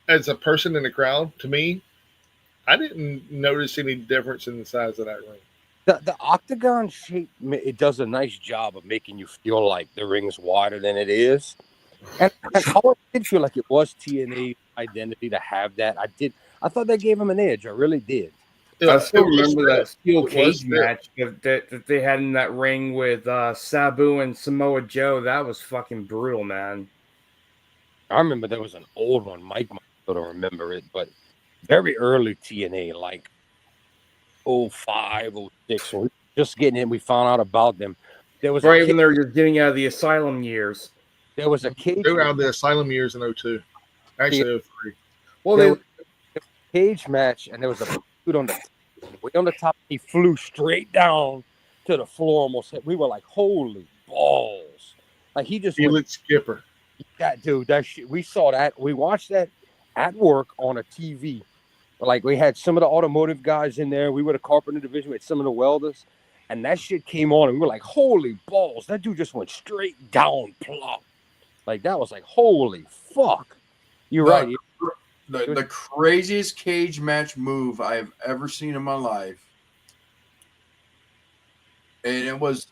as a person in the crowd, to me, I didn't notice any difference in the size of that ring. The octagon shape, it does a nice job of making you feel like the ring's wider than it is. And I did feel like it was TNA identity to have that. I thought that gave him an edge. I really did. I still remember that steel cage match that they had in that ring with Sabu and Samoa Joe. That was fucking brutal, man. I remember there was an old one. Mike might not remember it, but very early TNA, like 05, 06. When we were just getting in, we found out about them. There was when they were just getting out of the asylum years. There was a cage. They were out of the asylum years in 02. Actually, 03. Well, there was a cage match, and there was a dude on the top. He flew straight down to the floor, almost hit. We were like, holy balls. Like he just Felix Skipper. That dude, that shit. We saw that. We watched that at work on a TV. Like we had some of the automotive guys in there. We were the carpenter division. We had some of the welders. And that shit came on, and we were like, holy balls. That dude just went straight down plump. Like, that was like, holy fuck. You're right. The craziest cage match move I have ever seen in my life. And it was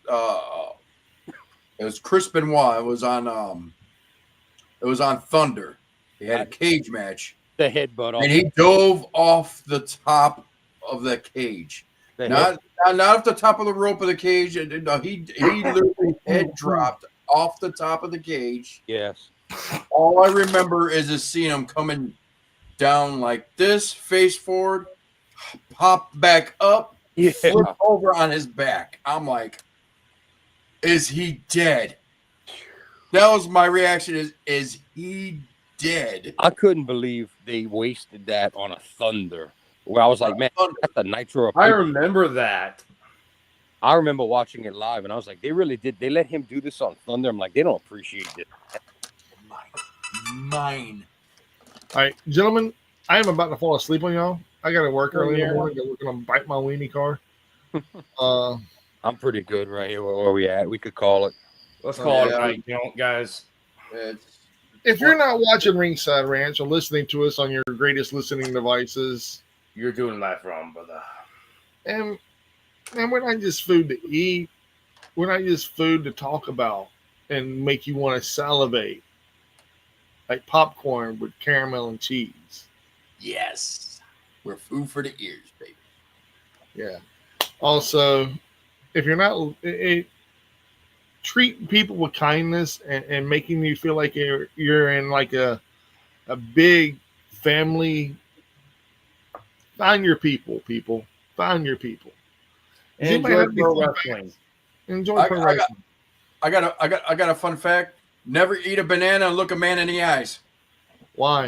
Chris Benoit. It was on Thunder. He had a cage match. The headbutt off. And he dove off the top of the cage. Not off the top of the rope of the cage. No, he literally head dropped off the top of the cage. Yes. All I remember is just seeing him coming down like this, face forward, pop back up, flip over on his back. I'm like, is he dead? That was my reaction. Is he dead? I couldn't believe they wasted that on a Thunder. Where I was like, man, that's a Nitro. I remember that. I remember watching it live, and I was like, they really did. They let him do this on Thunder. I'm like, they don't appreciate it. Mine. All right, gentlemen, I am about to fall asleep on y'all. I got to work early in the morning. We're going to bite my weenie car. I'm pretty good right here where we at. We could call it. Let's call it right, guys. If you're not watching Ringside Ranch or listening to us on your greatest listening devices, You're doing life wrong, brother. And we're not just food to eat. We're not just food to talk about and make you want to salivate. Like popcorn with caramel and cheese. Yes. We're food for the ears, baby. Yeah. Also, if you're not treat people with kindness and making you feel like you're in like a big family. Find your people. Find your people. Does And anybody enjoy have any pro fun wrestling. facts? Enjoy pro wrestling. I got a fun fact. Never eat a banana and look a man in the eyes. Why?